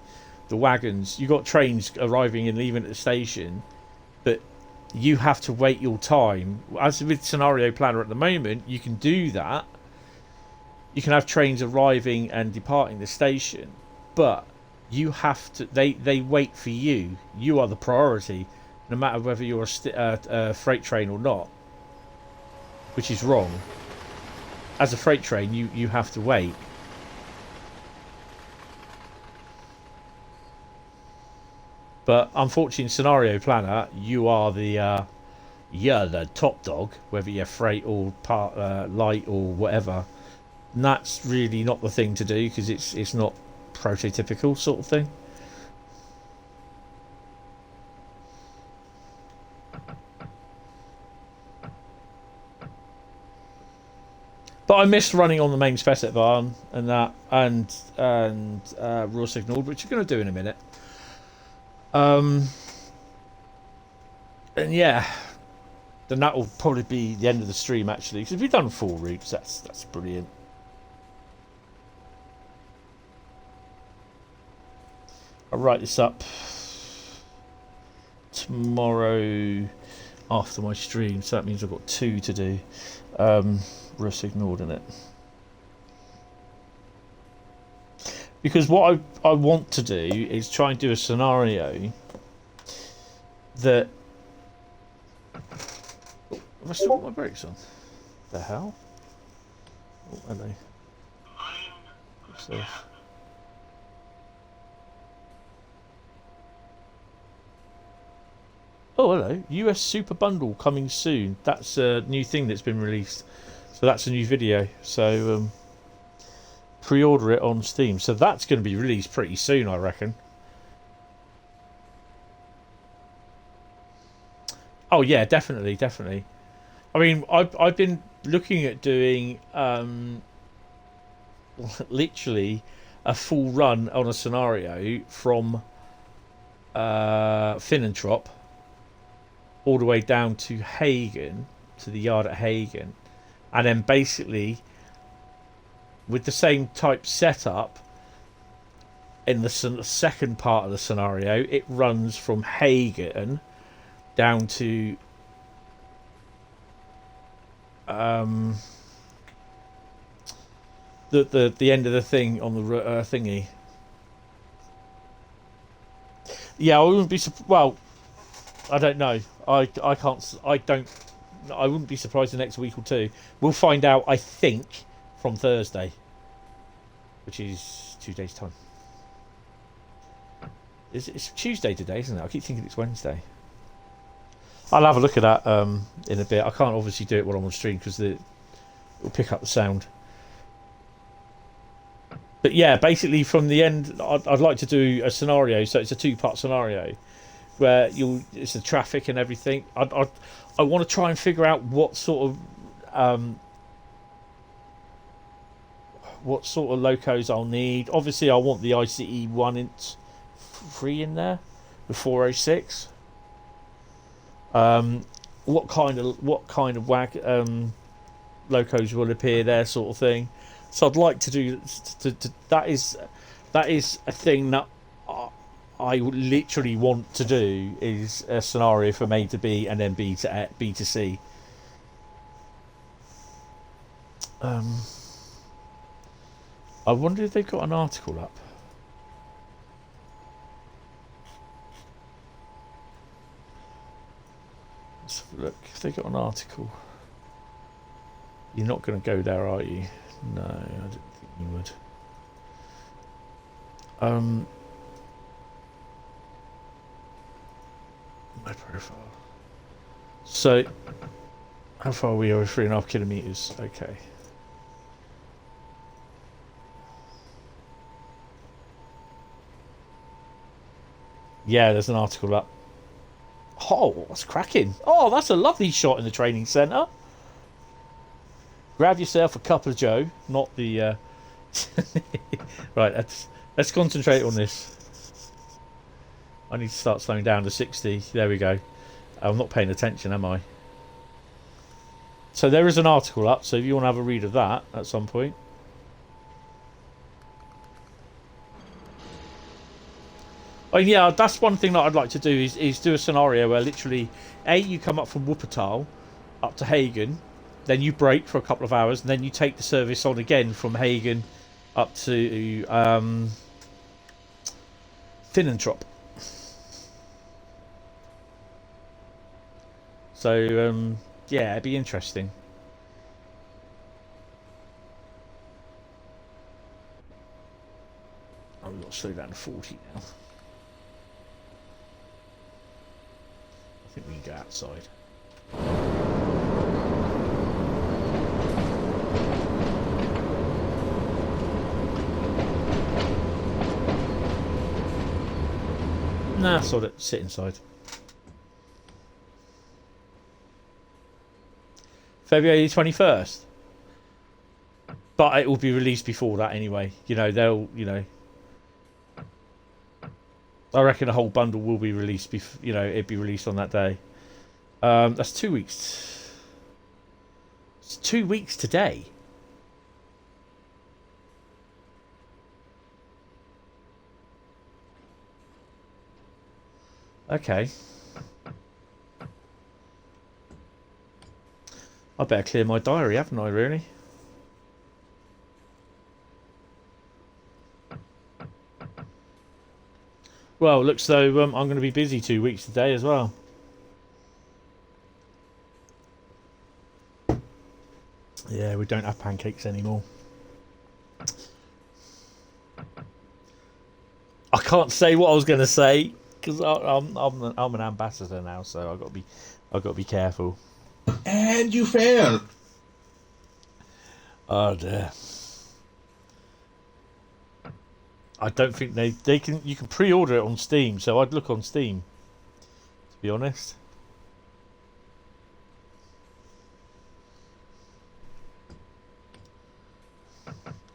the wagons, you got trains arriving and leaving at the station, but you have to wait your time. As with Scenario Planner at the moment, you can do that. You can have trains arriving and departing the station, but you have to. They wait for you. You are the priority, no matter whether you're a freight train or not, which is wrong. As a freight train, you have to wait. But unfortunately, in Scenario Planner, you are the top dog, whether you're freight or light or whatever. And that's really not the thing to do, because it's not prototypical sort of thing. But I miss running on the main Spessart Bahn and that, and Ruhr Signal, which you're going to do in a minute. And yeah, then that will probably be the end of the stream, actually, because we've done 4 routes. That's brilliant. I'll write this up tomorrow after my stream, so that means I've got 2 to do. Russ ignored in it. Because what I want to do is try and do a scenario that... Oh, have I still got my brakes on? The hell? Oh, hello. What's this? Oh, hello. US Super Bundle coming soon. That's a new thing that's been released. So that's a new video. So, pre-order it on Steam. So that's going to be released pretty soon, I reckon. Oh yeah, definitely. I mean, I've been looking at doing literally a full run on a scenario from Finnentrop all the way down to Hagen, to the yard at Hagen, and then basically with the same type setup in the second part of the scenario, it runs from Hagen down to the end of the thing on the thingy. Yeah, I wouldn't be well. I don't know. I can't. I don't. I wouldn't be surprised the next week or two. We'll find out. I think from Thursday, which is 2 days' time. It's Tuesday today, isn't it? I keep thinking it's Wednesday. I'll have a look at that in a bit. I can't obviously do it while I'm on stream because it'll pick up the sound. But yeah, basically from the end, I'd like to do a scenario. So it's a 2-part scenario where it's the traffic and everything. I want to try and figure out what sort of locos I'll need. Obviously, I want the ICE 1.3 in there, the 406. What kind of locos will appear there, sort of thing. So I'd like to do that is a thing that I literally want to do, is a scenario from A to B and then B to C. I wonder if they've got an article up. Let's have a look if they got an article. You're not going to go there, are you? No, I don't think you would. My profile. So, how far are we? Over 3.5 kilometers. Okay. Yeah, there's an article up. Oh, that's cracking. Oh, that's a lovely shot in the training centre. Grab yourself a cup of Joe, not the... Right, let's concentrate on this. I need to start slowing down to 60. There we go. I'm not paying attention, am I? So there is an article up, so if you want to have a read of that at some point. Oh yeah, that's one thing that I'd like to do is do a scenario where literally, you come up from Wuppertal up to Hagen, then you break for a couple of hours, and then you take the service on again from Hagen up to Finnentrop. So yeah, it'd be interesting. I've got to slow down to 40 now. I think we can go outside. Nah, sort it. Sit inside. February 21st. But it will be released before that anyway. You know, I reckon a whole bundle will be released. It'd be released on that day. That's 2 weeks. It's 2 weeks today. Okay. I better clear my diary, haven't I, really? Well, it looks though I'm going to be busy 2 weeks today as well. Yeah, we don't have pancakes anymore. I can't say what I was going to say because I'm an ambassador now, so I've got to be careful. And you failed. Oh dear. I don't think they can. You can pre-order it on Steam, so I'd look on Steam. To be honest.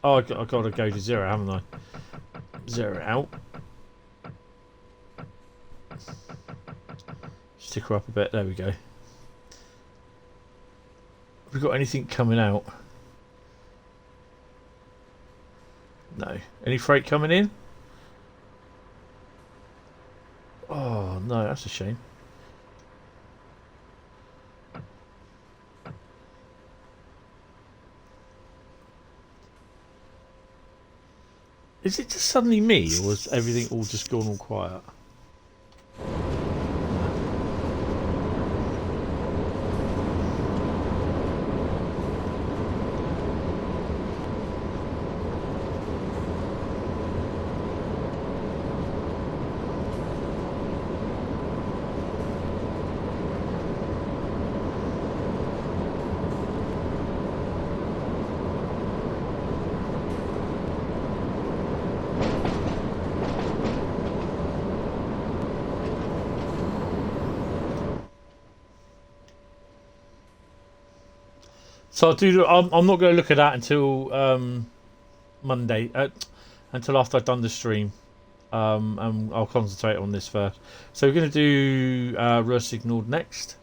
Oh, I've got to go to 0, haven't I? 0 out. Stick her up a bit. There we go. Have we got anything coming out? No. Any freight coming in? Oh, no, that's a shame. Is it just suddenly me, or was everything all just gone all quiet? So I'm not going to look at that until Monday, until after I've done the stream, and I'll concentrate on this first. So we're going to do Ruhr Signaled next.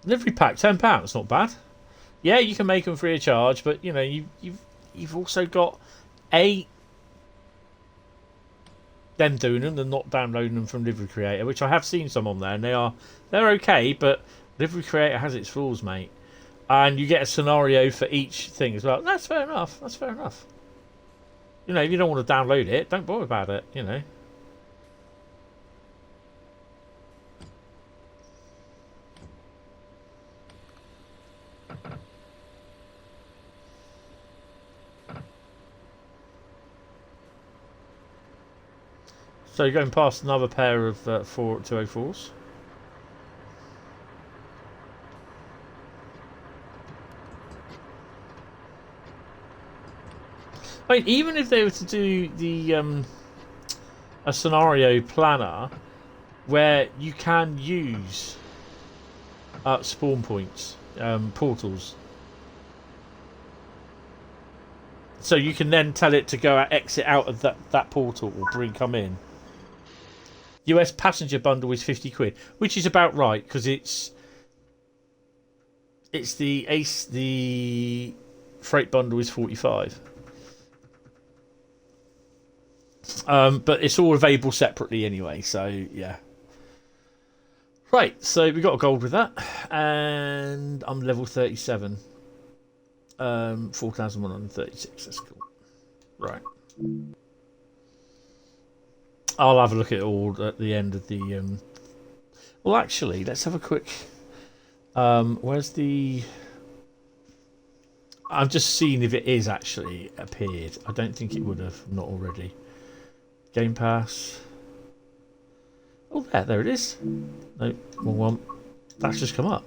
Livery pack, £10, not bad. Yeah, you can make them free of charge, but you know you've also got them doing them and not downloading them from Livery Creator, which I have seen some on there, and they're okay, but Livery Creator has its flaws, mate. And you get a scenario for each thing as well. That's fair enough. That's fair enough. You know, if you don't want to download it, don't bother about it, you know. So you're going past another pair of 204s. I mean, even if they were to do the a scenario planner where you can use spawn points, portals, so you can then tell it to go exit out of that portal or come in. US passenger bundle is £50, which is about right because it's the freight bundle is 45. But it's all available separately anyway, so yeah. Right, so we got a gold with that, and I'm level 37. 4,136, that's cool. Right. I'll have a look at it all at the end of the... Well, actually, let's have a quick... where's the... I've just seen if it is actually appeared. I don't think it would have, not already. Game Pass. Oh, there it is. No, wrong one. That's just come up.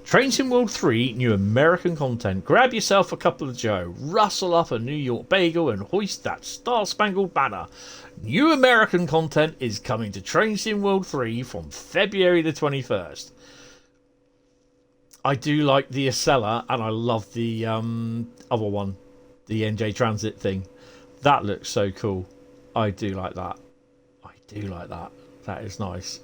Train Sim World 3, new American content. Grab yourself a couple of Joe, rustle up a New York bagel, and hoist that star-spangled banner. New American content is coming to Train Sim World 3 from February the 21st. I do like the Acela, and I love the other one, the NJ Transit thing. That looks so cool. I do like that. I do like that. That is nice.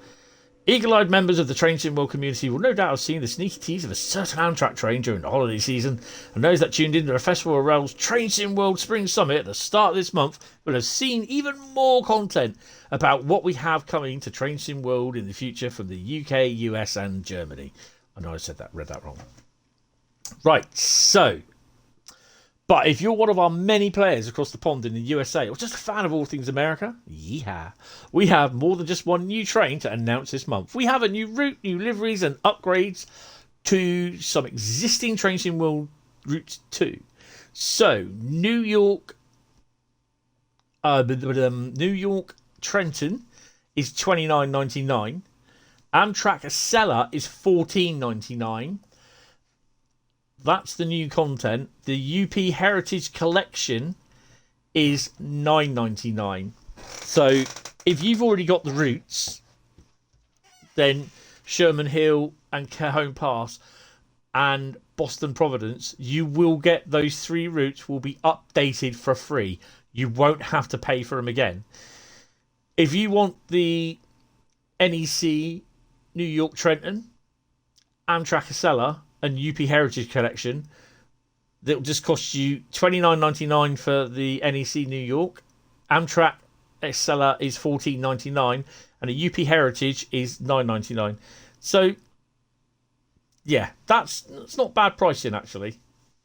Eagle-eyed members of the Train Sim World community will no doubt have seen the sneaky tease of a certain Amtrak train during the holiday season, and those that tuned into the Festival of Rail's Train Sim World Spring Summit at the start of this month will have seen even more content about what we have coming to Train Sim World in the future from the UK, US and Germany. I know I read that wrong. Right, so... But if you're one of our many players across the pond in the USA, or just a fan of all things America, yeehaw, we have more than just one new train to announce this month. We have a new route, new liveries and upgrades to some existing Train Sim World routes too. So, New York Trenton is $29.99. Amtrak Acela is $14.99. That's the new content. The UP Heritage Collection is $9.99. So if you've already got the routes, then Sherman Hill and Cajon Pass and Boston Providence, you will get those three routes will be updated for free. You won't have to pay for them again. If you want the NEC New York Trenton, Amtrak Acela, and UP Heritage Collection. That'll just cost you $29.99 for the NEC New York. Amtrak Acela is $14.99, and a UP Heritage is $9.99. So, yeah, that's not bad pricing actually.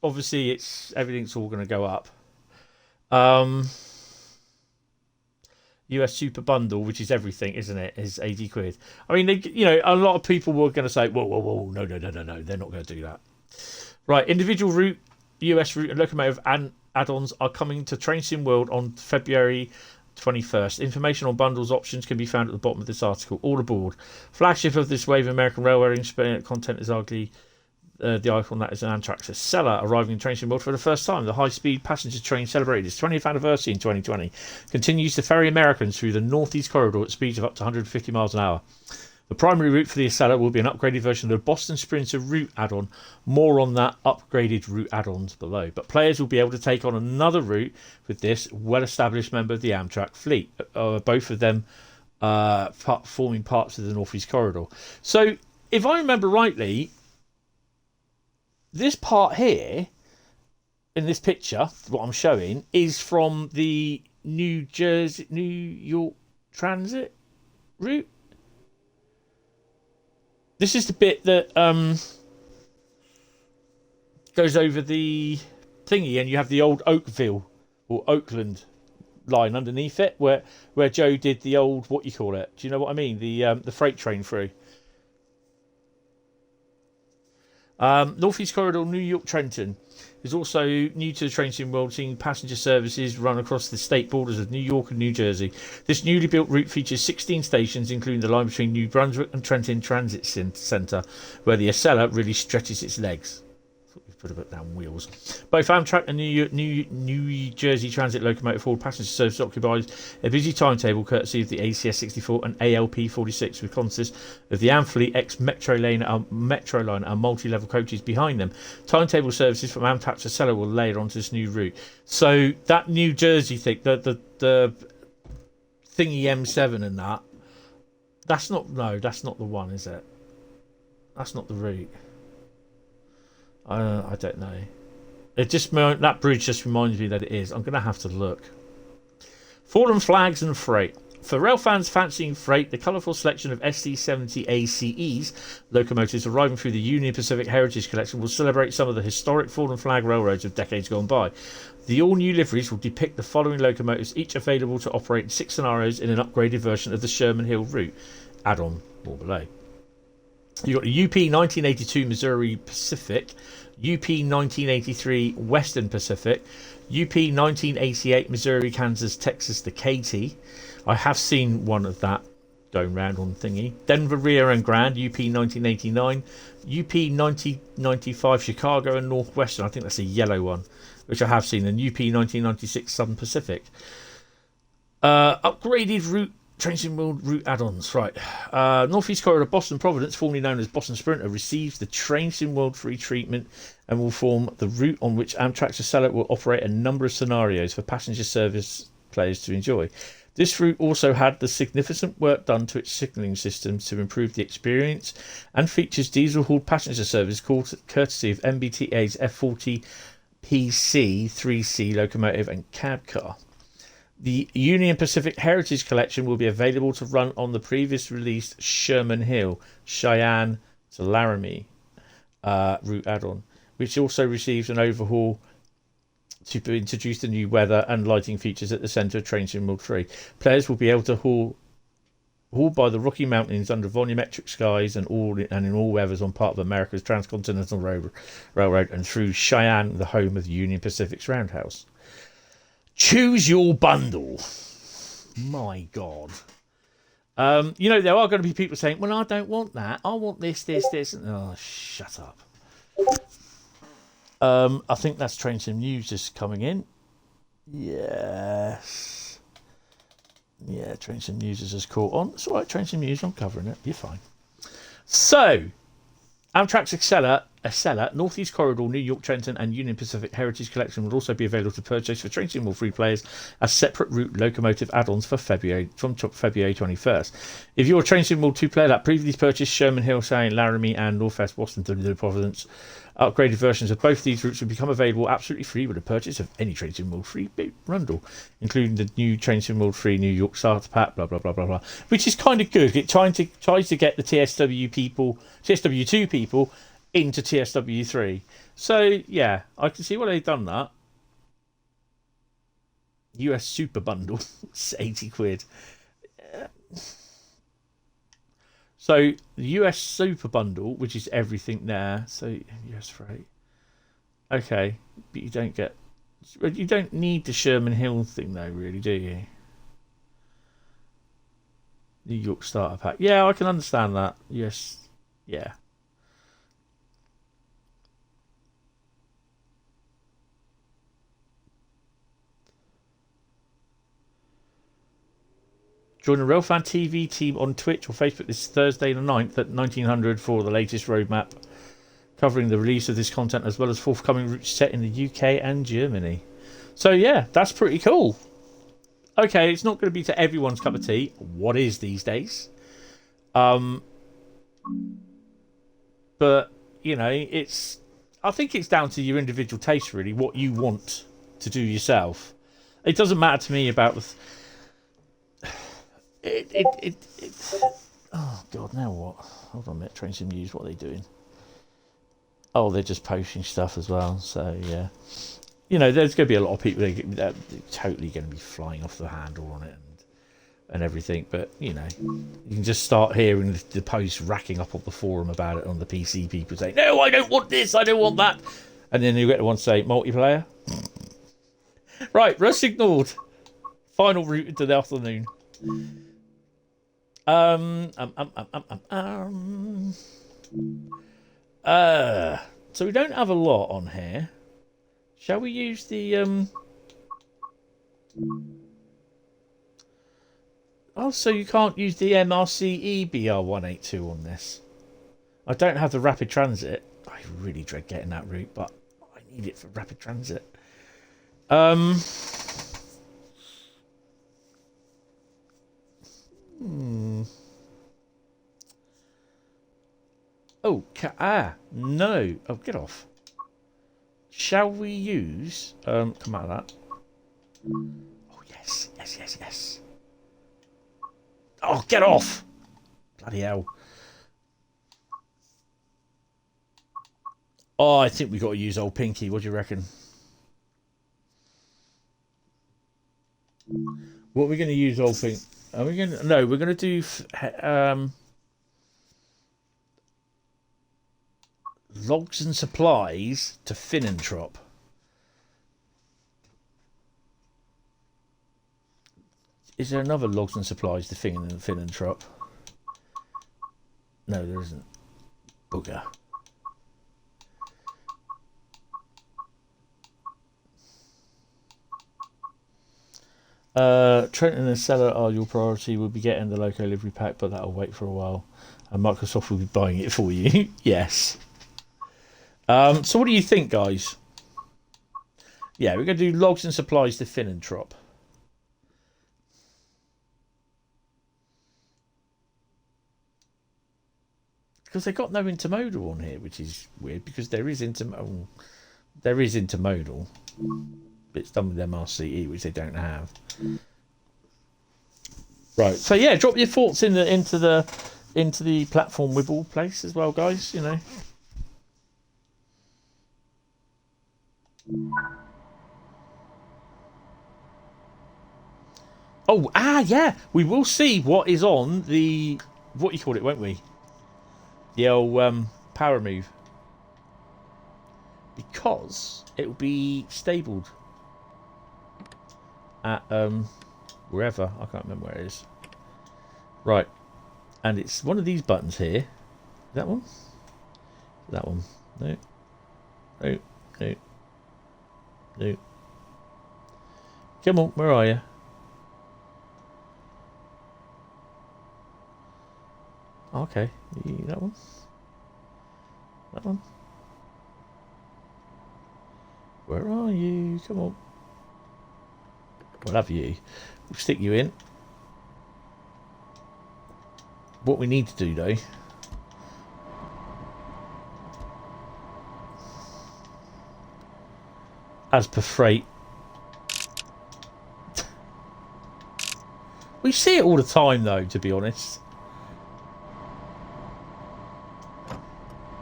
Obviously, everything's all going to go up. US Super Bundle, which is everything, isn't it? Is £80. I mean, a lot of people were going to say, whoa, no, they're not going to do that. Right, individual route, US route, and locomotive and add-ons are coming to Train Sim World on February 21st. Information on bundles options can be found at the bottom of this article. All aboard. Flagship of this wave of American railway content is arguably the icon that is an Amtrak Acela arriving in Train Sim World for the first time. The high-speed passenger train celebrated its 20th anniversary in 2020. Continues to ferry Americans through the Northeast Corridor at speeds of up to 150 miles an hour. The primary route for the Acela will be an upgraded version of the Boston Sprinter route add-on. More on that upgraded route add-ons below. But players will be able to take on another route with this well-established member of the Amtrak fleet. Both of them forming parts of the Northeast Corridor. So, if I remember rightly, this part here, in this picture, what I'm showing, is from the New York Transit route. This is the bit that goes over the thingy, and you have the old Oakville or Oakland line underneath it, where Joe did the old, what you call it? Do you know what I mean? The freight train through. Northeast Corridor, New York Trenton is also new to the Train Sim World, seeing passenger services run across the state borders of New York and New Jersey. This newly built route features 16 stations, including the line between New Brunswick and Trenton Transit Centre, where the Acela really stretches its legs. Put a bit down wheels. Both Amtrak and New Jersey Transit locomotive forward passenger service occupies a busy timetable courtesy of the ACS 64 and ALP 46, which consists of the Amfleet X Metro line and multi-level coaches behind them. Timetable services from Amtrak to Acela will layer onto this new route. So that New Jersey thing, the thingy M7 and that's not the one, is it? That's not the route. I don't know. That bridge just reminds me that it is. I'm going to have to look. Fallen flags and freight. For rail fans fancying freight, the colourful selection of SD70 ACEs locomotives arriving through the Union Pacific Heritage Collection will celebrate some of the historic fallen flag railroads of decades gone by. The all-new liveries will depict the following locomotives, each available to operate in 6 scenarios in an upgraded version of the Sherman Hill route. Add-on more below. You've got the UP 1982 Missouri Pacific, UP 1983 Western Pacific, UP 1988 Missouri, Kansas, Texas, the KT. I have seen one of that going round on thingy. Denver, Rear and Grand, UP 1989, UP 1995 Chicago and Northwestern. I think that's a yellow one, which I have seen. And UP 1996 Southern Pacific. Upgraded route. Train Sim World route add-ons, right. Northeast Corridor Boston Providence, formerly known as Boston Sprinter, receives the Train Sim World free treatment and will form the route on which Amtrak Acela will operate a number of scenarios for passenger service players to enjoy. This route also had the significant work done to its signalling systems to improve the experience and features diesel-hauled passenger service courtesy of MBTA's F40 PC 3C locomotive and cab car. The Union Pacific Heritage Collection will be available to run on the previously released Sherman Hill, Cheyenne to Laramie route add-on, which also receives an overhaul to introduce the new weather and lighting features at the centre of Train Sim World 3. Players will be able to haul by the Rocky Mountains under volumetric skies and in all weathers on part of America's transcontinental railroad and through Cheyenne, the home of the Union Pacific's roundhouse. Choose your bundle. My God. There are going to be people saying, well, I don't want that. I want this. Oh, shut up. I think that's Train Sim News is coming in. Yes. Yeah, Train Sim News is just caught on. It's all right, Train Sim News. I'm covering it. You're fine. So, Amtrak's Acela a seller, Northeast Corridor, New York, Trenton, and Union Pacific Heritage Collection will also be available to purchase for Train Sim World free players as separate route locomotive add-ons for February 21st. If you're a Train Sim World 2 player that previously purchased Sherman Hill, Saint Laramie, and Northwest Boston to the Providence, upgraded versions of both these routes will become available absolutely free with the purchase of any Train Sim World free rundle, including the new Train Sim World 3 New York starter pack, blah blah blah blah blah, which is kind of good. It tries to get the TSW2 people into TSW3. So yeah, I can see why they've done that. US Super Bundle, it's 80 quid. So the US Super Bundle, which is everything there. So US freight. Okay, but you don't need the Sherman Hill thing though, really, do you? New York starter pack. Yeah, I can understand that. Yes, yeah. Join the Railfan TV team on Twitch or Facebook this Thursday the 9th at 1900 for the latest roadmap covering the release of this content as well as forthcoming routes set in the UK and Germany. So yeah, that's pretty cool. Okay, it's not going to be to everyone's cup of tea. What is these days? But you know, I think it's down to your individual taste really, what you want to do yourself. It doesn't matter to me about the oh god, now what? Hold on a minute, Train Sim News, what are they doing? Oh, they're just posting stuff as well, so yeah. You know, there's going to be a lot of people that are totally going to be flying off the handle on it and everything, but you know, you can just start hearing the posts racking up on the forum about it on the PC, people saying, no, I don't want this, I don't want that, and then you get the one say, multiplayer. Right, Rush ignored. Final route into the afternoon. So we don't have a lot on here. Shall we use the Oh, so you can't use the MRCE BR182 on this. I don't have the rapid transit. I really dread getting that route, but I need it for rapid transit. Oh, no. Oh, get off. Shall we use... come out of that. Oh, yes. Yes, yes, yes. Oh, get off! Bloody hell. Oh, I think we got to use old Pinky. What do you reckon? What are we going to use old Pinky? Are we going to... No, we're going to do... logs and supplies to Finnentrop. Is there another logs and supplies to Finnentrop? No, there isn't. Booger. Trenton and Seller are your priority. We'll be getting the loco livery pack, but that'll wait for a while. And Microsoft will be buying it for you. Yes. So what do you think, guys? Yeah, we're going to do logs and supplies to Finnentrop. Because they got no intermodal on here, which is weird, because there is intermodal. There is intermodal. But it's done with MRCE, which they don't have. Right. So yeah, drop your thoughts into the platform wibble place as well, guys, you know. Oh, yeah. We will see what is on the... What you call it, won't we? The old power move. Because it will be stabled at wherever. I can't remember where it is. Right. And it's one of these buttons here. That one? That one. No. No. No. No. Come on, where are you? Okay, that one. That one. Where are you? Come on. We'll have you. We'll stick you in. What we need to do, though... As per freight... We see it all the time, though, to be honest.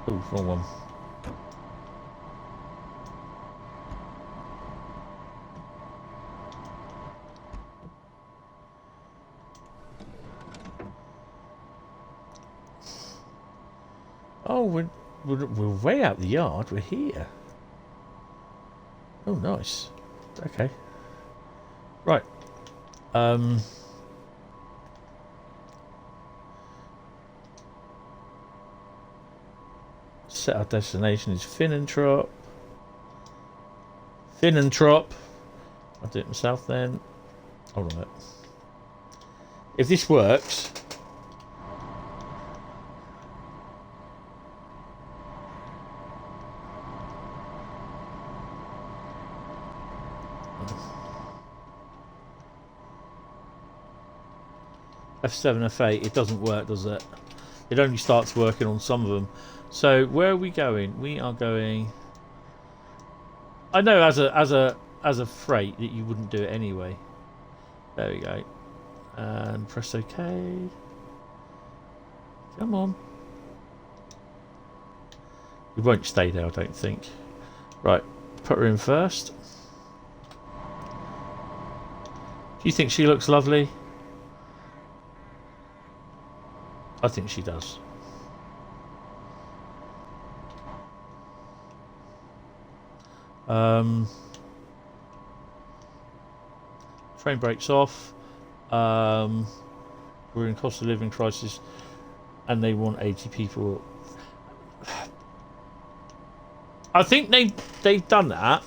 Oh, wrong one. Oh, we're way out the yard. We're here. Oh, nice. Okay. Right. Set our destination is Finnentrop. I'll do it myself then. Alright. If this works... F7, F8, it doesn't work, does it? It only starts working on some of them. So where are we going? We are going. I know as a freight that you wouldn't do it anyway. There we go. And press OK. Come on. You won't stay there, I don't think. Right, put her in first. Do you think she looks lovely? I think she does. Train breaks off. We're in cost of living crisis, and they want 80 people. I think they've done that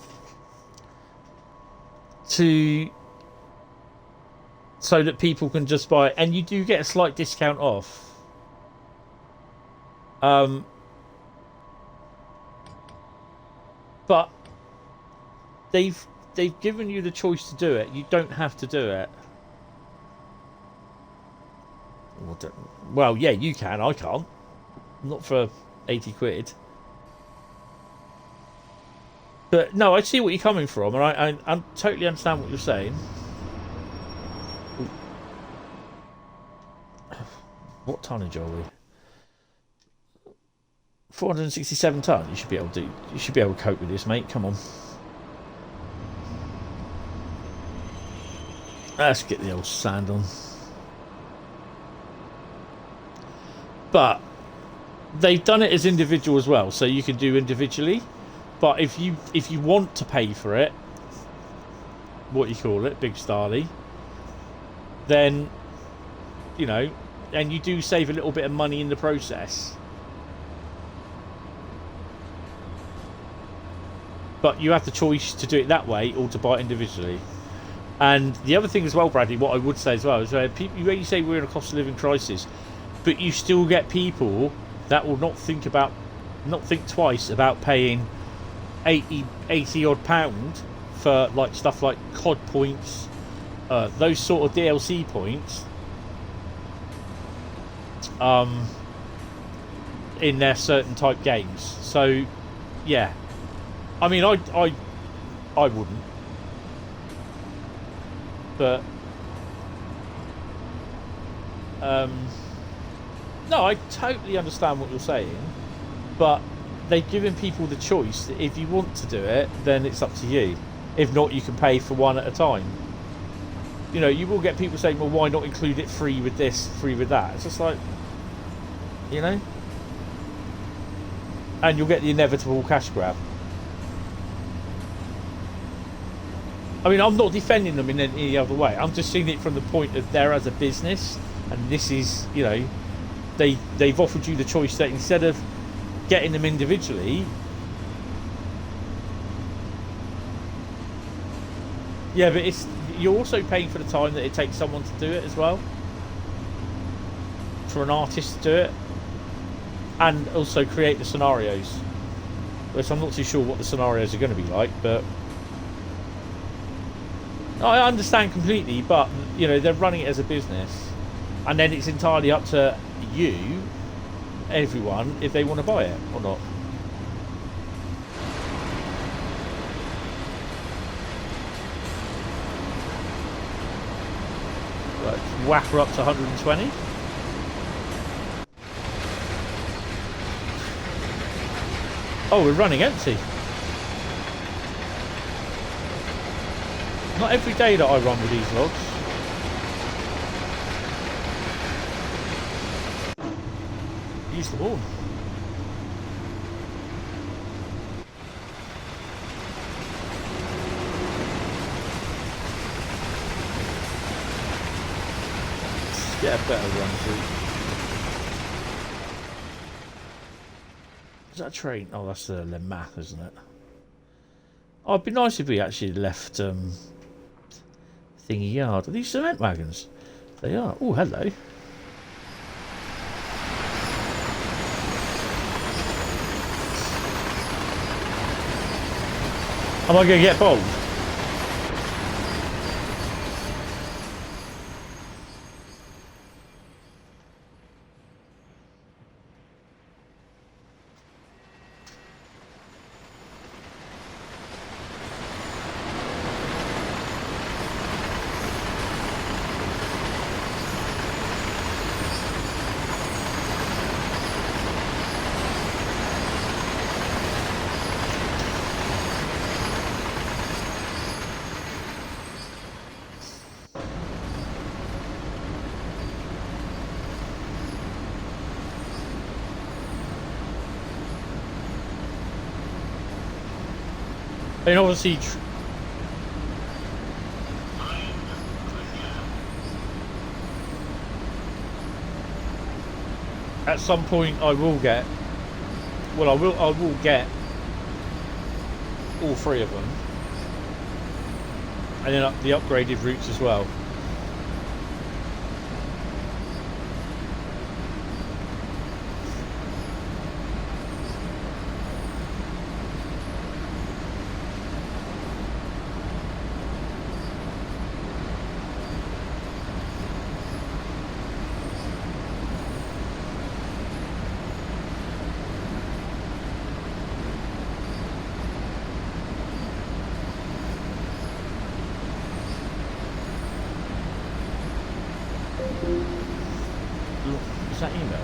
so that people can just buy it, and you do get a slight discount off. But they've given you the choice to do it. You don't have to do it. Well, yeah, you can. I can't. Not for 80 quid. But no, I see what you're coming from, and I totally understand what you're saying. What tonnage are we? 467 ton. You should be able to. You should be able to cope with this, mate. Come on. Let's get the old sand on. But they've done it as individual as well, so you can do individually. But if you want to pay for it, what you call it, Big Starly, then you know, and you do save a little bit of money in the process. But you have the choice to do it that way or to buy it individually. And the other thing as well, Bradley, what I would say as well is when you say we're in a cost of living crisis, but you still get people that will not think twice about paying 80 odd pound for like stuff like COD points, those sort of DLC points, in their certain type games. So yeah, I mean I wouldn't, but no, I totally understand what you're saying, but they've given people the choice that if you want to do it, then it's up to you. If not, you can pay for one at a time. You know, you will get people saying, well, why not include it free with this, free with that? It's just like, you know, and you'll get the inevitable cash grab. I mean, I'm not defending them in any other way. I'm just seeing it from the point of they're as a business, and this is, you know, they've offered you the choice that instead of getting them individually, yeah, but you're also paying for the time that it takes someone to do it as well, for an artist to do it, and also create the scenarios. which I'm not too sure what the scenarios are going to be like, but I understand completely. But you know, they're running it as a business, and then it's entirely up to you, everyone, if they want to buy it or not. Right, whack her up to 120. Oh, we're running empty. Not every day that I run with these logs. Use the horn. Let's get a better run through. Is that a train? Oh, that's the Le Math, isn't it? Oh, it'd be nice if we actually left Thingy Yard. Are these cement wagons? They are. Oh, hello. Am I going to get bold? And obviously, at some point I will get, well, I will get all three of them, and then the upgraded routes as well. Is that email?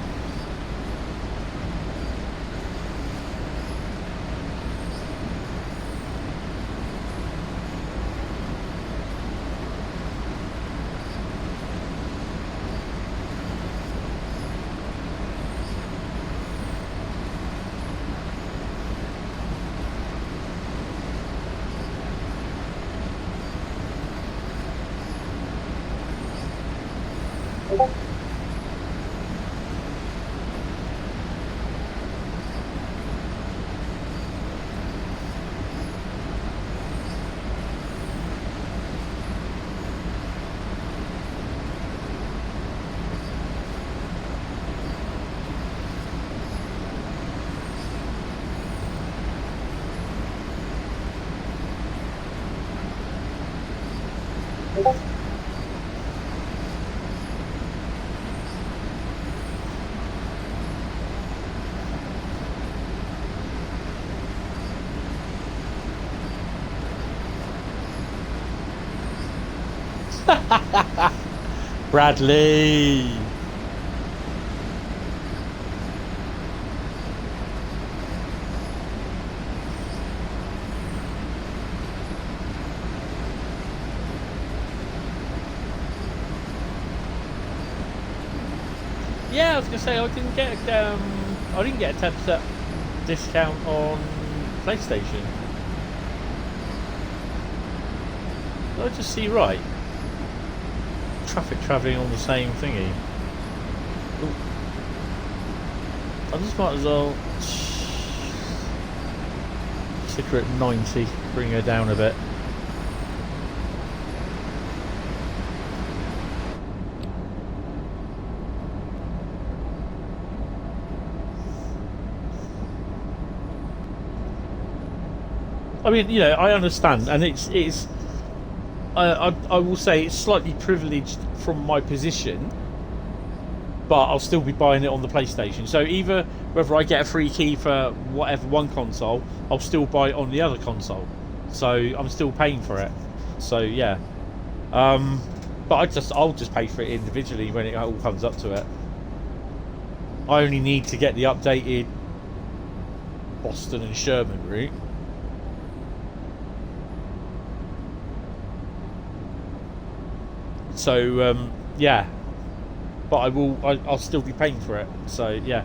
Bradley. Yeah, I was gonna say I didn't get a 10% discount on PlayStation. Did I just see right? Traffic travelling on the same thingy. Ooh. I just might as well stick her at 90, bring her down a bit. I mean, you know, I understand, and it's. I will say it's slightly privileged from my position, but I'll still be buying it on the PlayStation. So either whether I get a free key for whatever one console, I'll still buy it on the other console. So I'm still paying for it. So yeah, but I'll just pay for it individually when it all comes up to it. I only need to get the updated Boston and Sherman route. So yeah, but I'll still be paying for it. So yeah,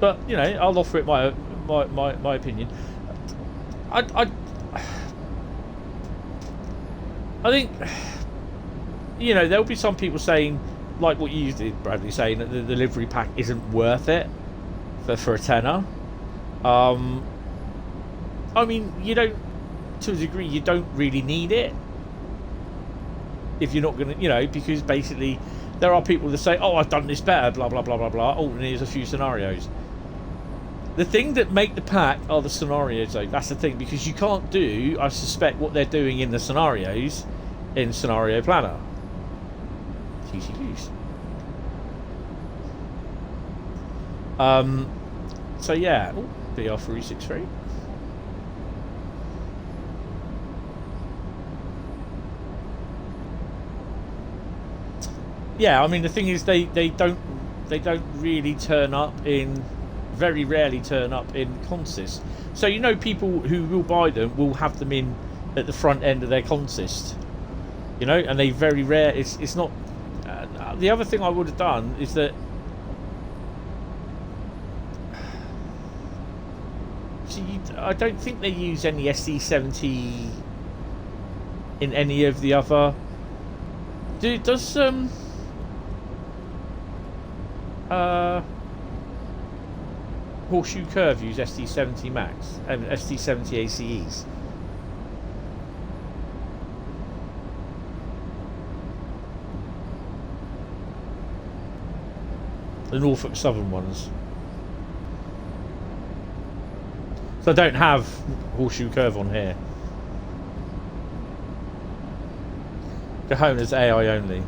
but you know, I'll offer it my opinion. I think, you know, there'll be some people saying, like what you did, Bradley, saying that the delivery pack isn't worth it for a tenner. I mean, you don't, to a degree, you don't really need it if you're not gonna, you know, because basically there are people that say, oh, I've done this better, blah blah blah blah blah. Oh, and here's a few scenarios. The thing that make the pack are the scenarios, though. That's the thing, because you can't do, I suspect, what they're doing in the scenarios in Scenario Planner. TCUs. So yeah, BR363. Yeah, I mean the thing is they don't really turn up in, very rarely turn up in consist. So you know, people who will buy them will have them in at the front end of their consist. You know, and they very rare. It's not. The other thing I would have done is that. I don't think they use any SD70 in any of the other. Does Horseshoe Curve use SD70 Max and SD70 ACEs? The Norfolk Southern ones. So I don't have Horseshoe Curve on here. Cajon is AI only.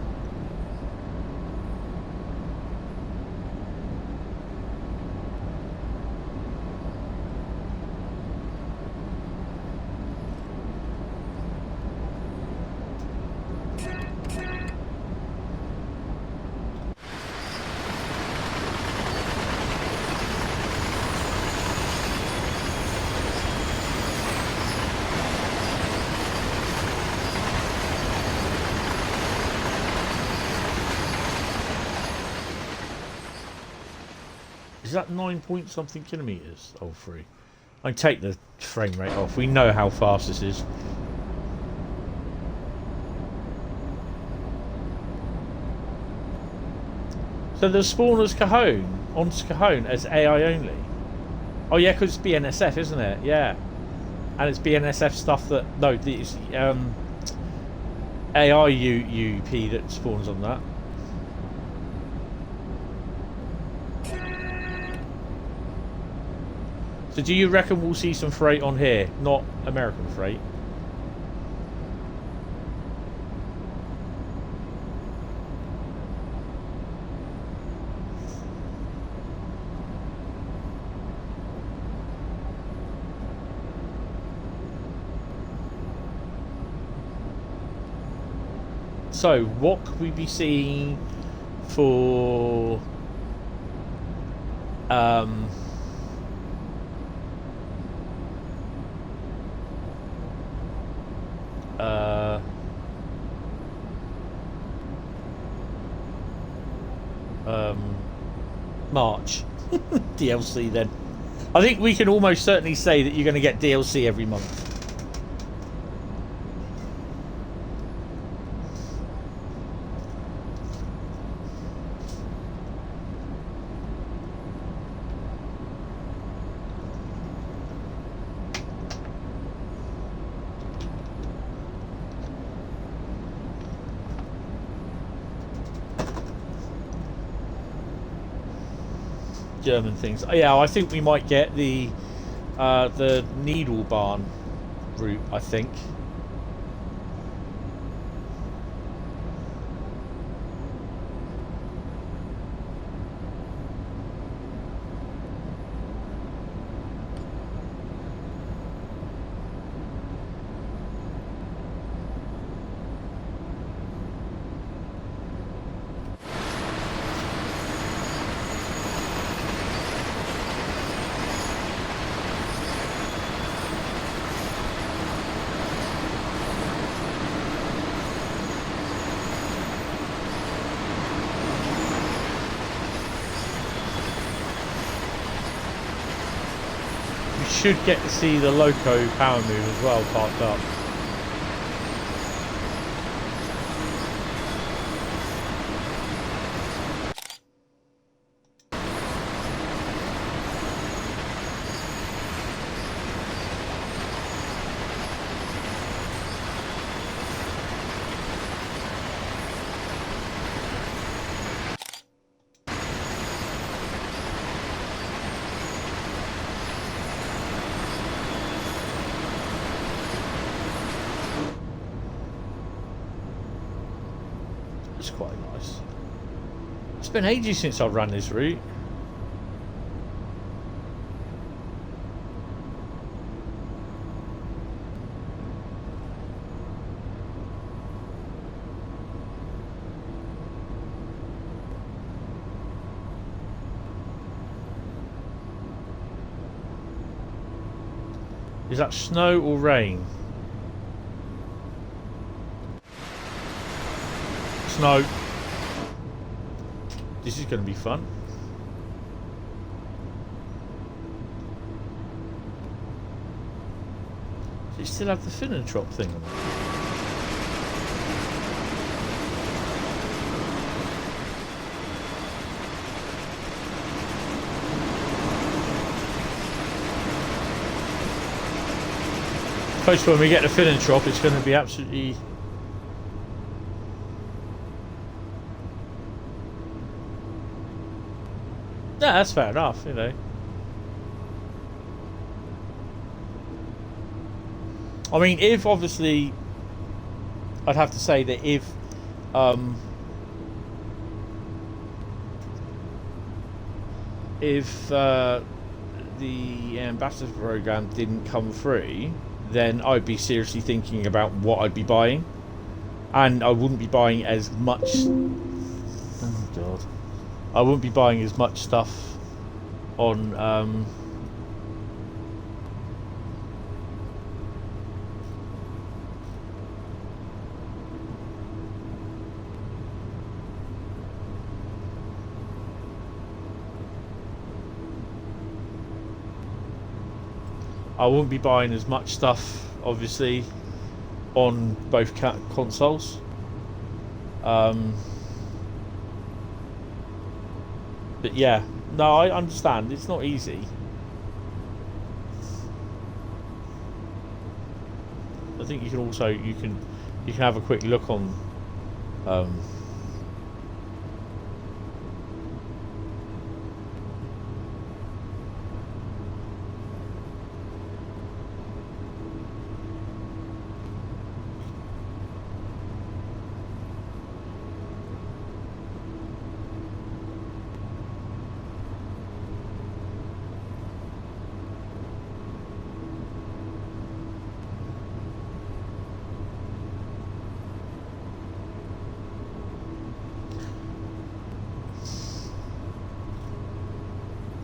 Is that 9 point something kilometres? Oh, free. I take the frame rate off. We know how fast this is. So the spawner's Cajon on Cajon as AI only. Oh yeah, because it's BNSF, isn't it? Yeah, and it's BNSF stuff that it's AI UP that spawns on that. So do you reckon we'll see some freight on here? Not American freight. So what could we be seeing for March DLC then? I think we can almost certainly say that you're going to get DLC every month. German things. Yeah, I think we might get the the Needle Bahn route, I think. Should get to see the Loco power move as well parked up. Quite nice. It's been ages since I've run this route. Is that snow or rain? Snow. This is going to be fun. Do you still have the Finnentrop thing on it? Suppose when we get the Finnentrop, it's going to be absolutely... Yeah, that's fair enough, you know. I mean, if obviously, I'd have to say that if the ambassador program didn't come through, then I'd be seriously thinking about what I'd be buying, and I wouldn't be buying as much. Oh God. I wouldn't be buying as much stuff on I wouldn't be buying as much stuff, obviously, on both consoles. But yeah, no, I understand. It's not easy. I think you can also you can have a quick look on.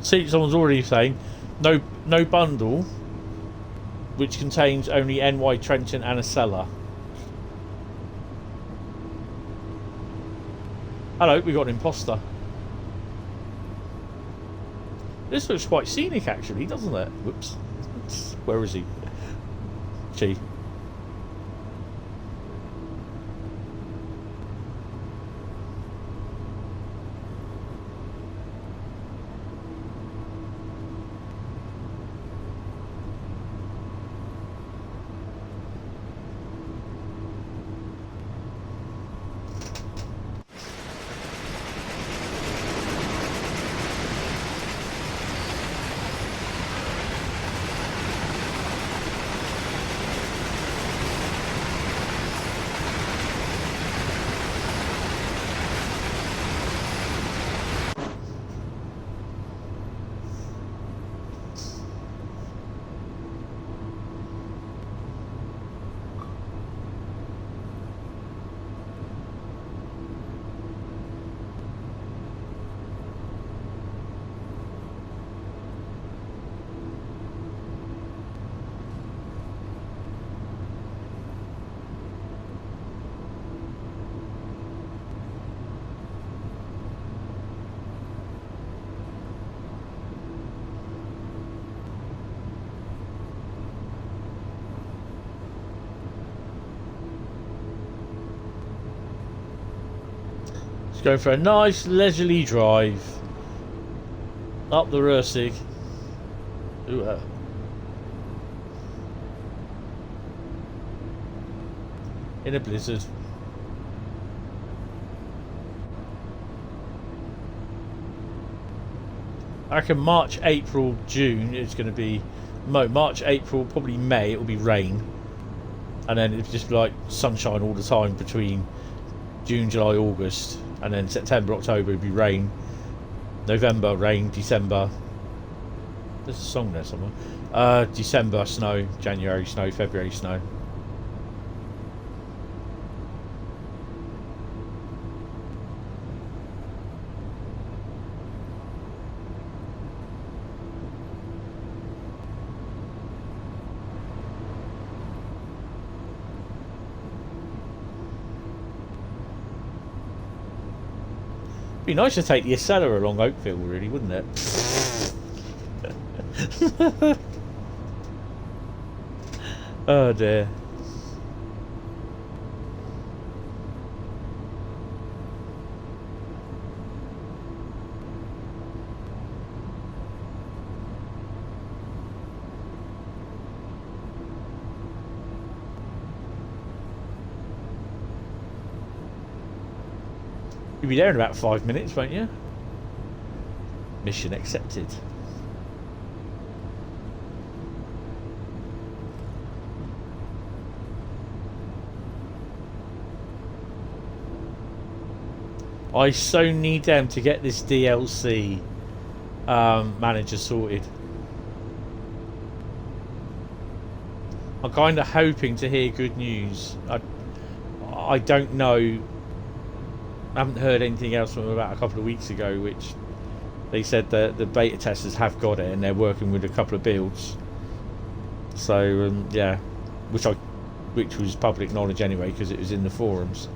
See, someone's already saying no bundle which contains only NY Trenchant and a cellar. Hello, we got an imposter. This looks quite scenic actually, doesn't it? Whoops. Where is he? Gee. Just going for a nice leisurely drive up the Ruhr Sieg. Ooh, in a blizzard. I reckon March, April, June it's going to be March, April, probably May. It will be rain, and then it's just like sunshine all the time between June, July, August, and then September, October it'll be rain. November rain, December. There's a song there somewhere. December snow, January snow, February snow. Be nice to take the Acela along Oakville, really, wouldn't it? Oh dear. You'll be there in about 5 minutes, won't you? Mission accepted. I so need them to get this DLC manager sorted. I'm kind of hoping to hear good news. I don't know. I haven't heard anything else from them about a couple of weeks ago, which they said that the beta testers have got it and they're working with a couple of builds. So yeah, which was public knowledge anyway because it was in the forums.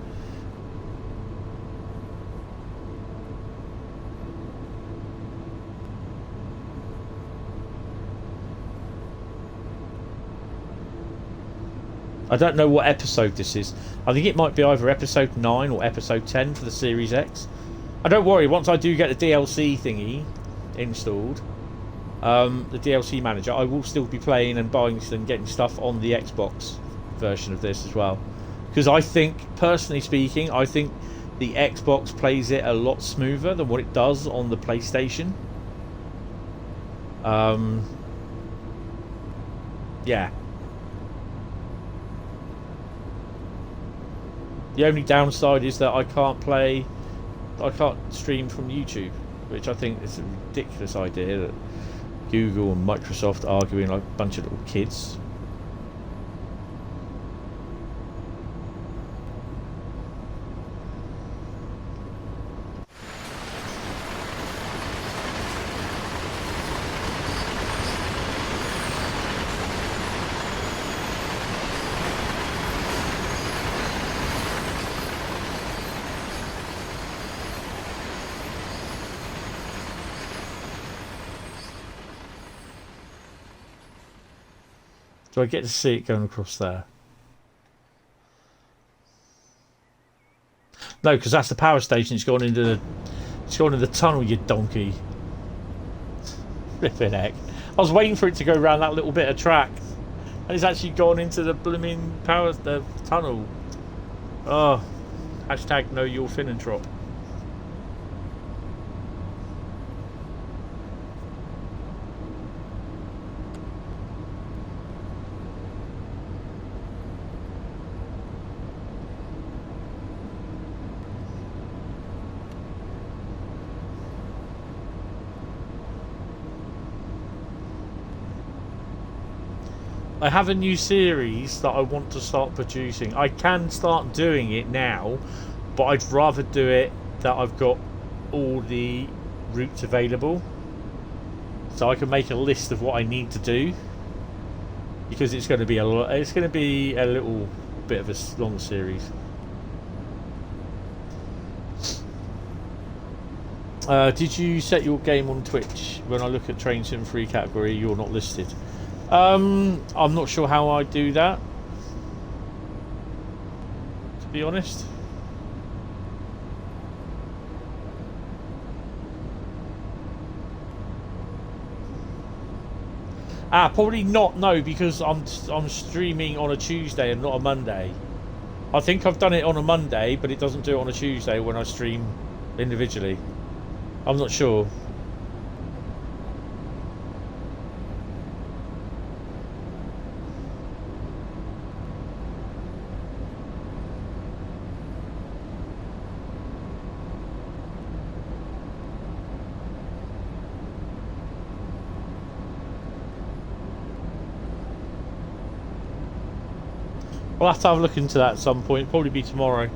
I don't know what episode this is. I think it might be either episode 9 or episode 10 for the Series X. And don't worry, once I do get the DLC thingy installed, the DLC manager, I will still be playing and buying and getting stuff on the Xbox version of this as well. Because I think, personally speaking, I think the Xbox plays it a lot smoother than what it does on the PlayStation. Yeah. The only downside is that I can't stream from YouTube, which I think is a ridiculous idea that Google and Microsoft are arguing like a bunch of little kids. Do I get to see it going across there? No, because that's the power station. It's gone into the tunnel, you donkey. Flipping heck. I was waiting for it to go around that little bit of track. And it's actually gone into the blooming the tunnel. Oh. Hashtag know your Finentrop. I have a new series that I want to start producing. I can start doing it now, but I'd rather do it that I've got all the routes available, so I can make a list of what I need to do, because it's going to be a lot. It's going to be a little bit of a long series. Did you set your game on Twitch? When I look at Train Sim 3 category, you're not listed. I'm not sure how I do that, to be honest. Probably not. No, because I'm streaming on a Tuesday and not a Monday. I think I've done it on a Monday, but it doesn't do it on a Tuesday when I stream individually. I'm not sure. We'll have to have a look into that at some point. Probably be tomorrow.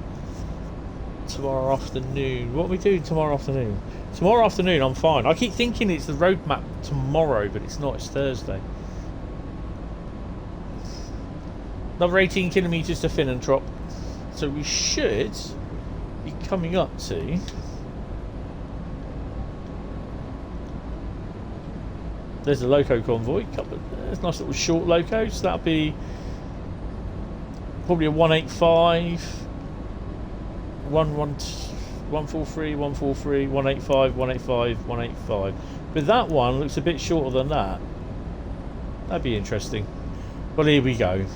Tomorrow afternoon. What are we doing tomorrow afternoon? Tomorrow afternoon, I'm fine. I keep thinking it's the roadmap tomorrow, but it's not. It's Thursday. Another 18 kilometres to Finnantrop. So we should be coming up to... There's a loco convoy. There's nice little short locos. So that'll be... probably a 185, 143, 143, 185, 185, 185. But that one looks a bit shorter than that. That'd be interesting. Well, here we go.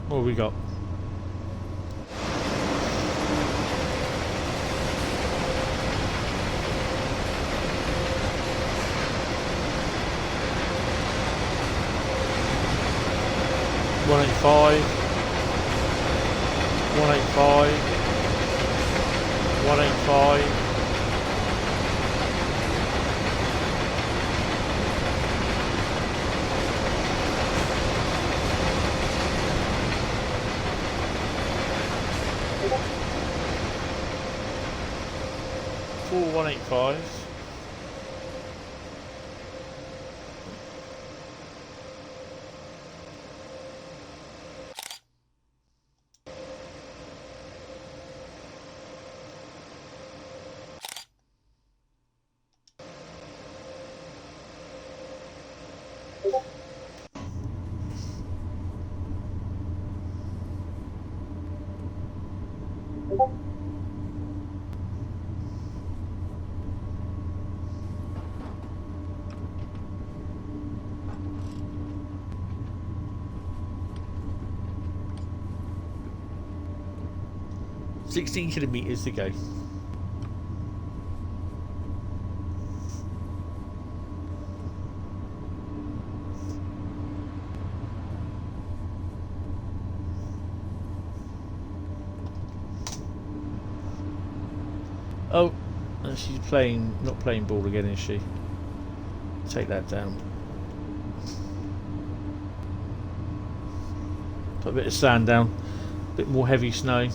What have we got? One 185, 185, 185. Four 185s. $16 kilometers to go. Oh, and she's not playing ball again, is she? Take that down. Put a bit of sand down, a bit more heavy snow.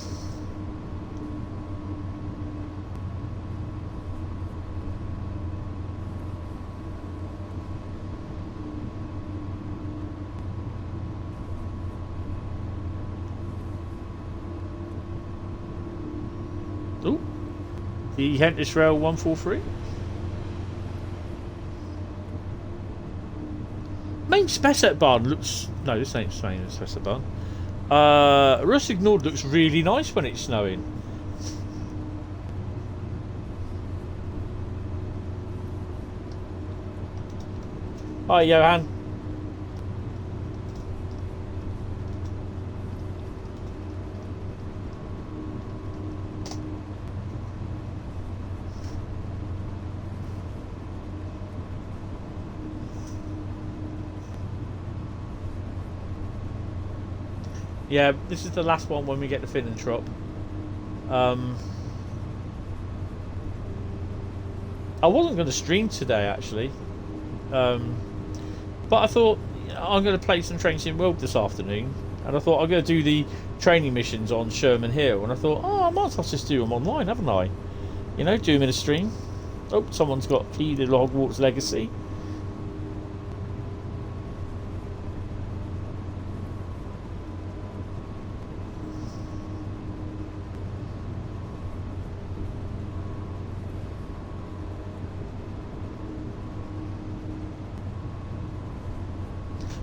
The Hentis Rail 143. Main Spessart Bahn looks... No, this ain't main Spessart Bahn. Ruhr Nord looks really nice when it's snowing. Hi, Johan. Yeah, this is the last one when we get to Finnantrop. I wasn't going to stream today, actually. But I thought, I'm going to play some Train Sim World this afternoon. And I thought, I'm going to do the training missions on Sherman Hill. And I thought, oh, I might as well just do them online, haven't I? You know, do them in a stream. Oh, someone's got key to Hogwarts Legacy.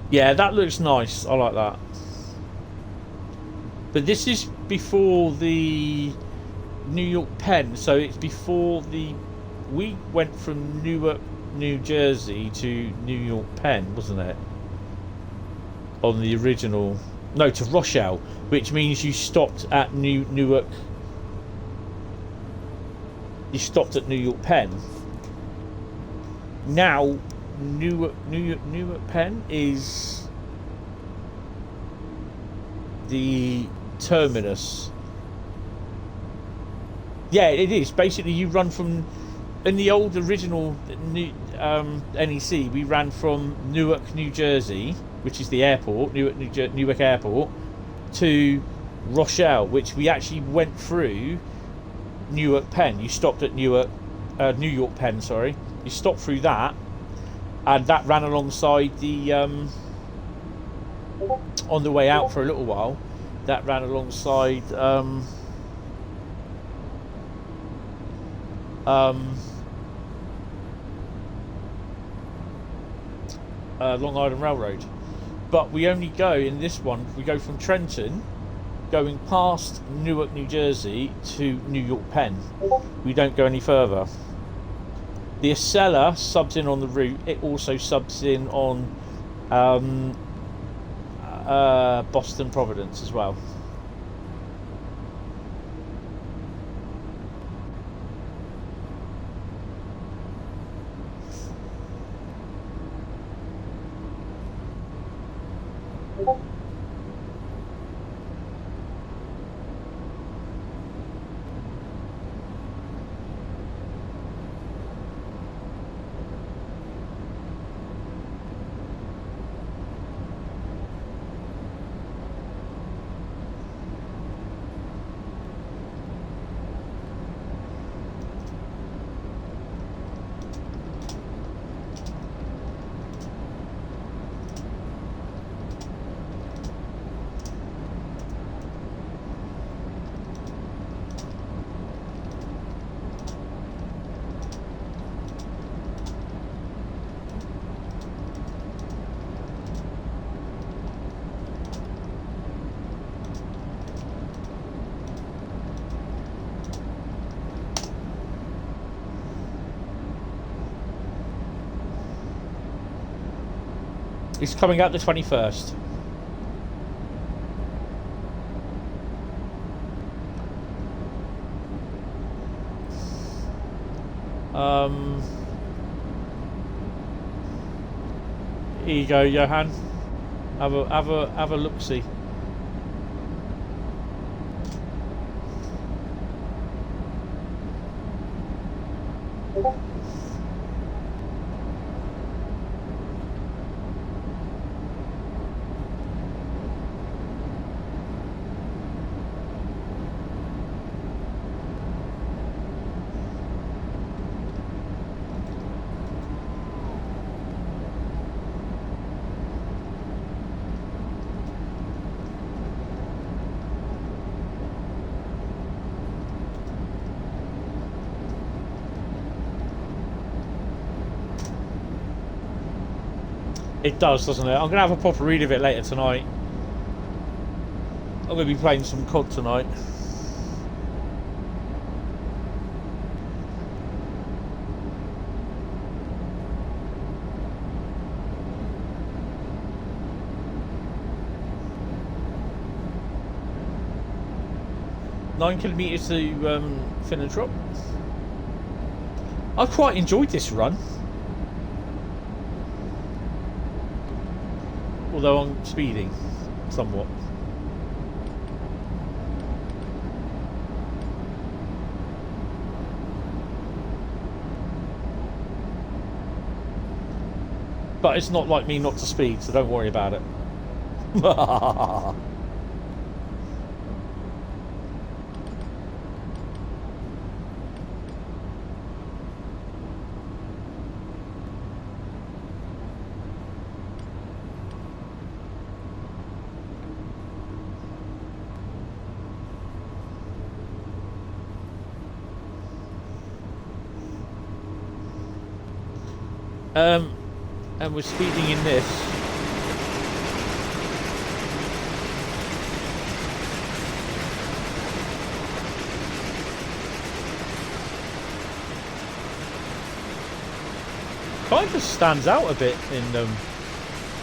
Yeah, that looks nice. I like that. But this is before the New York Penn, so it's before the... We went from Newark, New Jersey to New York Penn, wasn't it? On the original... No, to Rochelle, which means you stopped at Newark... You stopped at New York Penn. Now... Newark Penn is the terminus. Yeah, it is. Basically, you run from... In the old original NEC, we ran from Newark, New Jersey, which is the airport, Newark Airport, to Rochelle, which we actually went through Newark Penn. You stopped at New York Penn, sorry. You stopped through that. And that ran alongside the on the way out for a little while. That ran alongside Long Island Railroad. But we only go in this one. We go from Trenton, going past Newark, New Jersey to New York Penn. We don't go any further. The Acela subs in on the route. It also subs in on Boston Providence as well. It's coming out the 21st. Here you go, Johan. Have a look-see. It does, doesn't it? I'm going to have a proper read of it later tonight. I'm going to be playing some COD tonight. Nine kilometres to Finnentrop. I quite enjoyed this run. Although I'm speeding somewhat. But it's not like me not to speed, so don't worry about it. And we're speeding in this. Kind of stands out a bit in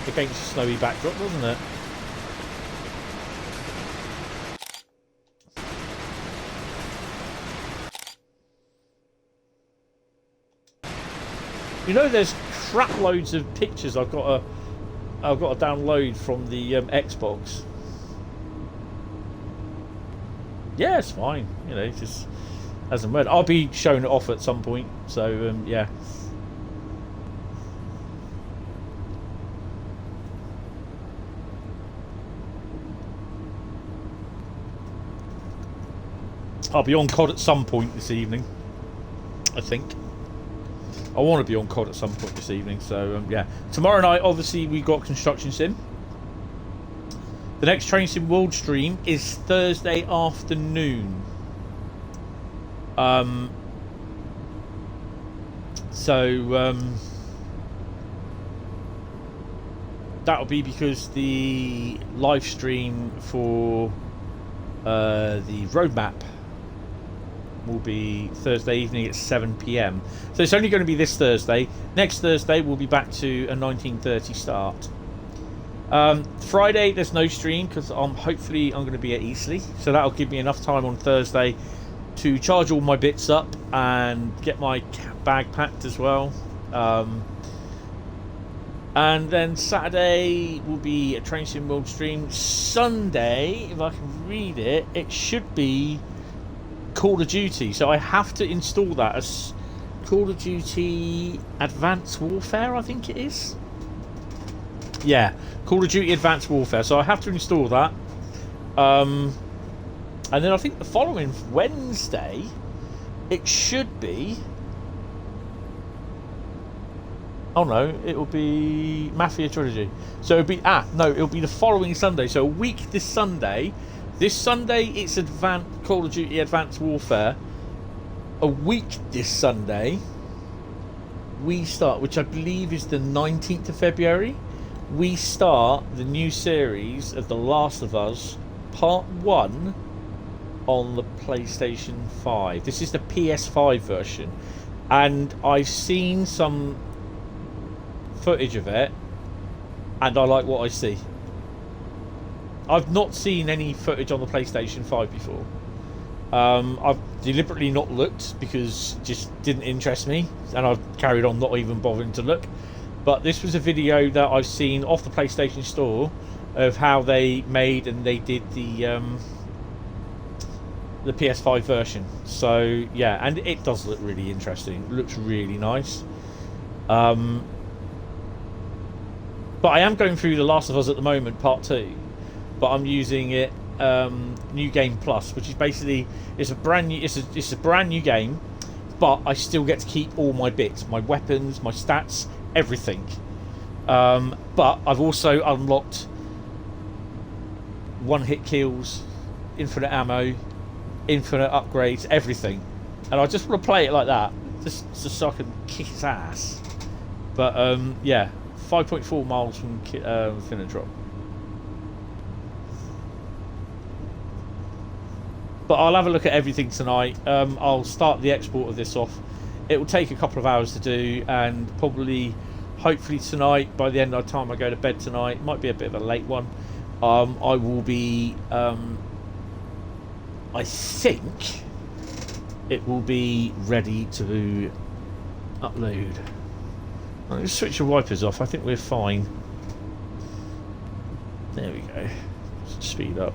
against the snowy backdrop, doesn't it? You know, there's crap loads of pictures I've got to download from the Xbox. Yeah, it's fine. You know, just as and when. I'll be showing it off at some point. So yeah. I'll be on COD at some point this evening, I think. I want to be on COD at some point this evening, so yeah. Tomorrow night, obviously, we got Construction Sim. The next Train Sim World stream is Thursday afternoon. That'll be because the live stream for the roadmap will be Thursday evening at 7 PM. So it's only going to be this Thursday. Next Thursday we'll be back to a 19:30 start. Friday there's no stream because hopefully I'm going to be at Eastleigh, so that'll give me enough time on Thursday to charge all my bits up and get my bag packed as well. And then Saturday will be a Train Sim World stream. Sunday, if I can read it, it should be Call of Duty, so I have to install that as Call of Duty Advanced Warfare, I think it is. Yeah, Call of Duty Advanced Warfare, so I have to install that. And then I think the following Wednesday it should be, oh no, it will be Mafia Trilogy. So it'll be it'll be the following Sunday, so a week this Sunday. This Sunday it's Call of Duty Advanced Warfare. A week this Sunday we start, which I believe is the 19th of February, we start the new series of The Last of Us Part 1 on the PlayStation 5. This is the PS5 version, and I've seen some footage of it and I like what I see. I've not seen any footage on the PlayStation 5 before. I've deliberately not looked because it just didn't interest me, and I've carried on not even bothering to look. But this was a video that I've seen off the PlayStation Store of how they made and they did the PS5 version. So yeah, and it does look really interesting. It looks really nice. But I am going through The Last of Us at the moment, Part 2. But I'm using it New Game Plus, which is basically it's a brand new game, but I still get to keep all my bits, my weapons, my stats, everything. But I've also unlocked one-hit kills, infinite ammo, infinite upgrades, everything, and I just want to play it like that, just so I can kick its ass. But yeah, 5.4 miles from Finna Drop. But I'll have a look at everything tonight. I'll start the export of this off. It will take a couple of hours to do, and probably, hopefully tonight, by the end of the time I go to bed tonight, it might be a bit of a late one, I will be, I think it will be ready to upload. Let's switch the wipers off. I think we're fine. There we go. Speed up.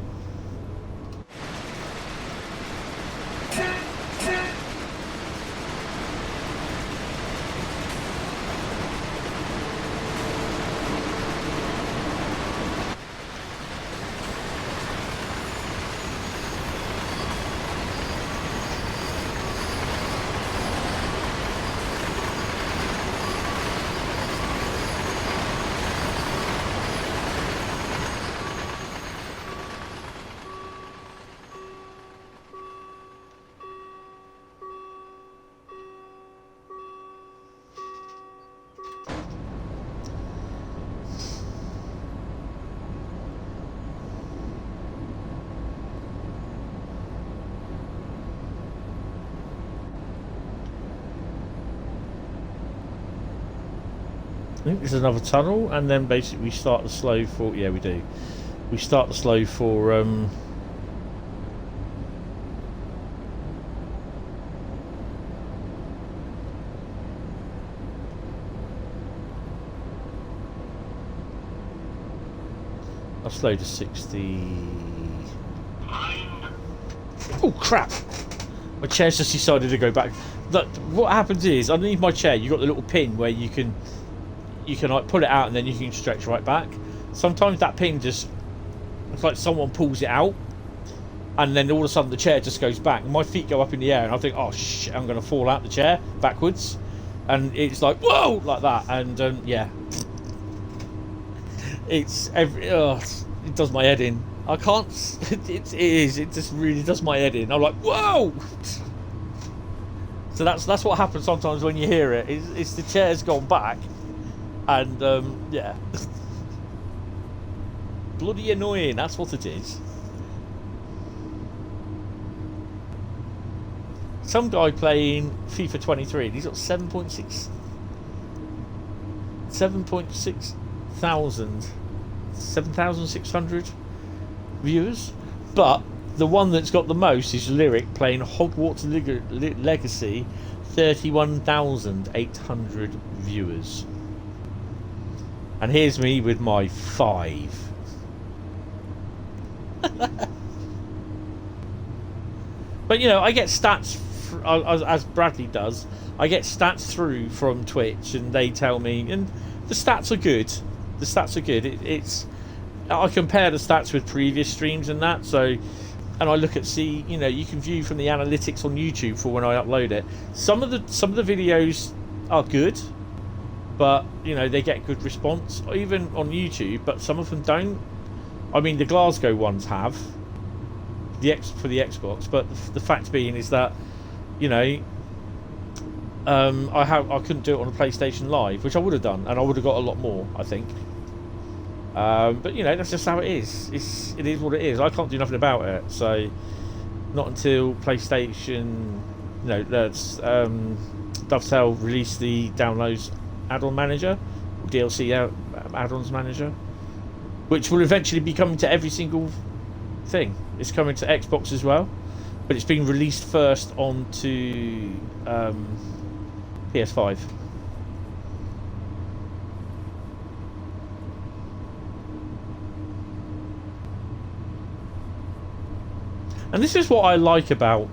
I think there's another tunnel, and then basically we start the slow for... Yeah, we do. We start the slow for... I'll slow to 60... Oh, crap! My chair's just decided to go back. Look, what happens is, underneath my chair, you've got the little pin where you can like pull it out and then you can stretch right back. Sometimes that pin just... It's like someone pulls it out and then all of a sudden the chair just goes back. My feet go up in the air and I think, oh shit, I'm going to fall out the chair backwards. And it's like, whoa! Like that. And yeah. It's every... it does my head in. I can't... It just really does my head in. I'm like, whoa! So that's what happens sometimes when you hear it. It's the chair's gone back. And, yeah. Bloody annoying, that's what it is. Some guy playing FIFA 23, and he's got 7.6 thousand, 7,600 viewers. But the one that's got the most is Lyric playing Hogwarts Legacy, 31,800 viewers. And here's me with my 5. But you know, I get stats as Bradley does. I get stats through from Twitch, and they tell me, and the stats are good. The stats are good. I compare the stats with previous streams and that. So, and I look at you know, you can view from the analytics on YouTube for when I upload it. Some of the videos are good, but you know, they get good response even on YouTube, but some of them don't. I mean, the Glasgow ones have for the Xbox, but the fact being is that, you know, I couldn't do it on a PlayStation Live, which I would have done, and I would have got a lot more, I think. But you know, that's just how it is. It is what it is. I can't do nothing about it. So not until PlayStation, you know, that's Dovetail released the downloads add-on manager, or DLC add-ons manager, which will eventually be coming to every single thing. It's coming to Xbox as well, but it's been released first onto PS5. And this is what I like about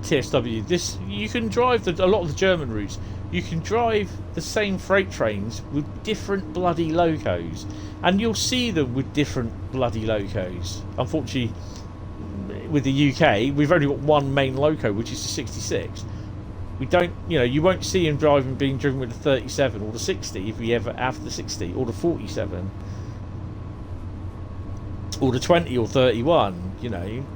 TSW. You can drive a lot of the German routes. You can drive the same freight trains with different bloody locos, and you'll see them with different bloody locos. Unfortunately, with the UK, we've only got one main loco, which is the 66. We don't, you know, you won't see him being driven with the 37 or the 60 if we ever have the 60, or the 47, or the 20 or 31. You know.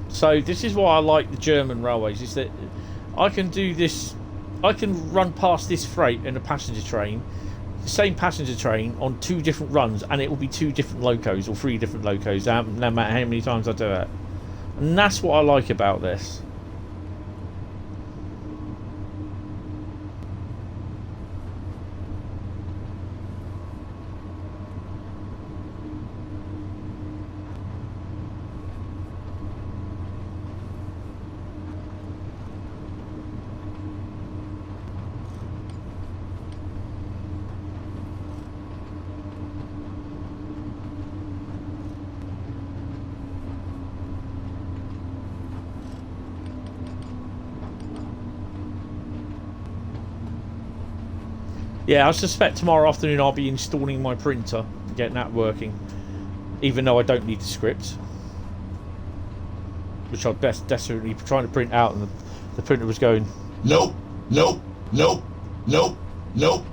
So this is why I like the German railways, is that I can do this, I can run past this freight in a passenger train, the same passenger train on 2 different runs, and it will be 2 different locos or 3 different locos, no matter how many times I do it. And that's what I like about this. Yeah, I suspect tomorrow afternoon I'll be installing my printer, getting that working, even though I don't need the script, which I'm desperately trying to print out, and the printer was going, Nope, nope, nope, nope, nope,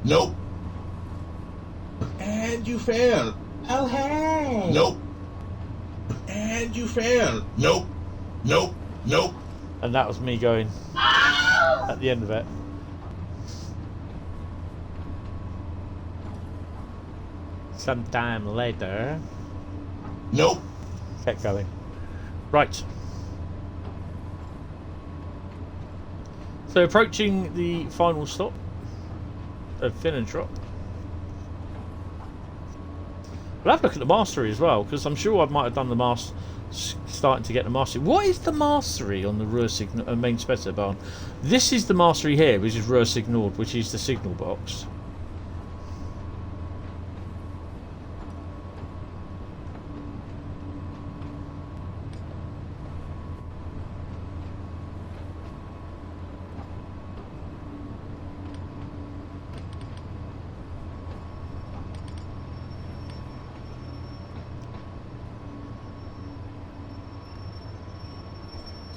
nope. And you failed. Oh, hey! Nope. And you failed. Nope, nope, nope. and that was me going at the end of it. Sometime later. Nope. Kept going. Right. So approaching the final stop of Finnentrop. We'll have a look at the mastery as well, because I'm sure I might have done the master, starting to get the mastery. What is the mastery on the Ruhr signal, main Spessart Bahn? This is the mastery here, which is Ruhr signaled, which is the signal box.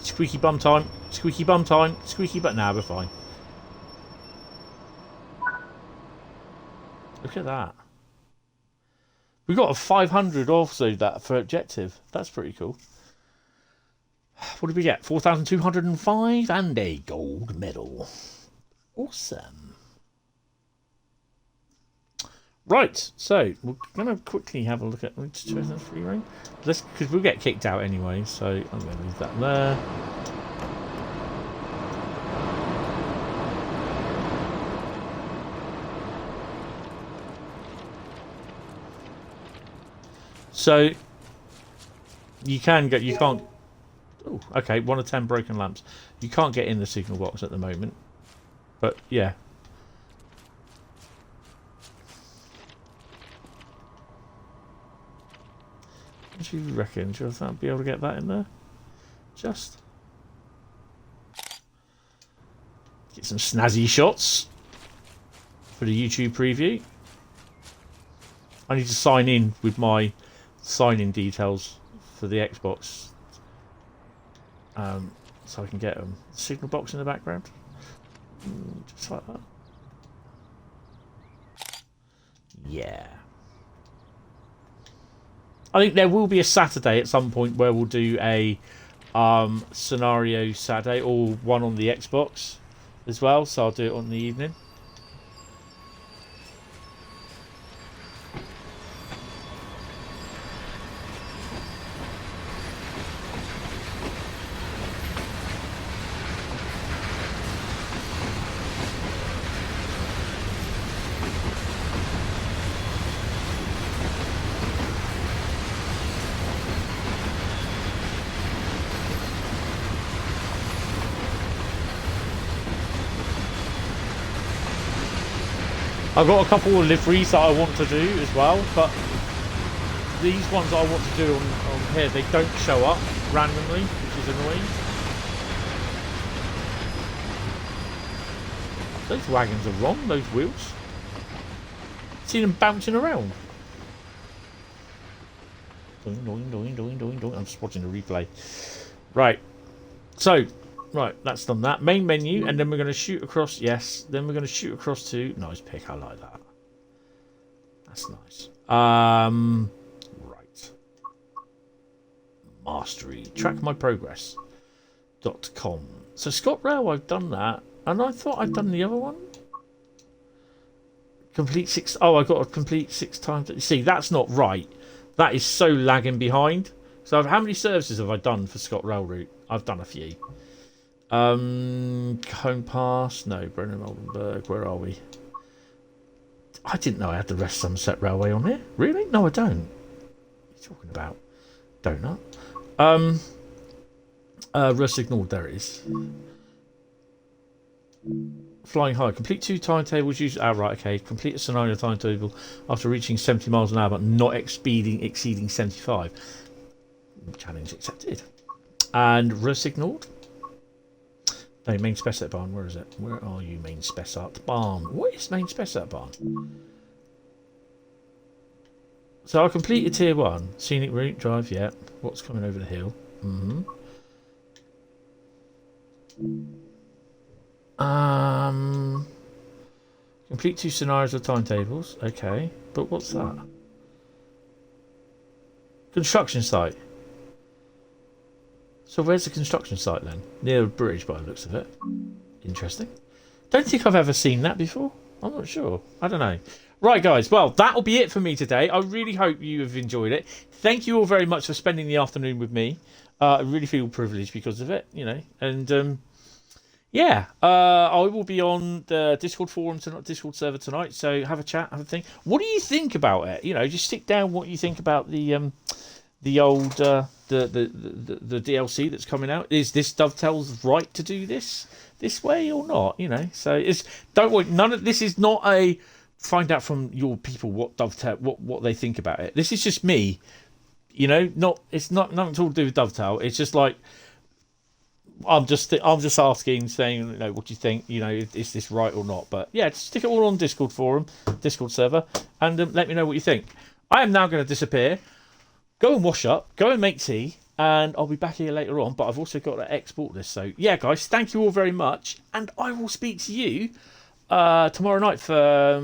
Squeaky bum time, squeaky bum time, squeaky but now we're fine. Look at that. We got a 500 also that for objective. That's pretty cool. What did we get? 4,205 and a gold medal. Awesome. Right, so we're gonna quickly have a look at free reign. Let's, because we'll get kicked out anyway. So I'm gonna leave that there. So you can get, you can't. Oh, okay, 1 of 10 broken lamps. You can't get in the signal box at the moment, but yeah. What do you reckon? Do you think I'll be able to get that in there? Just get some snazzy shots for the YouTube preview. I need to sign in with my sign-in details for the Xbox, so I can get them. Signal box in the background, just like that. Yeah. I think there will be a Saturday at some point where we'll do a scenario Saturday, or one on the Xbox as well, so I'll do it on the evening. I've got a couple of liveries that I want to do as well, but these ones I want to do on here, they don't show up randomly, which is annoying. Those wagons are wrong, those wheels. See them bouncing around. Doing, doing, doing, doing, doing, doing. I'm just watching the replay. Right. So, right, that's done that. Main menu, and then we're going to shoot across. Yes, then we're going to shoot across to. Nice pick, I like that. That's nice. Right. Mastery. Track my progress.com. So ScotRail, I've done that, and I thought I'd done the other one. Complete 6. Oh, I got to complete 6 times. See, that's not right. That is so lagging behind. So, how many services have I done for ScotRail route? I've done a few. Home Pass, no, Bremen, Oldenburg, where are we? I didn't know I had the West Somerset Railway on here. Really? No, I don't. What are you talking about? Donut. Ruhr signal, there it is. Flying high. Complete 2 timetables used. Ah, right, okay. Complete a scenario timetable after reaching 70 miles an hour, but not exceeding 75. Challenge accepted. And Ruhr signaled. No, main Spessart Bahn, where is it? Where are you, main Spessart Bahn? What is main Spessart Bahn? So I completed tier 1. Scenic route, drive, yeah. What's coming over the hill? Complete 2 scenarios of timetables. Okay, but what's that? Construction site. So where's the construction site then? Near a bridge by the looks of it. Interesting. Don't think I've ever seen that before. I'm not sure. I don't know. Right, guys. Well, that'll be it for me today. I really hope you have enjoyed it. Thank you all very much for spending the afternoon with me. I really feel privileged because of it, you know. And yeah, I will be on the Discord forum tonight, Discord server tonight. So have a chat, have a think. What do you think about it? You know, just stick down what you think about the old the DLC that's coming out. Is this Dovetail's right to do this way or not? You know, so it's don't worry. None of this is not a find out from your people what Dovetail what they think about it. This is just me. You know, it's not nothing to do with Dovetail. It's just like. I'm just asking, saying, you know, what do you think? You know, is this right or not? But yeah, just stick it all on Discord forum, Discord server, and let me know what you think. I am now going to disappear, go and wash up, go and make tea, and I'll be back here later on. But I've also got to export this. So yeah, guys, thank you all very much, and I will speak to you tomorrow night for.